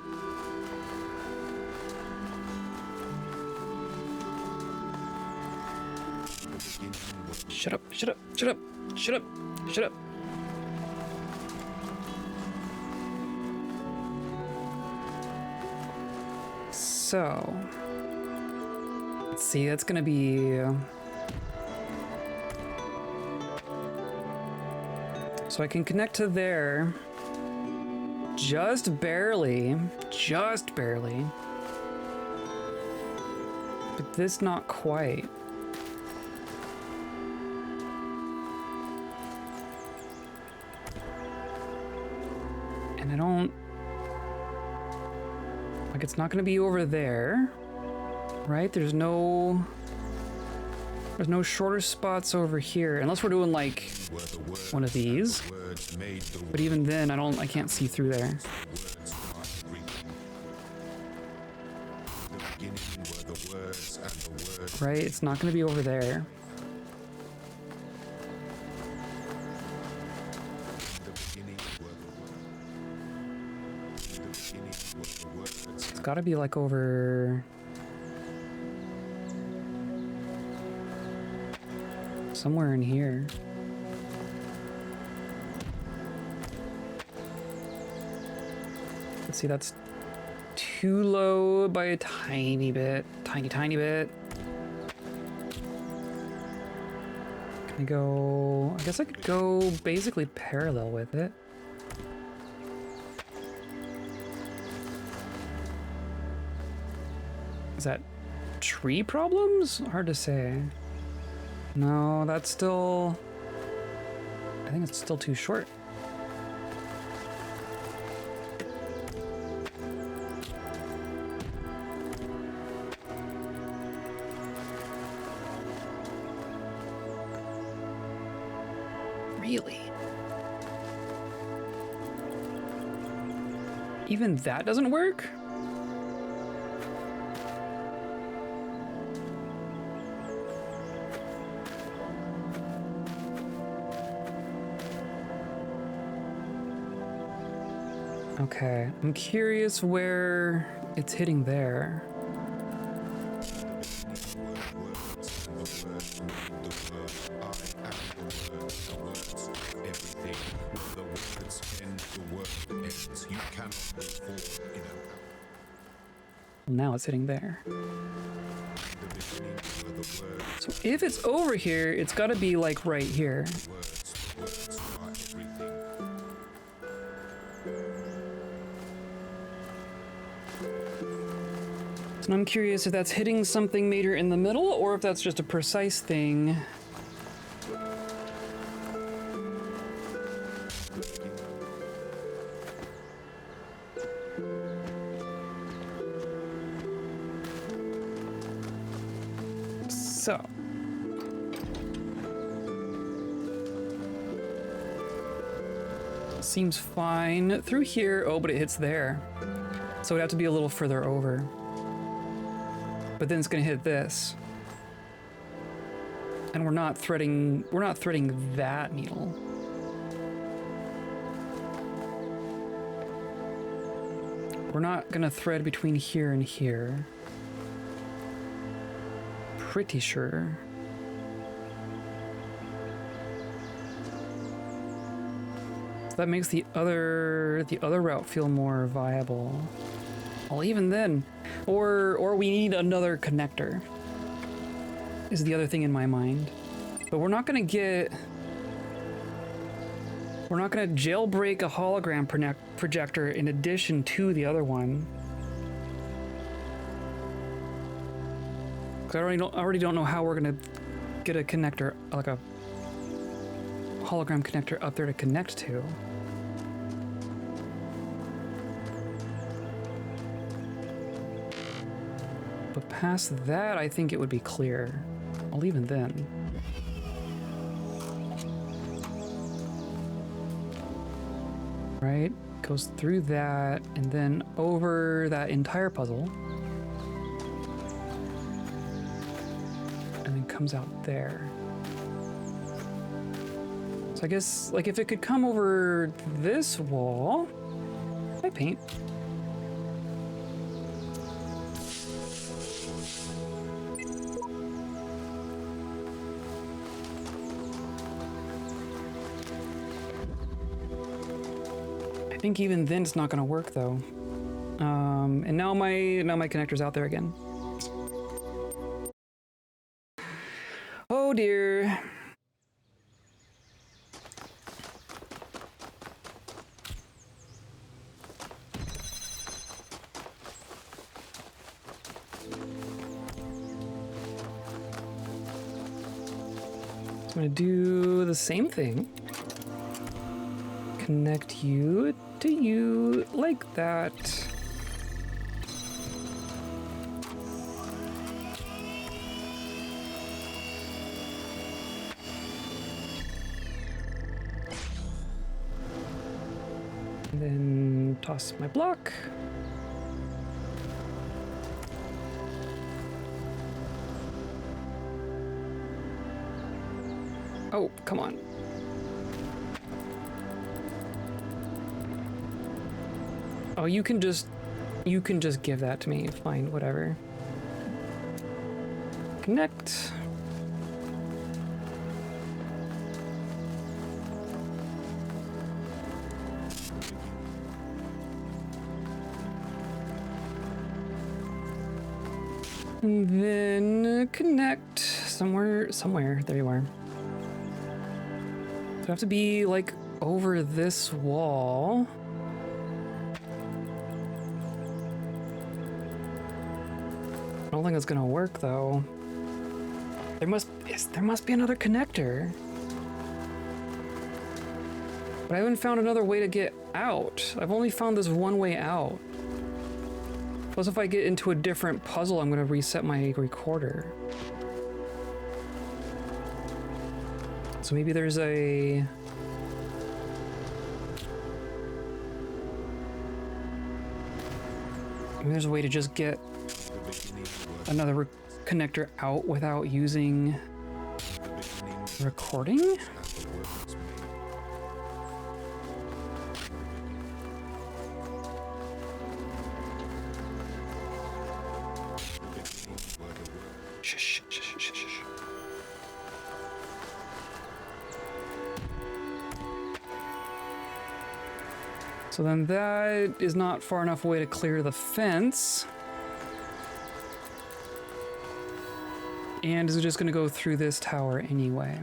Shut up. So, let's see, that's gonna be... So I can connect to there, just barely, but this not quite. And I don't... Like, it's not gonna be over there, right? There's no shorter spots over here, unless we're doing like one of these. But even then, I can't see through there. Right? It's not gonna be over there. It's gotta be like over... somewhere in here. Let's see, that's too low by a tiny bit. Tiny bit. Can I go... I guess I could go basically parallel with it. Is that tree problems? Hard to say. No, that's still... I think it's still too short. Really? Even that doesn't work? Okay, I'm curious where it's hitting there. Now it's hitting there. So if it's over here, it's got to be like right here. And I'm curious if that's hitting something major in the middle or if that's just a precise thing. So. Seems fine through here. Oh, but it hits there. So it'd have to be a little further over. But then it's gonna hit this. And we're not threading that needle. We're not gonna thread between here and here. Pretty sure. So that makes the other route feel more viable. Well, even then, or we need another connector, is the other thing in my mind. But we're not gonna jailbreak a hologram projector in addition to the other one. Because I already don't know how we're gonna get a connector, like a hologram connector up there to connect to. But past that, I think it would be clear. Well, even then. Right? Goes through that, and then over that entire puzzle. And then comes out there. So I guess, like, if it could come over this wall... I paint. I think even then it's not going to work though. And now my connector's out there again. Oh dear. I'm going to do the same thing. Connect you to you like that. And then toss my block. Oh, come on. Oh, you can just give that to me. Fine, whatever. Connect. And then connect somewhere. There you are. So I have to be like over this wall. I don't think it's gonna work though. There must be another connector. But I haven't found another way to get out. I've only found this one way out. Plus if I get into a different puzzle, I'm gonna reset my recorder. So maybe there's a... maybe there's a way to just get another connector out without using recording? Shh, shh, shh, shh, shh. So then that is not far enough away to clear the fence. And is just gonna go through this tower anyway.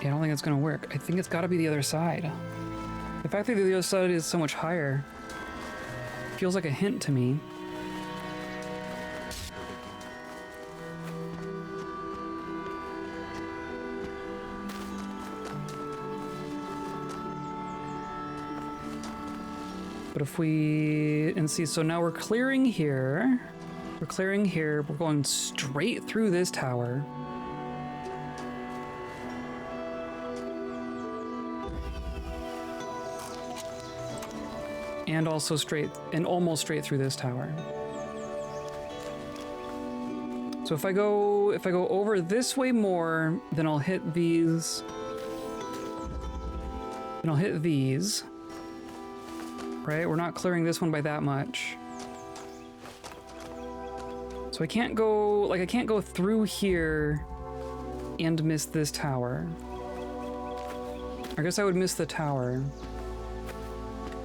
Yeah, I don't think it's gonna work. I think it's gotta be the other side. The fact that the other side is so much higher feels like a hint to me. But if we, and see, so now we're clearing here. We're clearing here. We're going straight through this tower. and also straight and almost straight through this tower. So if I go over this way more, then I'll hit these. And I'll hit these. Right? We're not clearing this one by that much. So I can't go through here and miss this tower. I guess I would miss the tower.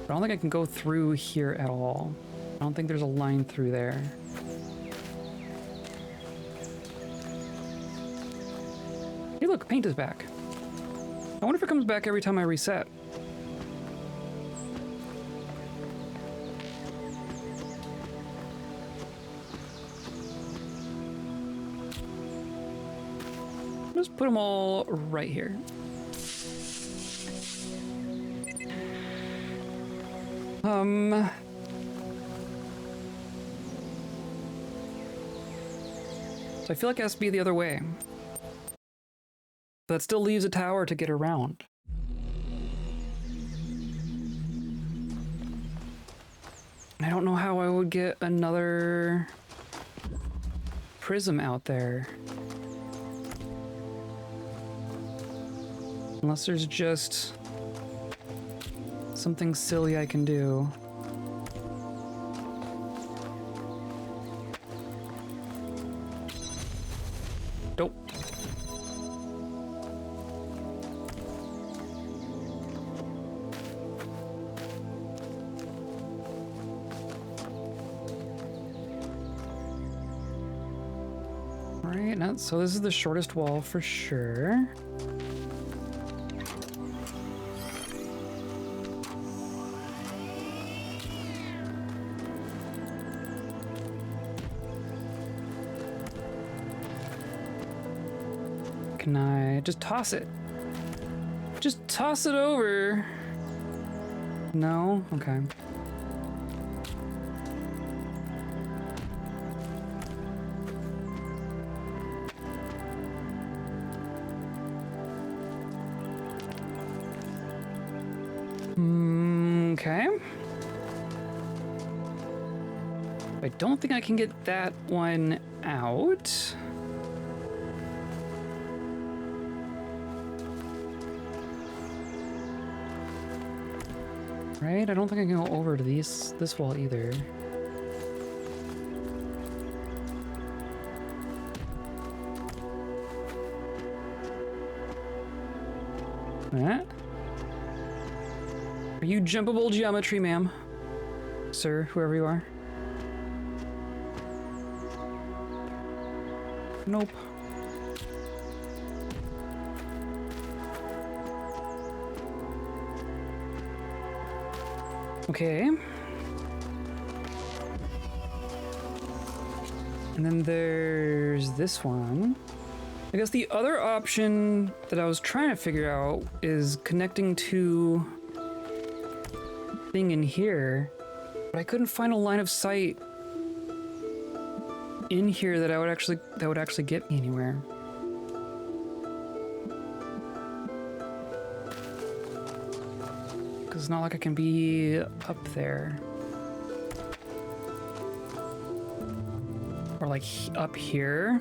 But I don't think I can go through here at all. I don't think there's a line through there. Hey look, paint is back. I wonder if it comes back every time I reset. Just put them all right here. So I feel like it has to be the other way. That still leaves a tower to get around. I don't know how I would get another prism out there. Unless there's just something silly I can do. Nope. All right, now, so this is the shortest wall for sure. Can I just toss it? Just toss it over. No? Okay. Okay. I don't think I can get that one out. Right? I don't think I can go over to this wall either. That? Are you jumpable geometry, ma'am? Sir, whoever you are? Nope. Okay. And then there's this one. I guess the other option that I was trying to figure out is connecting to thing in here, but I couldn't find a line of sight in here that would actually get me anywhere. Because it's not like I can be up there. Or like up here.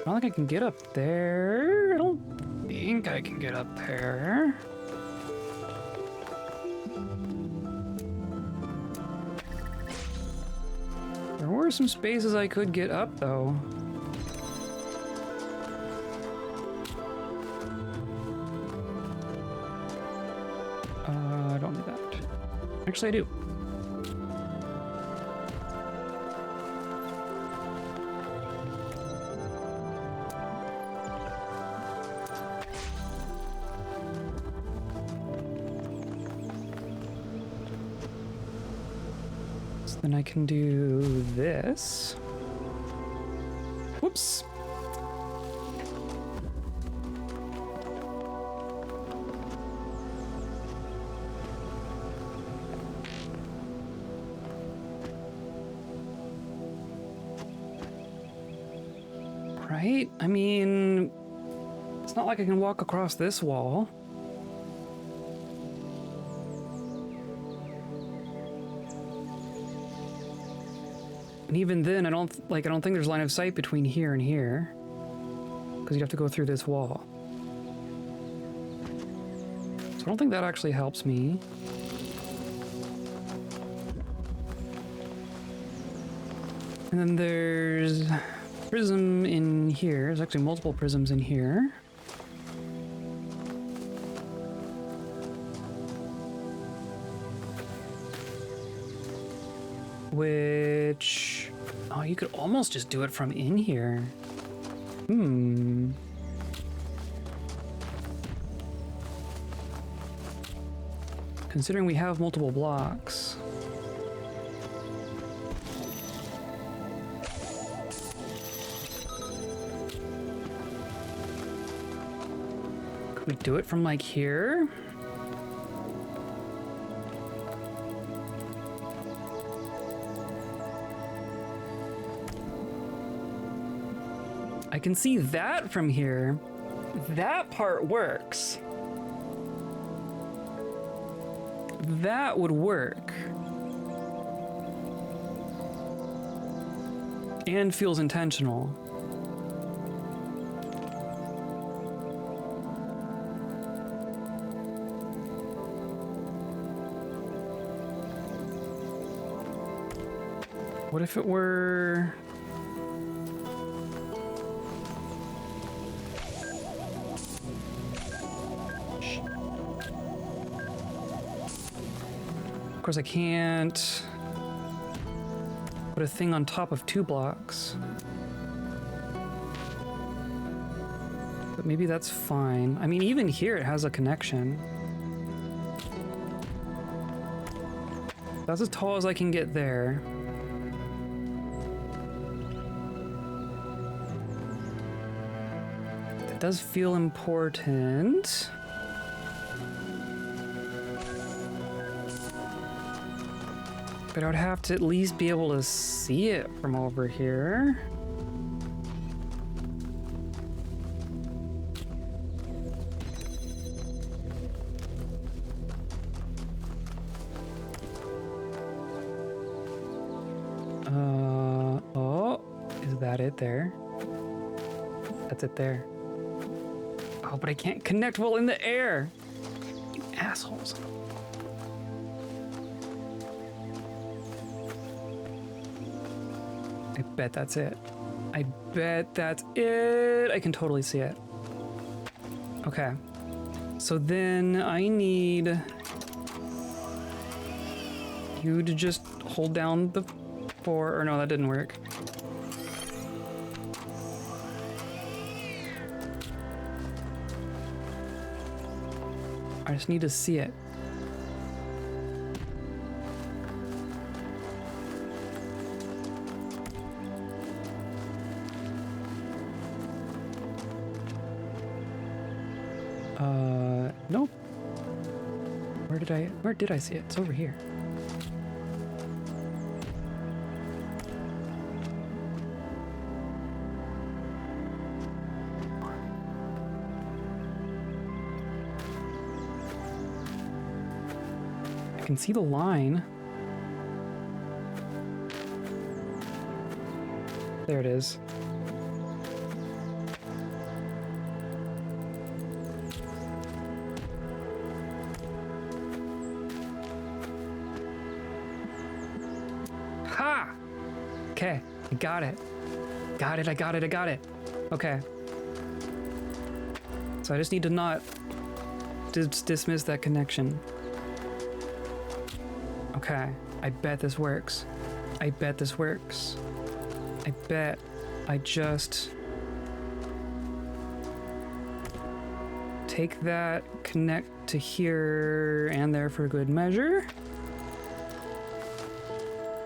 Not like I can get up there. I don't think I can get up there. There were some spaces I could get up though. I don't need that. Actually, I do. So then I can do this. Whoops. Right? I mean, it's not like I can walk across this wall. And even then, I don't think there's line of sight between here and here, because you'd have to go through this wall. So I don't think that actually helps me. And then there's prism in here. There's actually multiple prisms in here. Which, oh, you could almost just do it from in here. Considering we have multiple blocks. Could we do it from like here? I can see that from here. That part works. That would work. And feels intentional. What if it were... Of course, I can't put a thing on top of 2 blocks. But maybe that's fine. I mean, even here it has a connection. That's as tall as I can get there. It does feel important. But I would have to at least be able to see it from over here. Oh, is that it there? That's it there. Oh, but I can't connect while in the air. You assholes. I bet that's it. I bet that's it. I can totally see it. Okay. So then I need you to just hold down the 4, or no, that didn't work. I just need to see it. Nope. Where did I see it? It's over here. I can see the line. There it is. Ha! Okay, I got it. Got it, I got it, I got it. Okay. So I just need to not dismiss that connection. Okay, I bet this works. I bet this works. I bet I just take that, connect to here and there for good measure.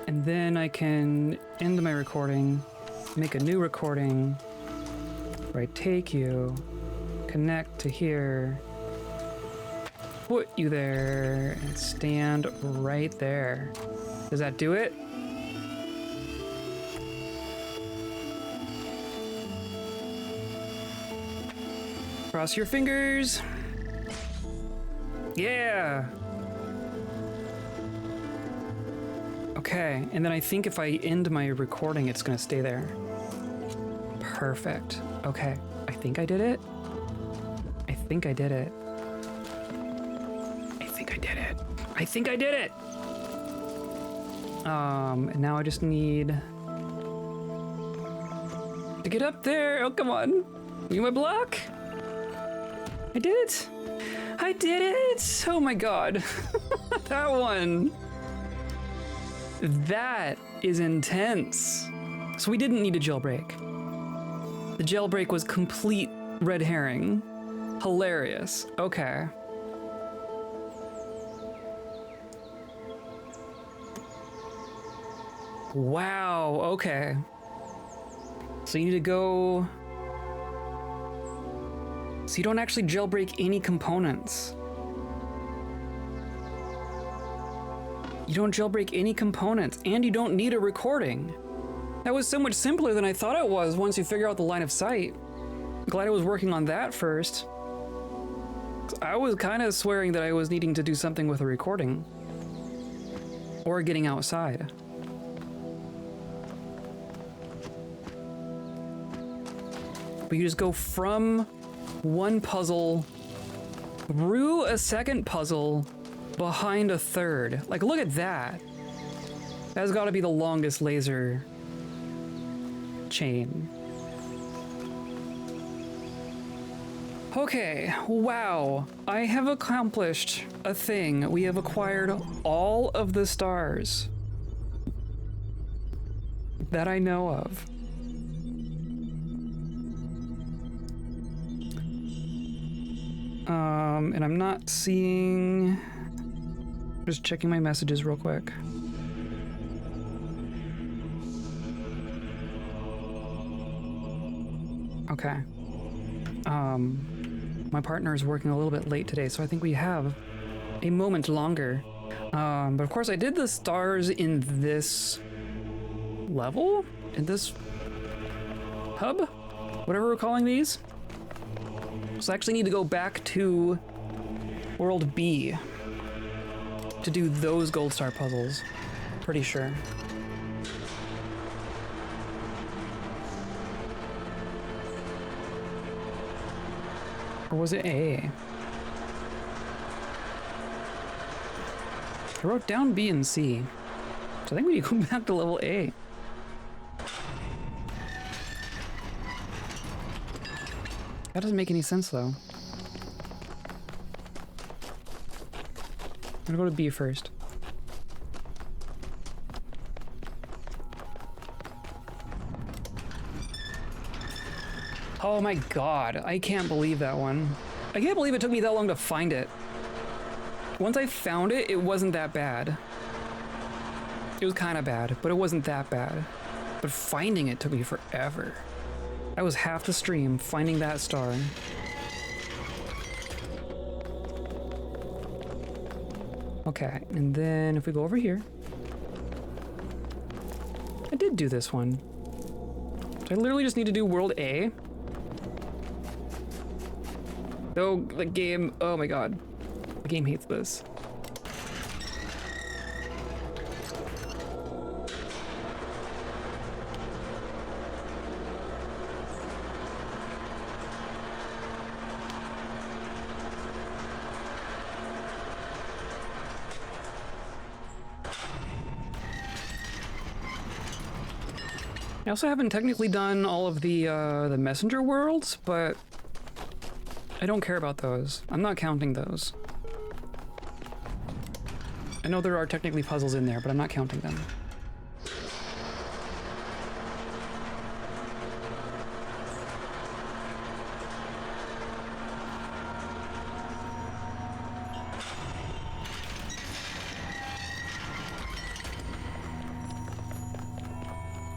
And then I can end my recording, make a new recording where I take you, connect to here, put you there, and stand right there. Does that do it? Cross your fingers. Yeah. Okay, and then I think if I end my recording, it's gonna stay there. Perfect. Okay, I think I did it. I think I did it. I think I did it. I think I did it! And now I just need to get up there. Oh, come on. You my block? I did it. I did it. Oh my God. That one. That is intense. So we didn't need a jailbreak. The jailbreak was complete red herring. Hilarious. Okay. Wow, okay. So you need to go... So you don't actually jailbreak any components. You don't jailbreak any components, and you don't need a recording. That was so much simpler than I thought it was once you figure out the line of sight. Glad I was working on that first. I was kind of swearing that I was needing to do something with a recording. Or getting outside. But you just go from one puzzle through a second puzzle behind a third. Like, look at that. That's got to be the longest laser chain. Okay, wow. I have accomplished a thing. We have acquired all of the stars that I know of. And I'm not seeing... Just checking my messages real quick. Okay. My partner is working a little bit late today, so I think we have a moment longer. But of course I did the stars in this level? In this hub? Whatever we're calling these? So I actually need to go back to World B to do those gold star puzzles. Pretty sure. Or was it A? I wrote down B and C. So I think we need to go back to level A. That doesn't make any sense though. I'm gonna go to B first. Oh my God, I can't believe that one. I can't believe it took me that long to find it. Once I found it, it wasn't that bad. It was kind of bad, but it wasn't that bad. But finding it took me forever. I was half the stream finding that star. Okay, and then if we go over here, I did do this one. So I literally just need to do World A. Oh, the game, oh my God. The game hates this. I also haven't technically done all of the messenger worlds, but I don't care about those. I'm not counting those. I know there are technically puzzles in there, but I'm not counting them.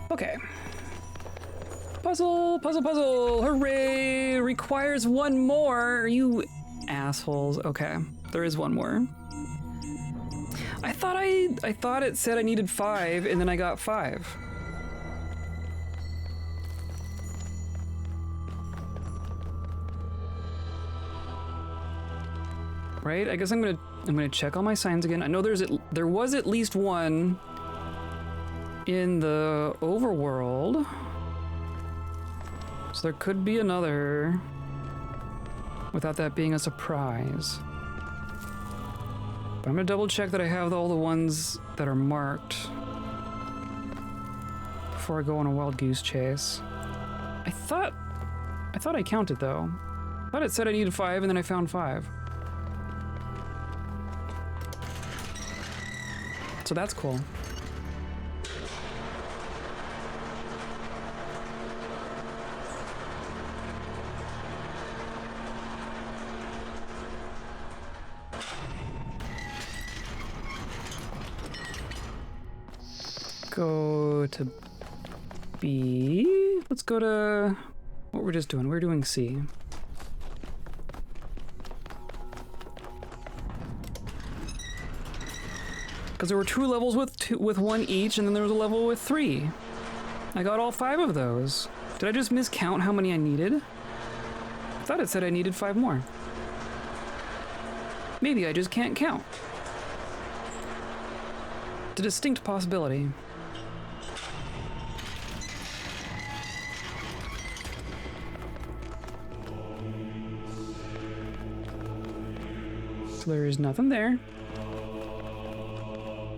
Okay. Puzzle, puzzle, puzzle! Hooray! Requires one more! You assholes. Okay, there is one more. I thought it said I needed 5, and then I got 5. Right? I guess I'm gonna check all my signs again. I know there was at least one in the overworld. So there could be another without that being a surprise. But I'm gonna double check that I have all the ones that are marked before I go on a wild goose chase. I thought I counted though. I thought it said I needed 5 and then I found 5. So that's cool. Go to B. Let's go to what we're just doing. We're doing C. Because there were 2 levels with 1 each, and then there was a level with 3. I got all 5 of those. Did I just miscount how many I needed? I thought it said I needed 5 more. Maybe I just can't count. It's a distinct possibility. So there is nothing there.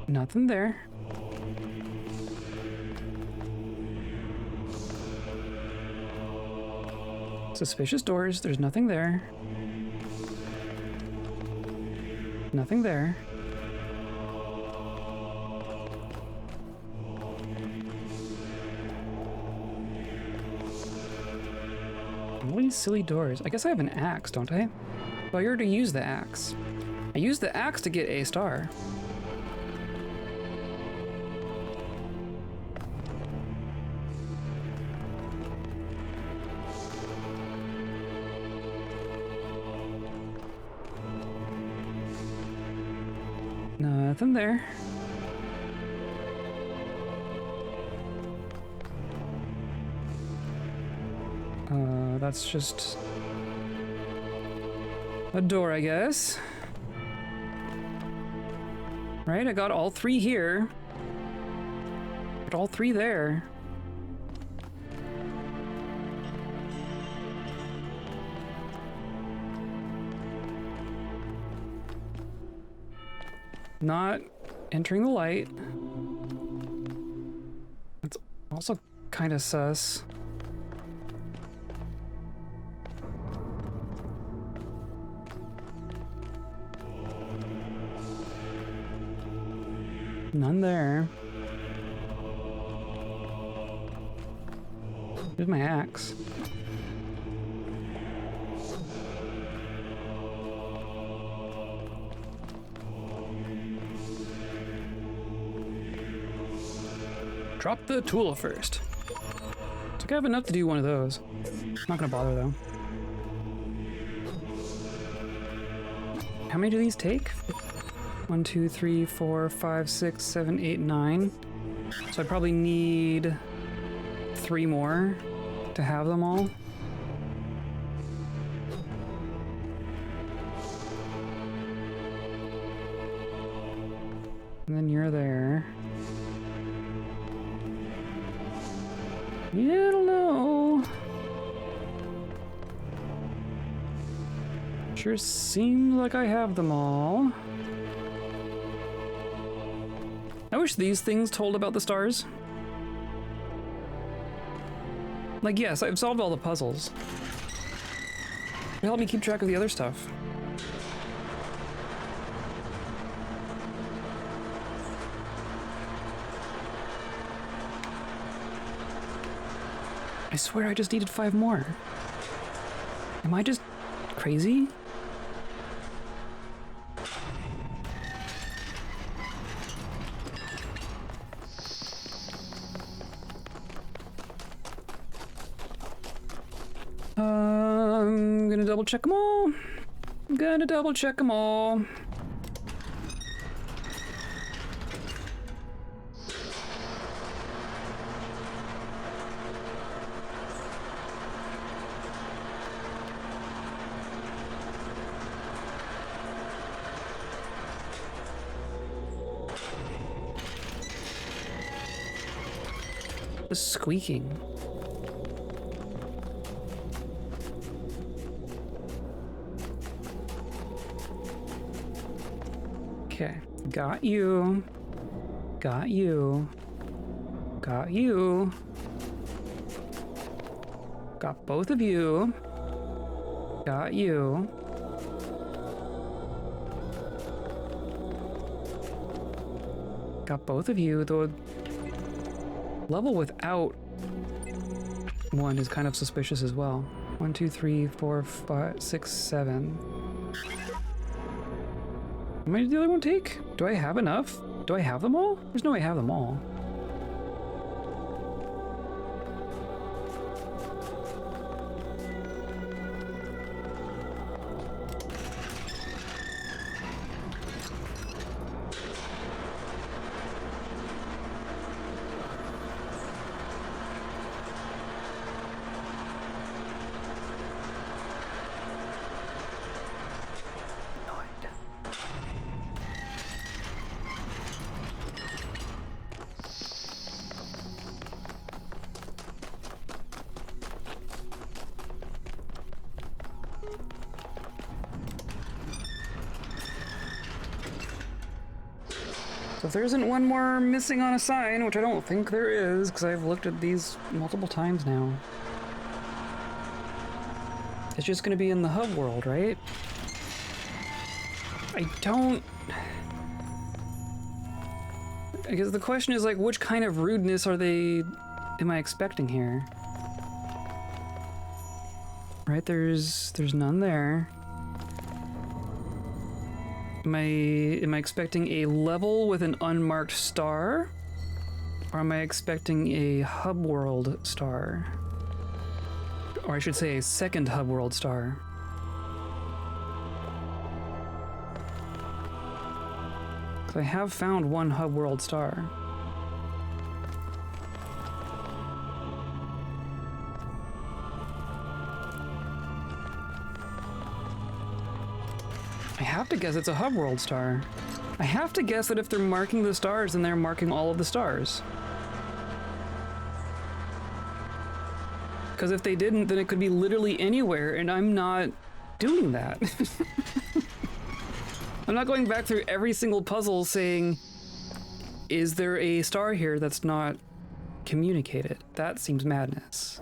Nothing there. Suspicious doors. There's nothing there. Nothing there. All these silly doors. I guess I have an axe, don't I? Well, I already used the axe. I used the axe to get a star. Nothing there. That's just a door, I guess. Right, I got all 3 here. But all 3 there. Not entering the light. That's also kind of sus. None there. Here's my axe. Drop the tool first. It's like I have enough to do one of those. Not gonna bother though. How many do these take? 1, 2, 3, 4, 5, 6, 7, 8, 9. So I probably need 3 more to have them all. And then you're there. You don't know. Sure seems like I have them all. I wish these things told about the stars. Like, yes, I've solved all the puzzles. It helped me keep track of the other stuff. I swear I just needed 5 more. Am I just crazy? I'm gonna double check them all. I'm gonna double check them all. was squeaking? Okay, got you. Got you. Got you. Got both of you. Got you. Got both of you. The level without one is kind of suspicious as well. 1, 2, 3, 4, 5, 6, 7. How many did the other one take? Do I have enough? Do I have them all? There's no way I have them all. So if there isn't one more missing on a sign, which I don't think there is, because I've looked at these multiple times now. It's just gonna be in the hub world, right? I don't... I guess the question is, like, which kind of rudeness am I expecting here? Right, there's none there. Am I expecting a level with an unmarked star? Or am I expecting a hub world star? Or I should say a second hub world star. So I have found one hub world star. I have to guess it's a hub world star. I have to guess that if they're marking the stars, then they're marking all of the stars. Because if they didn't, then it could be literally anywhere, and I'm not doing that. I'm not going back through every single puzzle saying, is there a star here that's not communicated? That seems madness.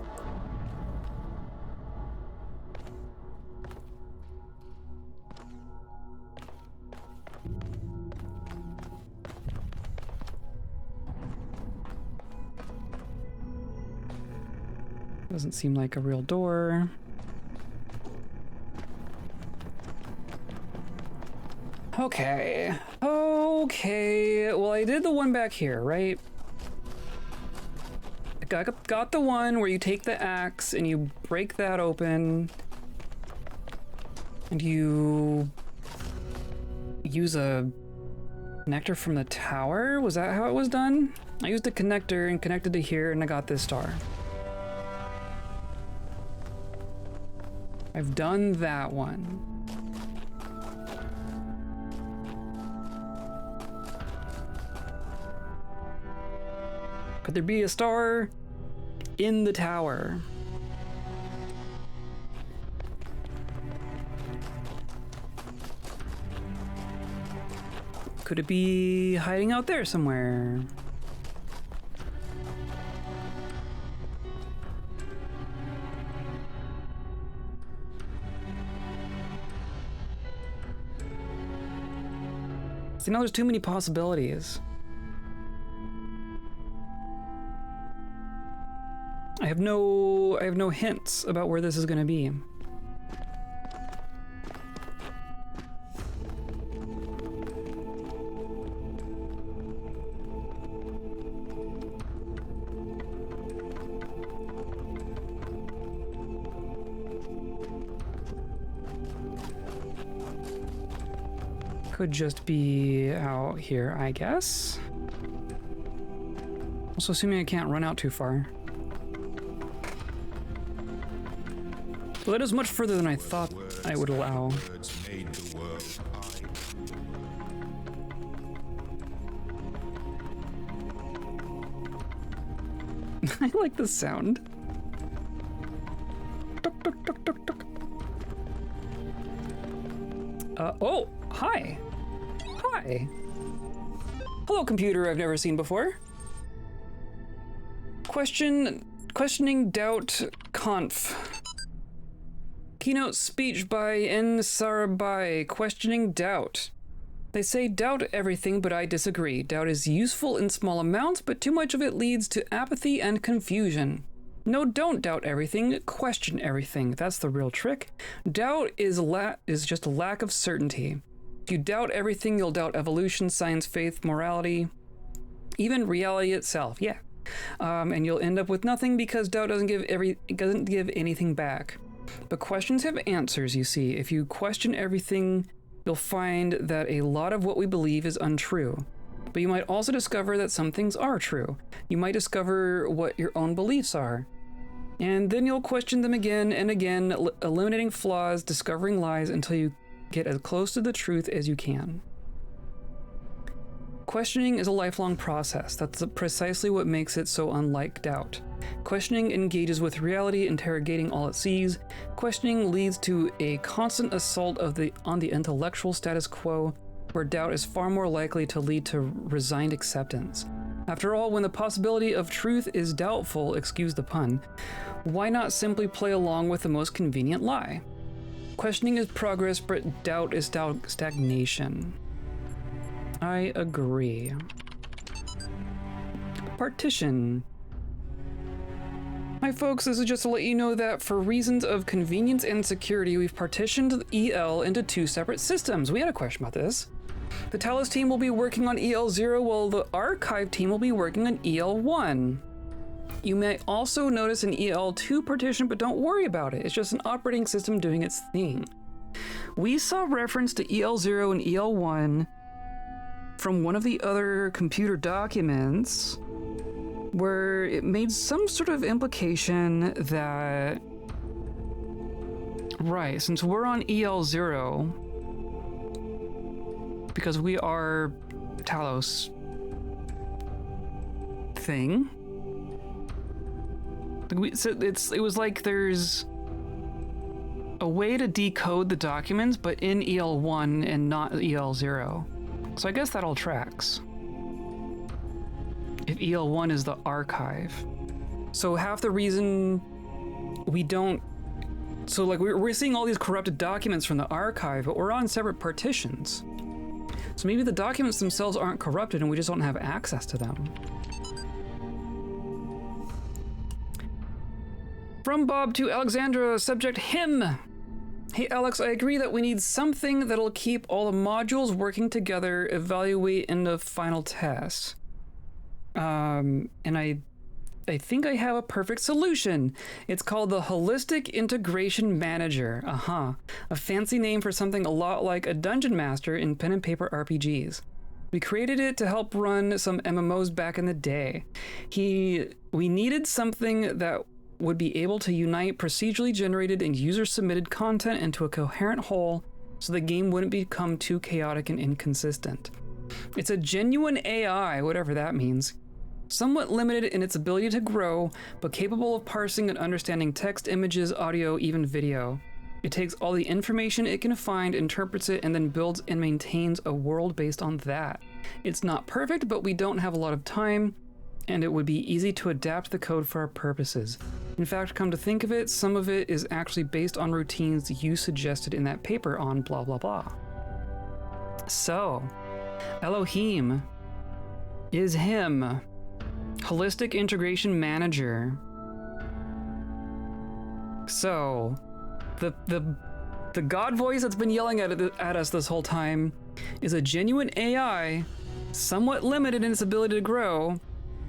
Doesn't seem like a real door. Okay. Okay. Well, I did the one back here, right? I got the one where you take the axe and you break that open. And you use a connector from the tower? Was that how it was done? I used a connector and connected to here and I got this star. I've done that one. Could there be a star in the tower? Could it be hiding out there somewhere? See, now there's too many possibilities. I have no hints about where this is going to be. Could just be out here, I guess. Also assuming I can't run out too far. Well, that is much further than I thought I would allow. I like the sound. Tuk, tuk, tuk, tuk, tuk. Oh, hi. Hi. Hello, computer I've never seen before. Questioning doubt conf. Keynote speech by N. Sarabai, questioning doubt. They say doubt everything, but I disagree. Doubt is useful in small amounts, but too much of it leads to apathy and confusion. No, don't doubt everything, question everything. That's the real trick. Doubt is just a lack of certainty. If you doubt everything, you'll doubt evolution, science, faith, morality, even reality itself. Yeah. And you'll end up with nothing because doubt doesn't give anything back. But questions have answers, you see. If you question everything, you'll find that a lot of what we believe is untrue. But you might also discover that some things are true. You might discover what your own beliefs are. And then you'll question them again and again, eliminating flaws, discovering lies until you get as close to the truth as you can. Questioning is a lifelong process. That's precisely what makes it so unlike doubt. Questioning engages with reality, interrogating all it sees. Questioning leads to a constant assault on the intellectual status quo, where doubt is far more likely to lead to resigned acceptance. After all, when the possibility of truth is doubtful, excuse the pun, why not simply play along with the most convenient lie? Questioning is progress, but doubt is stagnation. I agree. Partition. Hi folks, this is just to let you know that for reasons of convenience and security, we've partitioned EL into two separate systems. We had a question about this. The Talos team will be working on EL0 while the Archive team will be working on EL1. You may also notice an EL2 partition, but don't worry about it. It's just an operating system doing its thing. We saw reference to EL0 and EL1 from one of the other computer documents where it made some sort of implication that, right, since we're on EL0, because we are Talos thing, it was like there's a way to decode the documents, but in EL1 and not EL0. So I guess that all tracks. If EL1 is the archive. So half the reason we don't... So like we're seeing all these corrupted documents from the archive, but we're on separate partitions. So maybe the documents themselves aren't corrupted and we just don't have access to them. From Bob to Alexandra, subject him. Hey Alex, I agree that we need something that'll keep all the modules working together, evaluate in the final test. And I think I have a perfect solution. It's called the Holistic Integration Manager. A fancy name for something a lot like a dungeon master in pen and paper RPGs. We created it to help run some MMOs back in the day. We needed something that would be able to unite procedurally generated and user-submitted content into a coherent whole so the game wouldn't become too chaotic and inconsistent. It's a genuine AI, whatever that means. Somewhat limited in its ability to grow, but capable of parsing and understanding text, images, audio, even video. It takes all the information it can find, interprets it, and then builds and maintains a world based on that. It's not perfect, but we don't have a lot of time, and it would be easy to adapt the code for our purposes. In fact, come to think of it, some of it is actually based on routines you suggested in that paper on blah blah blah. So, Elohim is him. Holistic Integration Manager. So, the God voice that's been yelling at us this whole time is a genuine AI, somewhat limited in its ability to grow,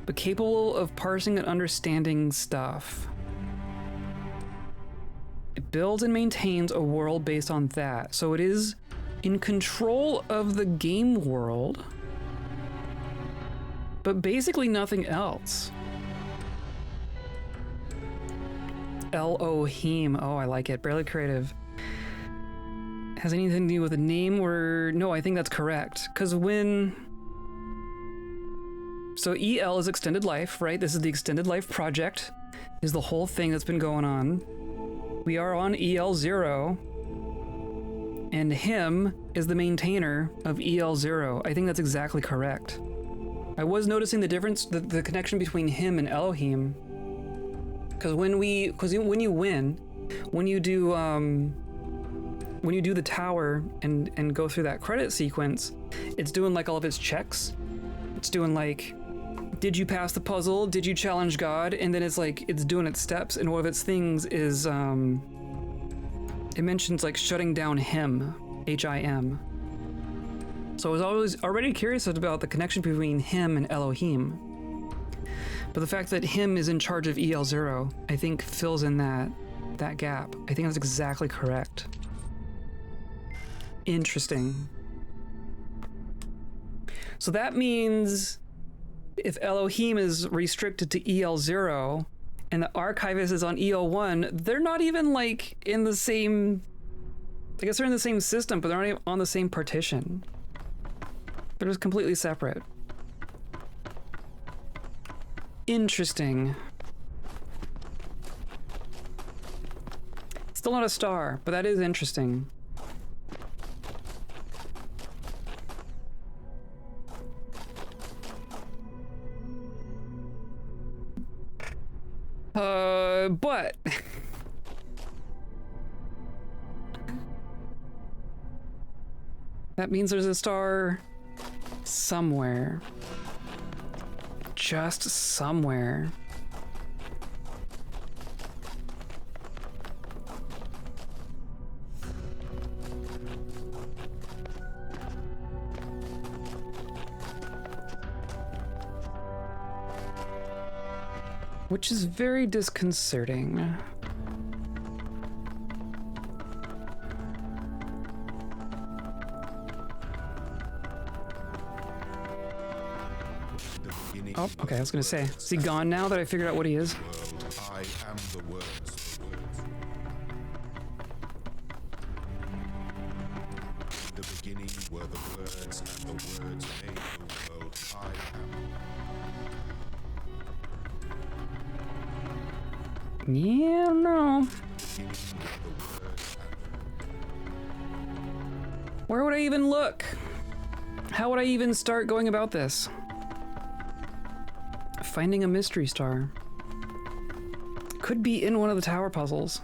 but capable of parsing and understanding stuff. It builds and maintains a world based on that, so it is in control of the game world, but basically nothing else. Elohim. Oh, I like it. Barely creative. Has anything to do with a name or... No, I think that's correct. Because when... So EL is extended life, right? This is the extended life project, is the whole thing that's been going on. We are on EL0, and him is the maintainer of EL0. I think that's exactly correct. I was noticing the difference, the connection between him and Elohim, because when you win, when you do the tower and go through that credit sequence, it's doing like all of its checks. It's doing like, did you pass the puzzle? Did you challenge God? And then it's like, it's doing its steps, and one of its things is, it mentions like shutting down him, H-I-M. So I was already curious about the connection between him and Elohim. But the fact that him is in charge of EL0, I think fills in that gap. I think that's exactly correct. Interesting. So that means if Elohim is restricted to EL0 and the archivist is on EL1, they're not even like in the same, I guess they're in the same system, but they're not even on the same partition. They're just completely separate. Interesting. Still not a star, but that is interesting. But that means there's a star somewhere. Just somewhere. Which is very disconcerting. Oh, okay, I was gonna say, is he gone now that I figured out what he is? I am the words. The beginning were the words, and the words made the world. I am. Yeah, no. Where would I even look? How would I even start going about this? Finding a mystery star. Could be in one of the tower puzzles.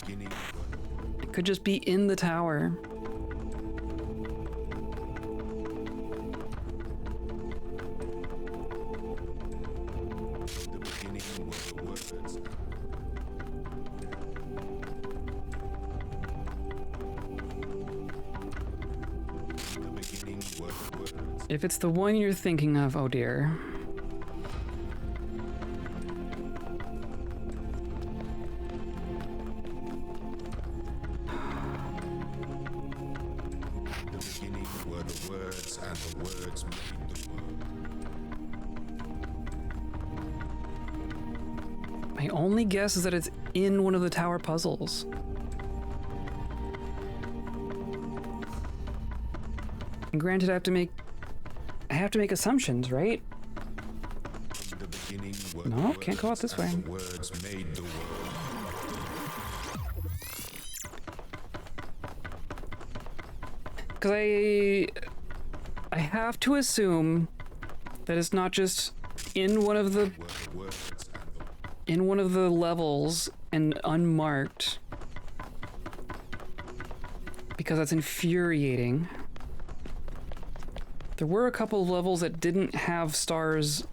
It could just be in the tower. If it's the one you're thinking of, oh dear. The beginning were the words, and the words made the world. My only guess is that it's in one of the tower puzzles. And granted, I have to make assumptions, right? No, can't go out this way. Words made the world. Because I have to assume that it's not just in one of the levels and unmarked, because that's infuriating. There were a couple of levels that didn't have stars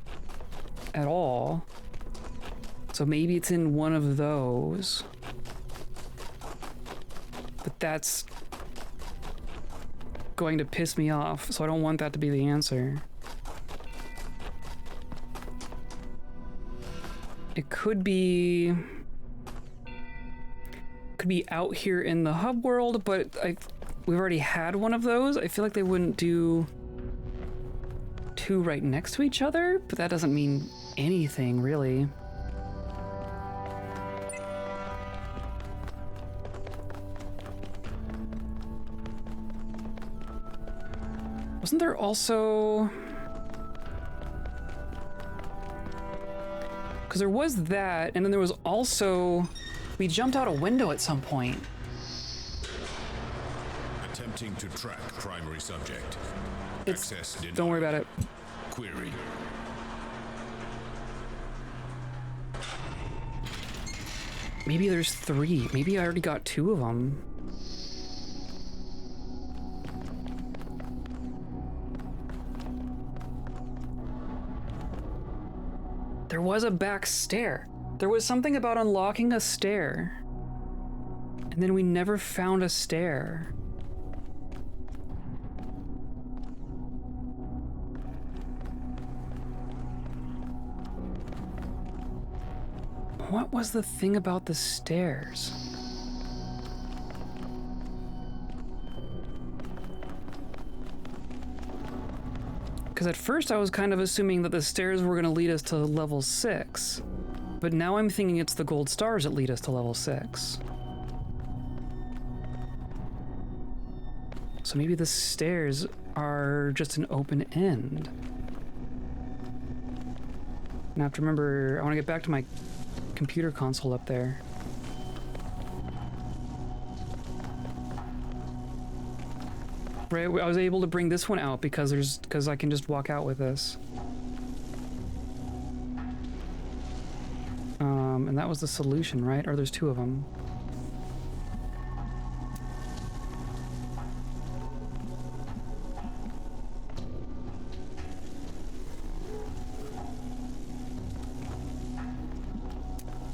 at all, so maybe it's in one of those. But that's going to piss me off, so I don't want that to be the answer. It could be out here in the hub world, but we've already had one of those. I feel like they wouldn't do two right next to each other, but that doesn't mean anything, really. Wasn't there also... Because there was that, and then there was also... We jumped out a window at some point. Attempting to track primary subject. Access denied. Don't worry about it. Query. Maybe there's 3. Maybe I already got 2 of them. There was a back stair. There was something about unlocking a stair. And then we never found a stair. What was the thing about the stairs? Because at first I was kind of assuming that the stairs were going to lead us to level 6. But now I'm thinking it's the gold stars that lead us to level 6. So maybe the stairs are just an open end. And I have to remember, I want to get back to my computer console up there. Right, I was able to bring this one out because I can just walk out with this. And that was the solution, right? Or there's 2 of them.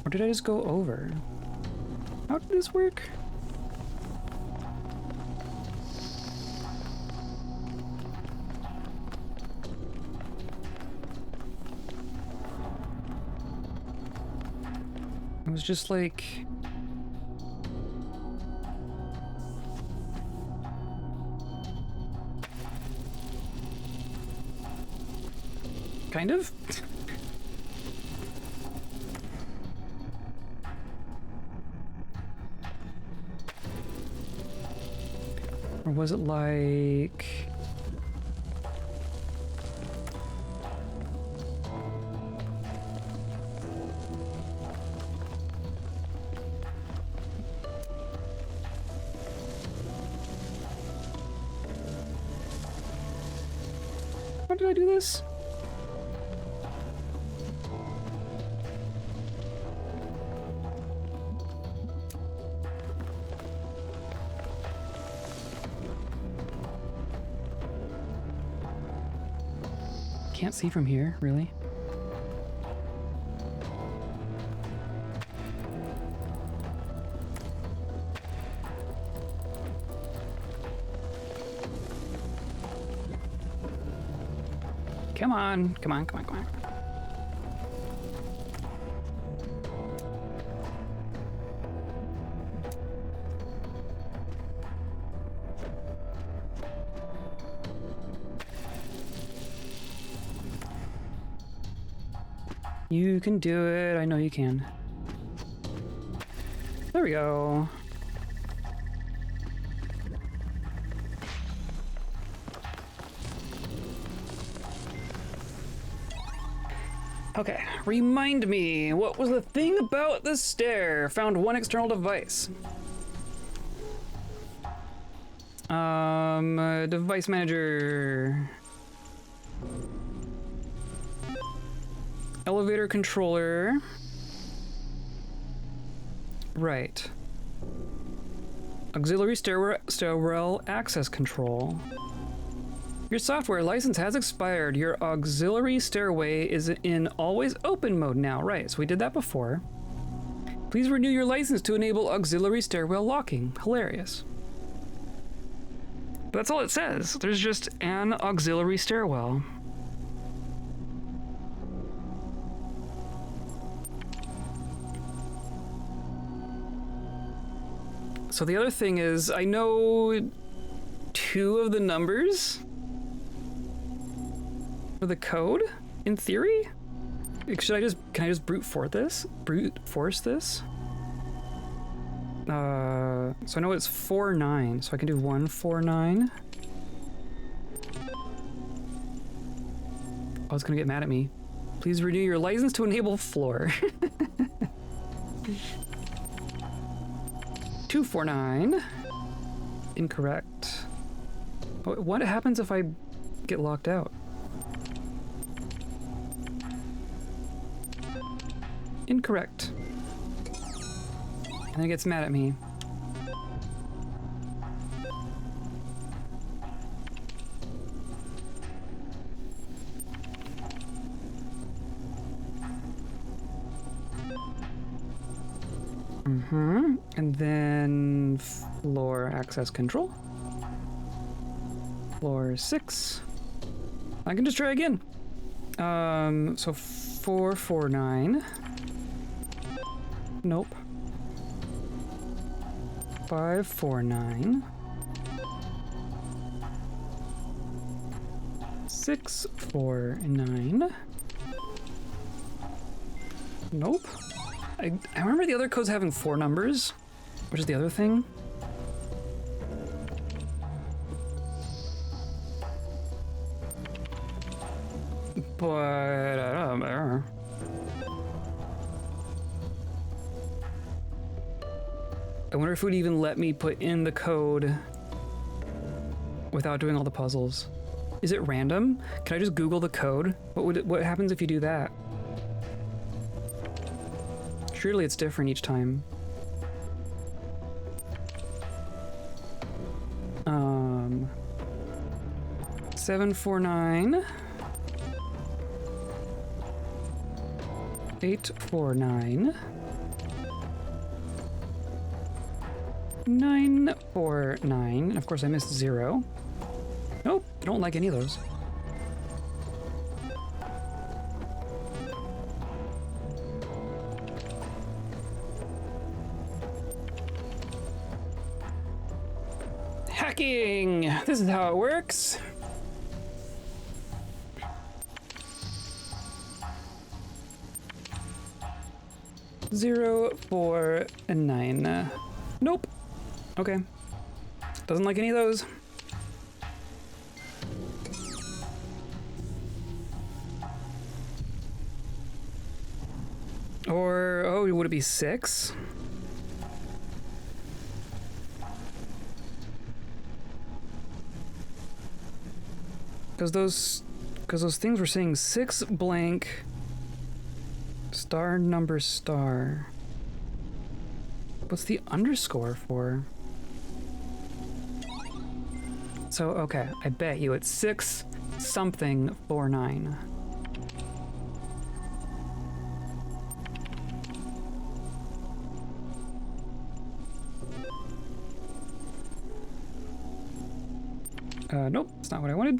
Or did I just go over? How did this work? It was just like... Kind of? Or was it like... How did I do this? Can't see from here, really. Come on, come on, come on, come on. You can do it. I know you can. There we go. Okay, remind me, what was the thing about the stair? Found 1 external device. Device manager. Elevator controller. Right. Auxiliary stairwell access control. Your software license has expired. Your auxiliary stairway is in always open mode now. Right, so we did that before. Please renew your license to enable auxiliary stairwell locking. Hilarious. But that's all it says. There's just an auxiliary stairwell. So the other thing is, I know 2 of the numbers for the code, in theory. Can I just brute force this? So I know it's 49, so I can do 149. Oh, it's gonna get mad at me. Please renew your license to enable floor. 249. Incorrect. What happens if I get locked out? Incorrect. And it gets mad at me. And then floor access control. Floor 6. I can just try again. So 449. Nope. 549. 649. Nope. I remember the other codes having 4 numbers, which is the other thing. But I don't know. I wonder if it would even let me put in the code without doing all the puzzles. Is it random? Can I just Google the code? What happens if you do that? Surely it's different each time. 749. 849. 949. And of course I missed 0. Nope, I don't like any of those. Hacking! This is how it works. Zero, 4, and 9. Nope. Okay. Doesn't like any of those. Or, oh, would it be 6? Because those things were saying 6 blank star number star. What's the underscore for? So, okay, I bet you it's 6 something 49. Nope, that's not what I wanted.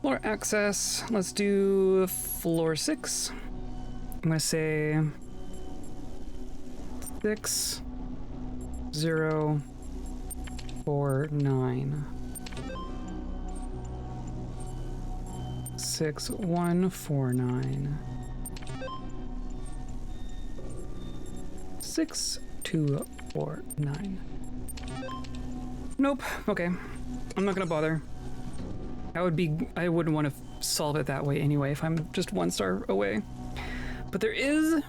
Floor access, let's do floor 6. I'm gonna say 6, 0, 4, 9. 6, 1, 4, 9. 6, 2, 4, 9. Nope, okay. I'm not gonna bother. I wouldn't want to solve it that way anyway if I'm just 1 star away. But there is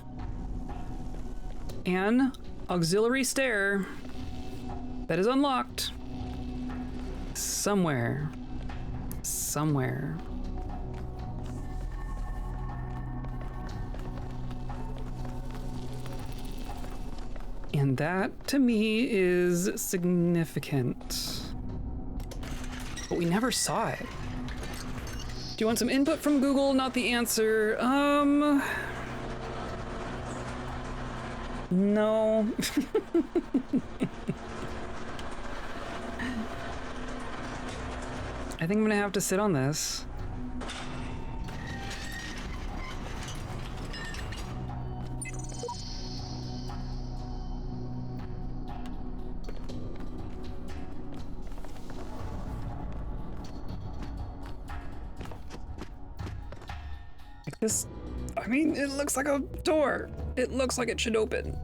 an auxiliary stair that is unlocked somewhere. Somewhere. And that, to me, is significant. But we never saw it. Do you want some input from Google? Not the answer. No. I think I'm gonna have to sit on this. This, I mean, it looks like a door. It looks like it should open.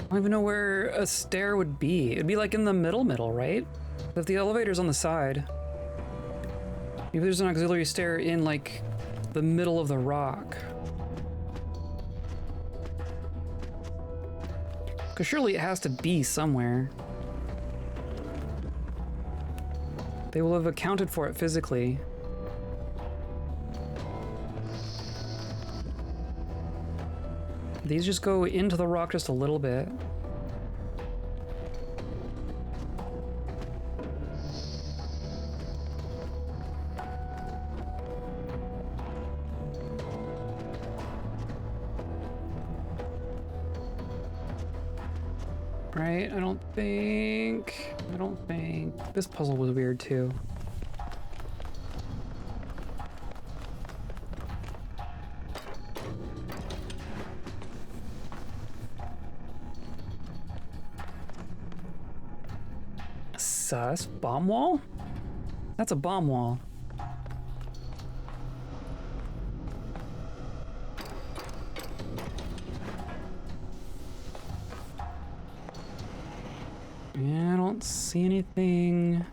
I don't even know where a stair would be. It'd be like in the middle, right? If the elevator's on the side, maybe there's an auxiliary stair in like the middle of the rock. Because surely it has to be somewhere. They will have accounted for it physically. These just go into the rock just a little bit. Right, I don't think... This puzzle was weird too. Sus. Bomb wall? That's a bomb wall. Yeah, I don't see anything.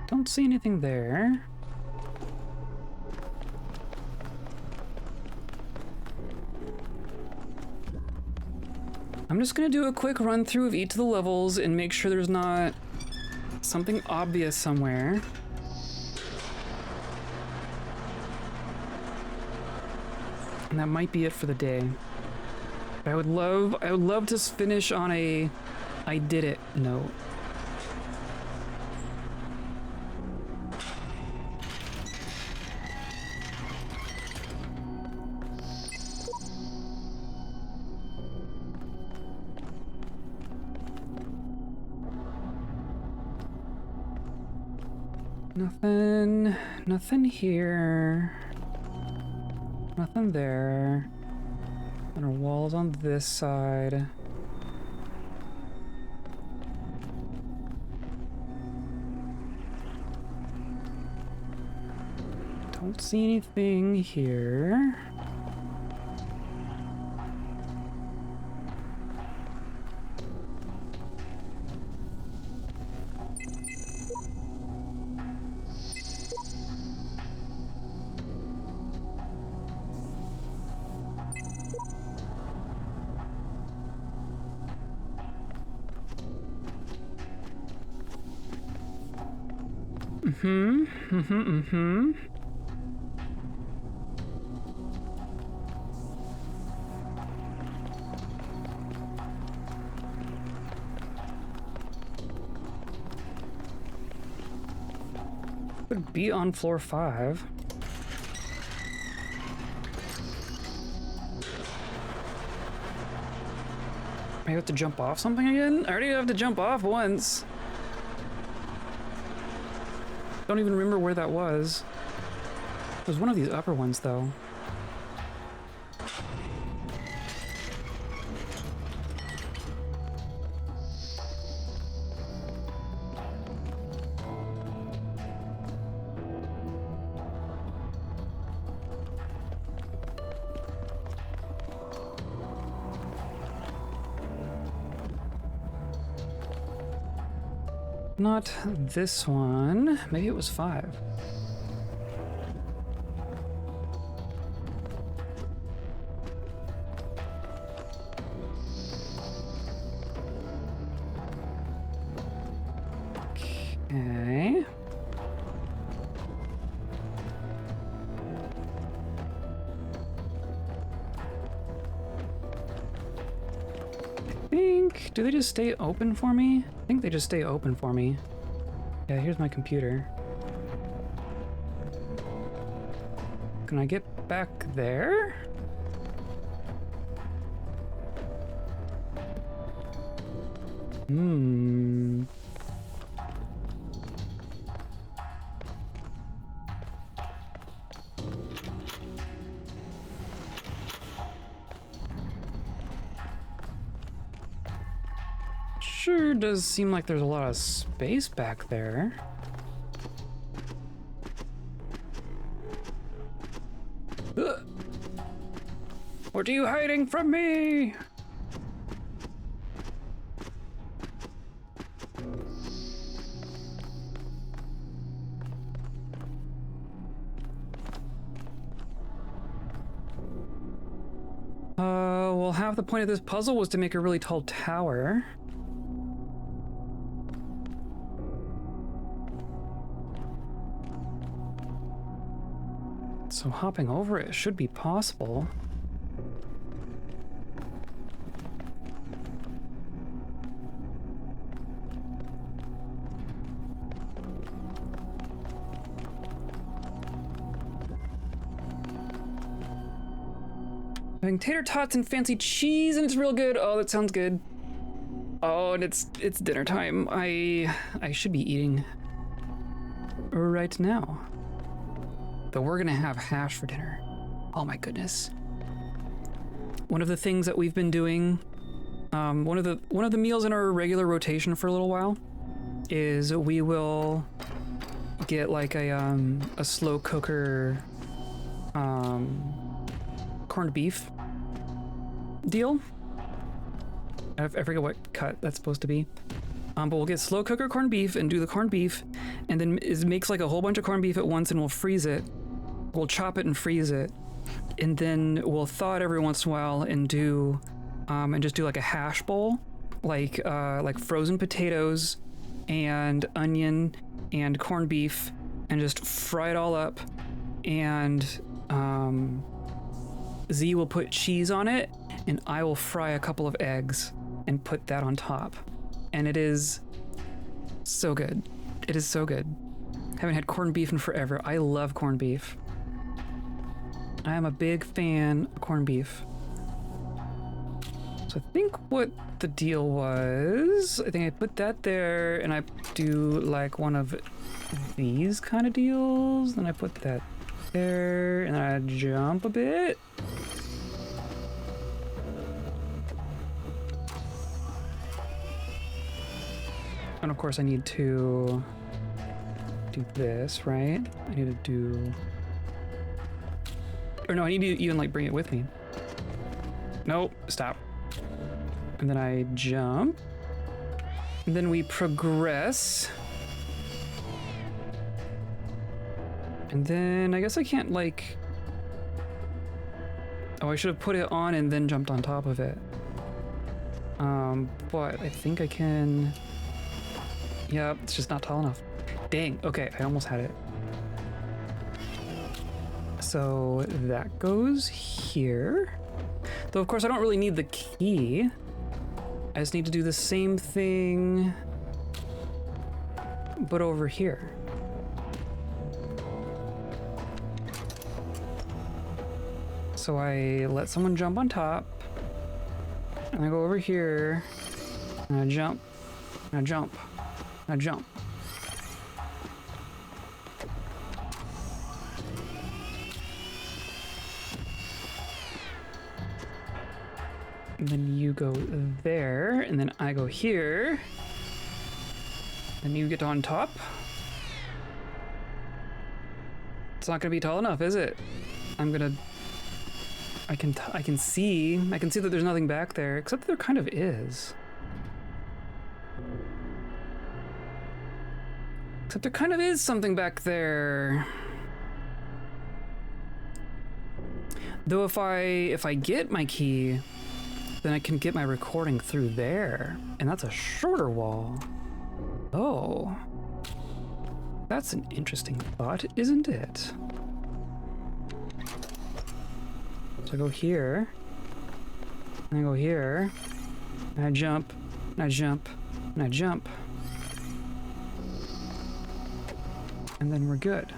Don't see anything there. I'm just gonna do a quick run through of each of the levels and make sure there's not something obvious somewhere. And that might be it for the day. But I would love to finish on a I did it note. Nothing here. Nothing there. And our walls on this side. Don't see anything here. Would be on floor 5. I have to jump off something again? I already have to jump off once. Don't even remember where that was. It was one of these upper ones, though. Not this one. Maybe it was 5. Okay. Do they just stay open for me? I think they just stay open for me. Yeah, here's my computer. Can I get back there? Sure does seem like there's a lot of space back there. Ugh. What are you hiding from me? Oh, well, half the point of this puzzle was to make a really tall tower. So hopping over it should be possible. Having tater tots and fancy cheese, and it's real good. Oh, that sounds good. Oh, and it's dinner time. I should be eating right now. But we're gonna have hash for dinner. Oh my goodness. One of the things that we've been doing, one of the meals in our regular rotation for a little while, is we will get like a slow cooker corned beef deal. I forget what cut that's supposed to be. But we'll get slow cooker corned beef and do the corned beef, and then it makes like a whole bunch of corned beef at once, and we'll freeze it. We'll chop it and freeze it, and then we'll thaw it every once in a while and do, and just do like a hash bowl, like frozen potatoes and onion and corned beef, and just fry it all up. And Z will put cheese on it, and I will fry a couple of eggs and put that on top. And it is so good. It is so good. Haven't had corned beef in forever. I love corned beef. I am a big fan of corned beef. So I think what the deal was, I think I put that there, and I do like one of these kind of deals. Then I put that there, and then I jump a bit. And of course I need to do this, right? I need to do... Or no, I need to even like bring it with me. Nope, stop. And then I jump. And then we progress. And then I guess I can't like... Oh, I should have put it on and then jumped on top of it. But I think I can... Yep, it's just not tall enough. Dang, okay, I almost had it. So that goes here. Though of course I don't really need the key. I just need to do the same thing, but over here. So I let someone jump on top, and I go over here, and I jump, and I jump, and I jump. And then you go there, and then I go here. Then you get on top. It's not gonna be tall enough, is it? I can see that there's nothing back there, except that there kind of is. Except there kind of is something back there. Though if I get my key, then I can get my recording through there, and that's a shorter wall. Oh, that's an interesting thought, isn't it? So I go here, and I go here, and I jump, and I jump, and I jump. And then we're good.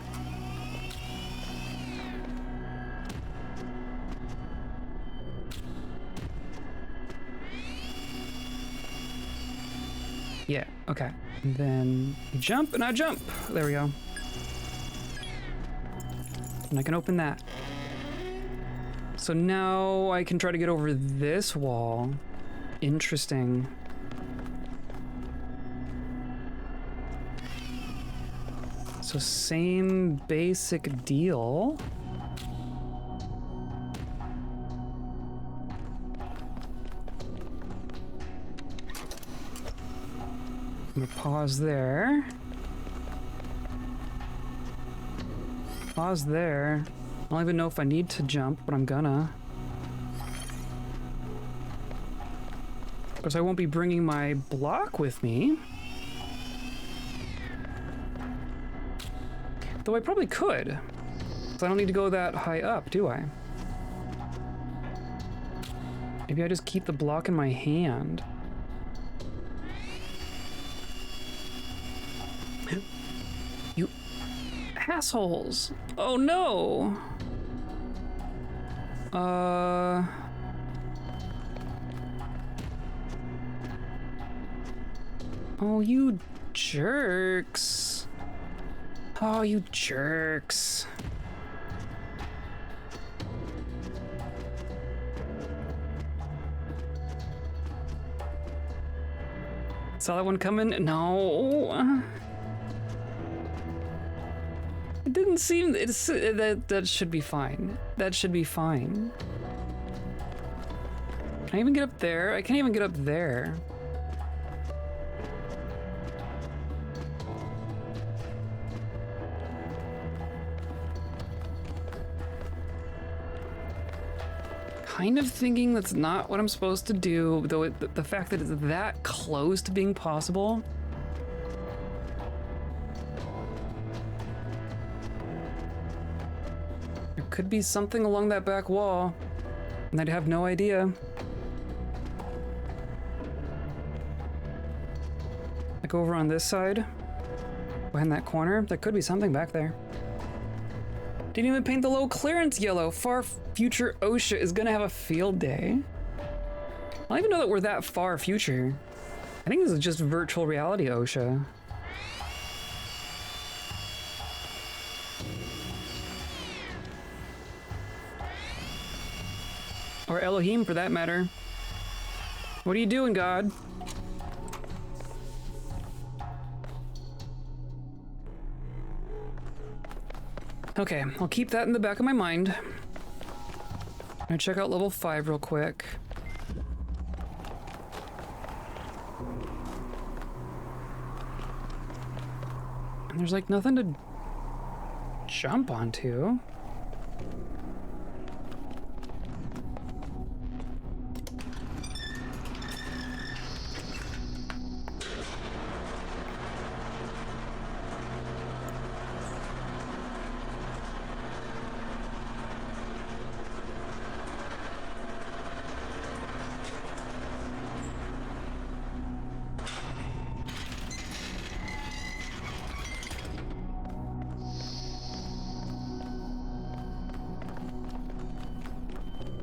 Yeah, okay. And then you jump, and I jump. There we go. And I can open that. So now I can try to get over this wall. Interesting. So same basic deal. I'm gonna pause there. Pause there. I don't even know if I need to jump, but I'm gonna. course, I won't be bringing my block with me. Though I probably could. So I don't need to go that high up, do I? Maybe I just keep the block in my hand. You assholes. Oh no. Oh, you jerks. Oh, you jerks. Saw that one coming? No. It didn't seem... that should be fine. That should be fine. Can I even get up there? I can't even get up there. Kind of thinking that's not what I'm supposed to do, though the fact that it's that close to being possible. There could be something along that back wall, and I'd have no idea. Like over on this side, behind that corner, there could be something back there. Didn't even paint the low clearance yellow. Far future OSHA is gonna have a field day. I don't even know that we're that far future. I think this is just virtual reality OSHA. Or Elohim for that matter. What are you doing, God? Okay, I'll keep that in the back of my mind. I'm gonna check out level 5 real quick. And there's like nothing to jump onto.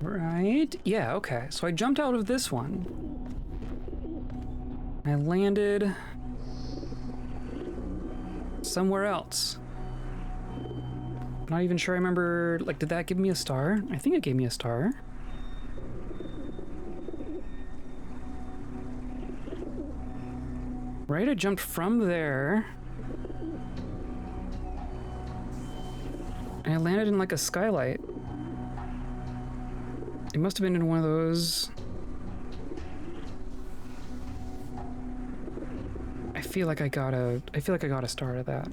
Right? Yeah, okay. So I jumped out of this one. I landed somewhere else. Not even sure I remember, like, did that give me a star? I think it gave me a star. Right, I jumped from there. And I landed in like a skylight. It must have been in one of those. I feel like I got a star out of that.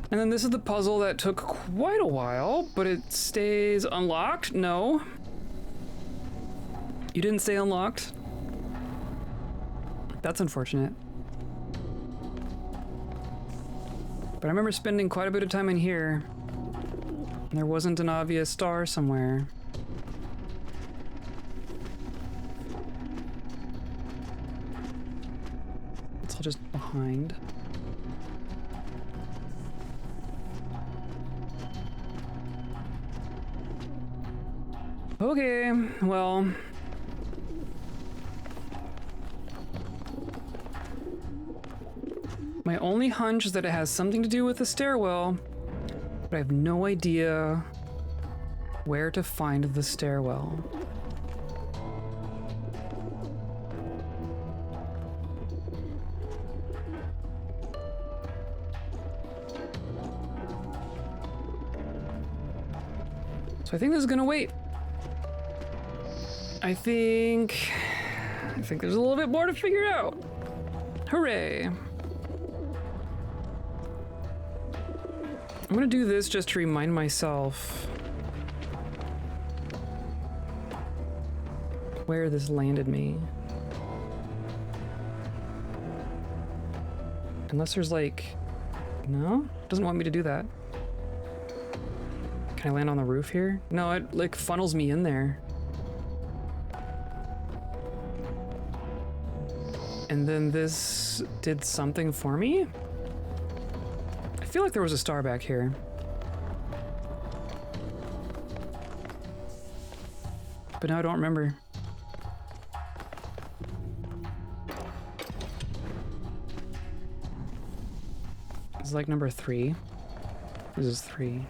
And then this is the puzzle that took quite a while, but it stays unlocked? No. You didn't stay unlocked? That's unfortunate. But I remember spending quite a bit of time in here, and there wasn't an obvious star somewhere. It's all just behind. Okay, well... my only hunch is that it has something to do with the stairwell, but I have no idea where to find the stairwell. So I think this is gonna wait. I think there's a little bit more to figure out. Hooray. I'm gonna do this just to remind myself where this landed me. Unless there's like... No? It doesn't want me to do that. Can I land on the roof here? No, it like funnels me in there. And then this did something for me? I feel like there was a star back here. But now I don't remember. It's like number 3. This is 3.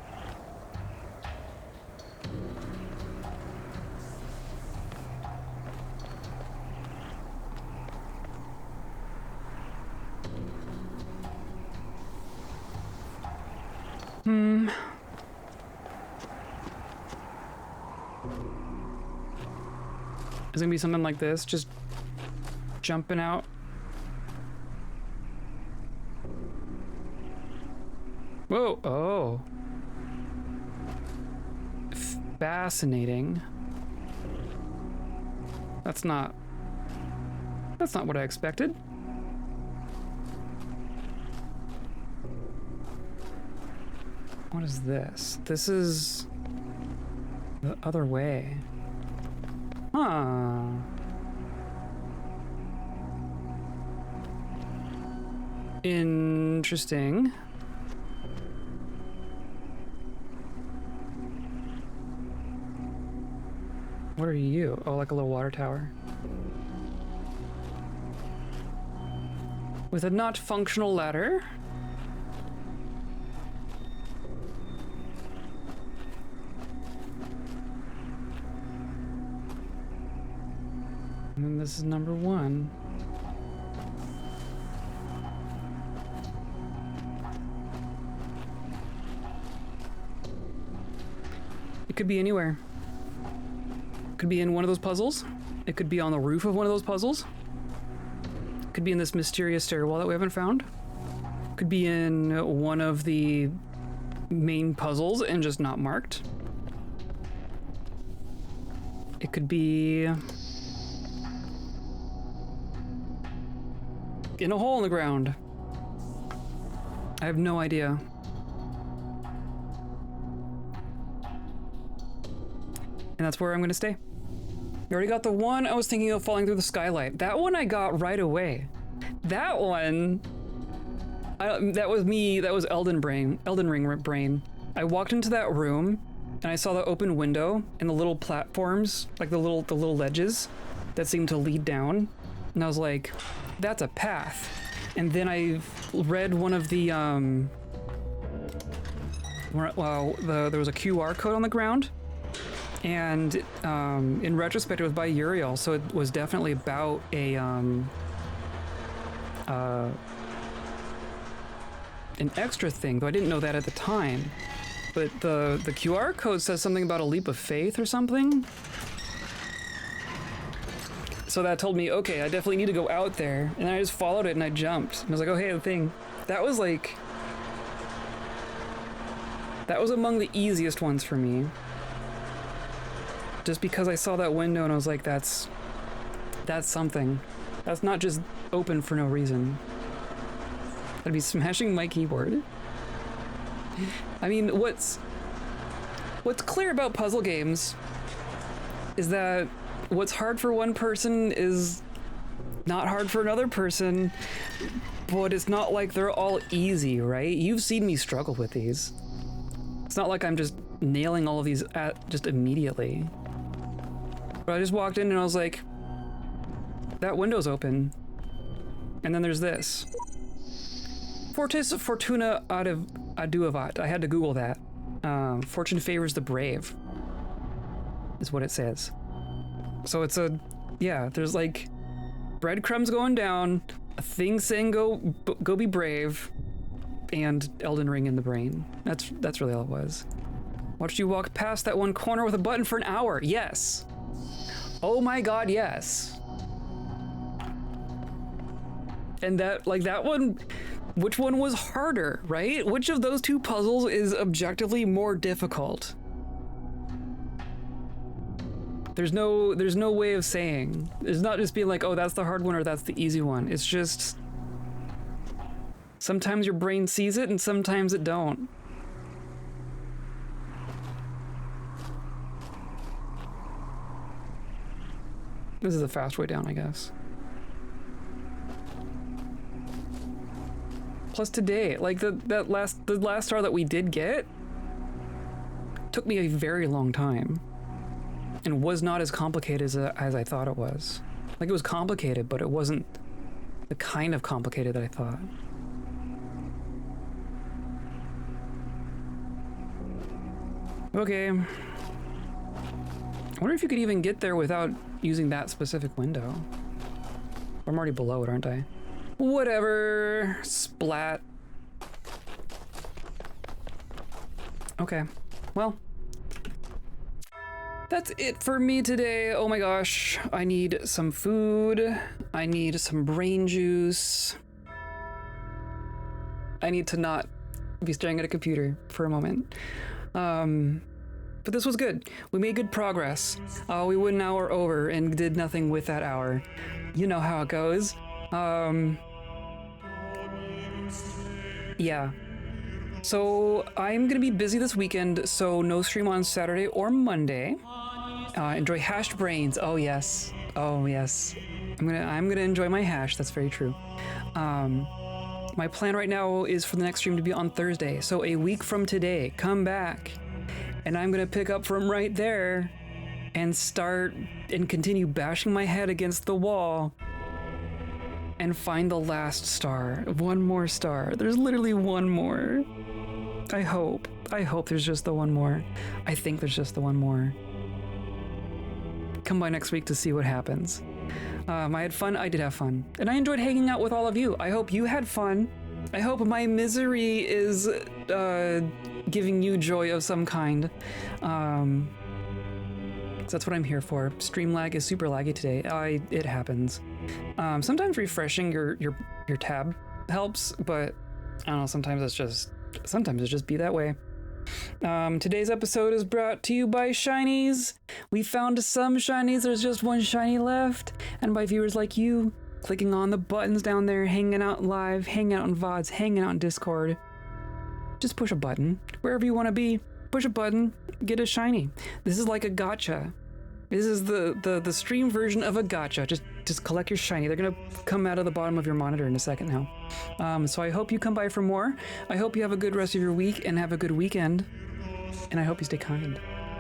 It's gonna be something like this, just jumping out. Whoa, oh. Fascinating. That's not what I expected. What is this? This is the other way. Huh. Interesting. What are you? Oh, like a little water tower. With a not functional ladder. And then this is number 1. It could be anywhere. It could be in one of those puzzles. It could be on the roof of one of those puzzles. It could be in this mysterious stairwell that we haven't found. It could be in one of the main puzzles and just not marked. It could be in a hole in the ground. I have no idea. And that's where I'm gonna stay. You already got the one I was thinking of falling through the skylight. That one I got right away. That one, that was me, that was Elden Ring brain. I walked into that room and I saw the open window and the little platforms, like the little ledges that seemed to lead down. And I was like, that's a path. And then I read one of the, there was a QR code on the ground. And in retrospect, it was by Uriel, so it was definitely about an extra thing, though I didn't know that at the time. But the QR code says something about a leap of faith or something. So that told me, okay, I definitely need to go out there. And I just followed it and I jumped. And I was like, oh, hey, the thing. That was among the easiest ones for me. Just because I saw that window and I was like, that's something. That's not just open for no reason. I'd be smashing my keyboard. I mean, what's clear about puzzle games is that what's hard for one person is not hard for another person, but it's not like they're all easy, right? You've seen me struggle with these. It's not like I'm just nailing all of these just immediately. But I just walked in and I was like, that window's open. And then there's this. Fortis fortuna adiuvat. I had to Google that. Fortune favors the brave, is what it says. So it's there's like breadcrumbs going down, a thing saying go be brave, and Elden Ring in the brain. That's really all it was. Watched you walk past that one corner with a button for an hour. Yes. Oh my god, yes. And that one, which one was harder, right? Which of those two puzzles is objectively more difficult? There's no way of saying. It's not just being like, oh, that's the hard one or that's the easy one. It's just sometimes your brain sees it and sometimes it don't. This is a fast way down, I guess. Plus today, like the last star that we did get took me a very long time and was not as complicated as I thought it was. Like, it was complicated, but it wasn't the kind of complicated that I thought. Okay. I wonder if you could even get there without using that specific window. I'm already below it, aren't I? Whatever. Splat. Okay. Well, that's it for me today. Oh my gosh. I need some food. I need some brain juice. I need to not be staring at a computer for a moment. But this was good. We made good progress. We went an hour over and did nothing with that hour. You know how it goes. Yeah. So I'm gonna be busy this weekend, so no stream on Saturday or Monday. Enjoy hashed brains. Oh yes. Oh yes. I'm gonna enjoy my hash. That's very true. My plan right now is for the next stream to be on Thursday. So a week from today, come back, and I'm gonna pick up from right there and start and continue bashing my head against the wall and find the last star. One more star. There's literally one more. I hope there's just the one more. I think there's just the one more. Come by next week to see what happens. I had fun. I did have fun. And I enjoyed hanging out with all of you. I hope you had fun. I hope my misery is giving you joy of some kind. 'Cause that's what I'm here for. Stream lag is super laggy today. It happens. Sometimes refreshing your tab helps, but I don't know, sometimes it's just be that way. Today's episode is brought to you by shinies. We found some shinies. There's just one shiny left, and by viewers like you clicking on the buttons down there, hanging out live, hanging out in VODs, hanging out in Discord. Just push a button wherever you want to be. Push a button, get a shiny. This is like a gacha. This is the stream version of a gacha. Just collect your shiny. They're gonna come out of the bottom of your monitor in a second now. So I hope you come by for more. I hope you have a good rest of your week and have a good weekend. And I hope you stay kind.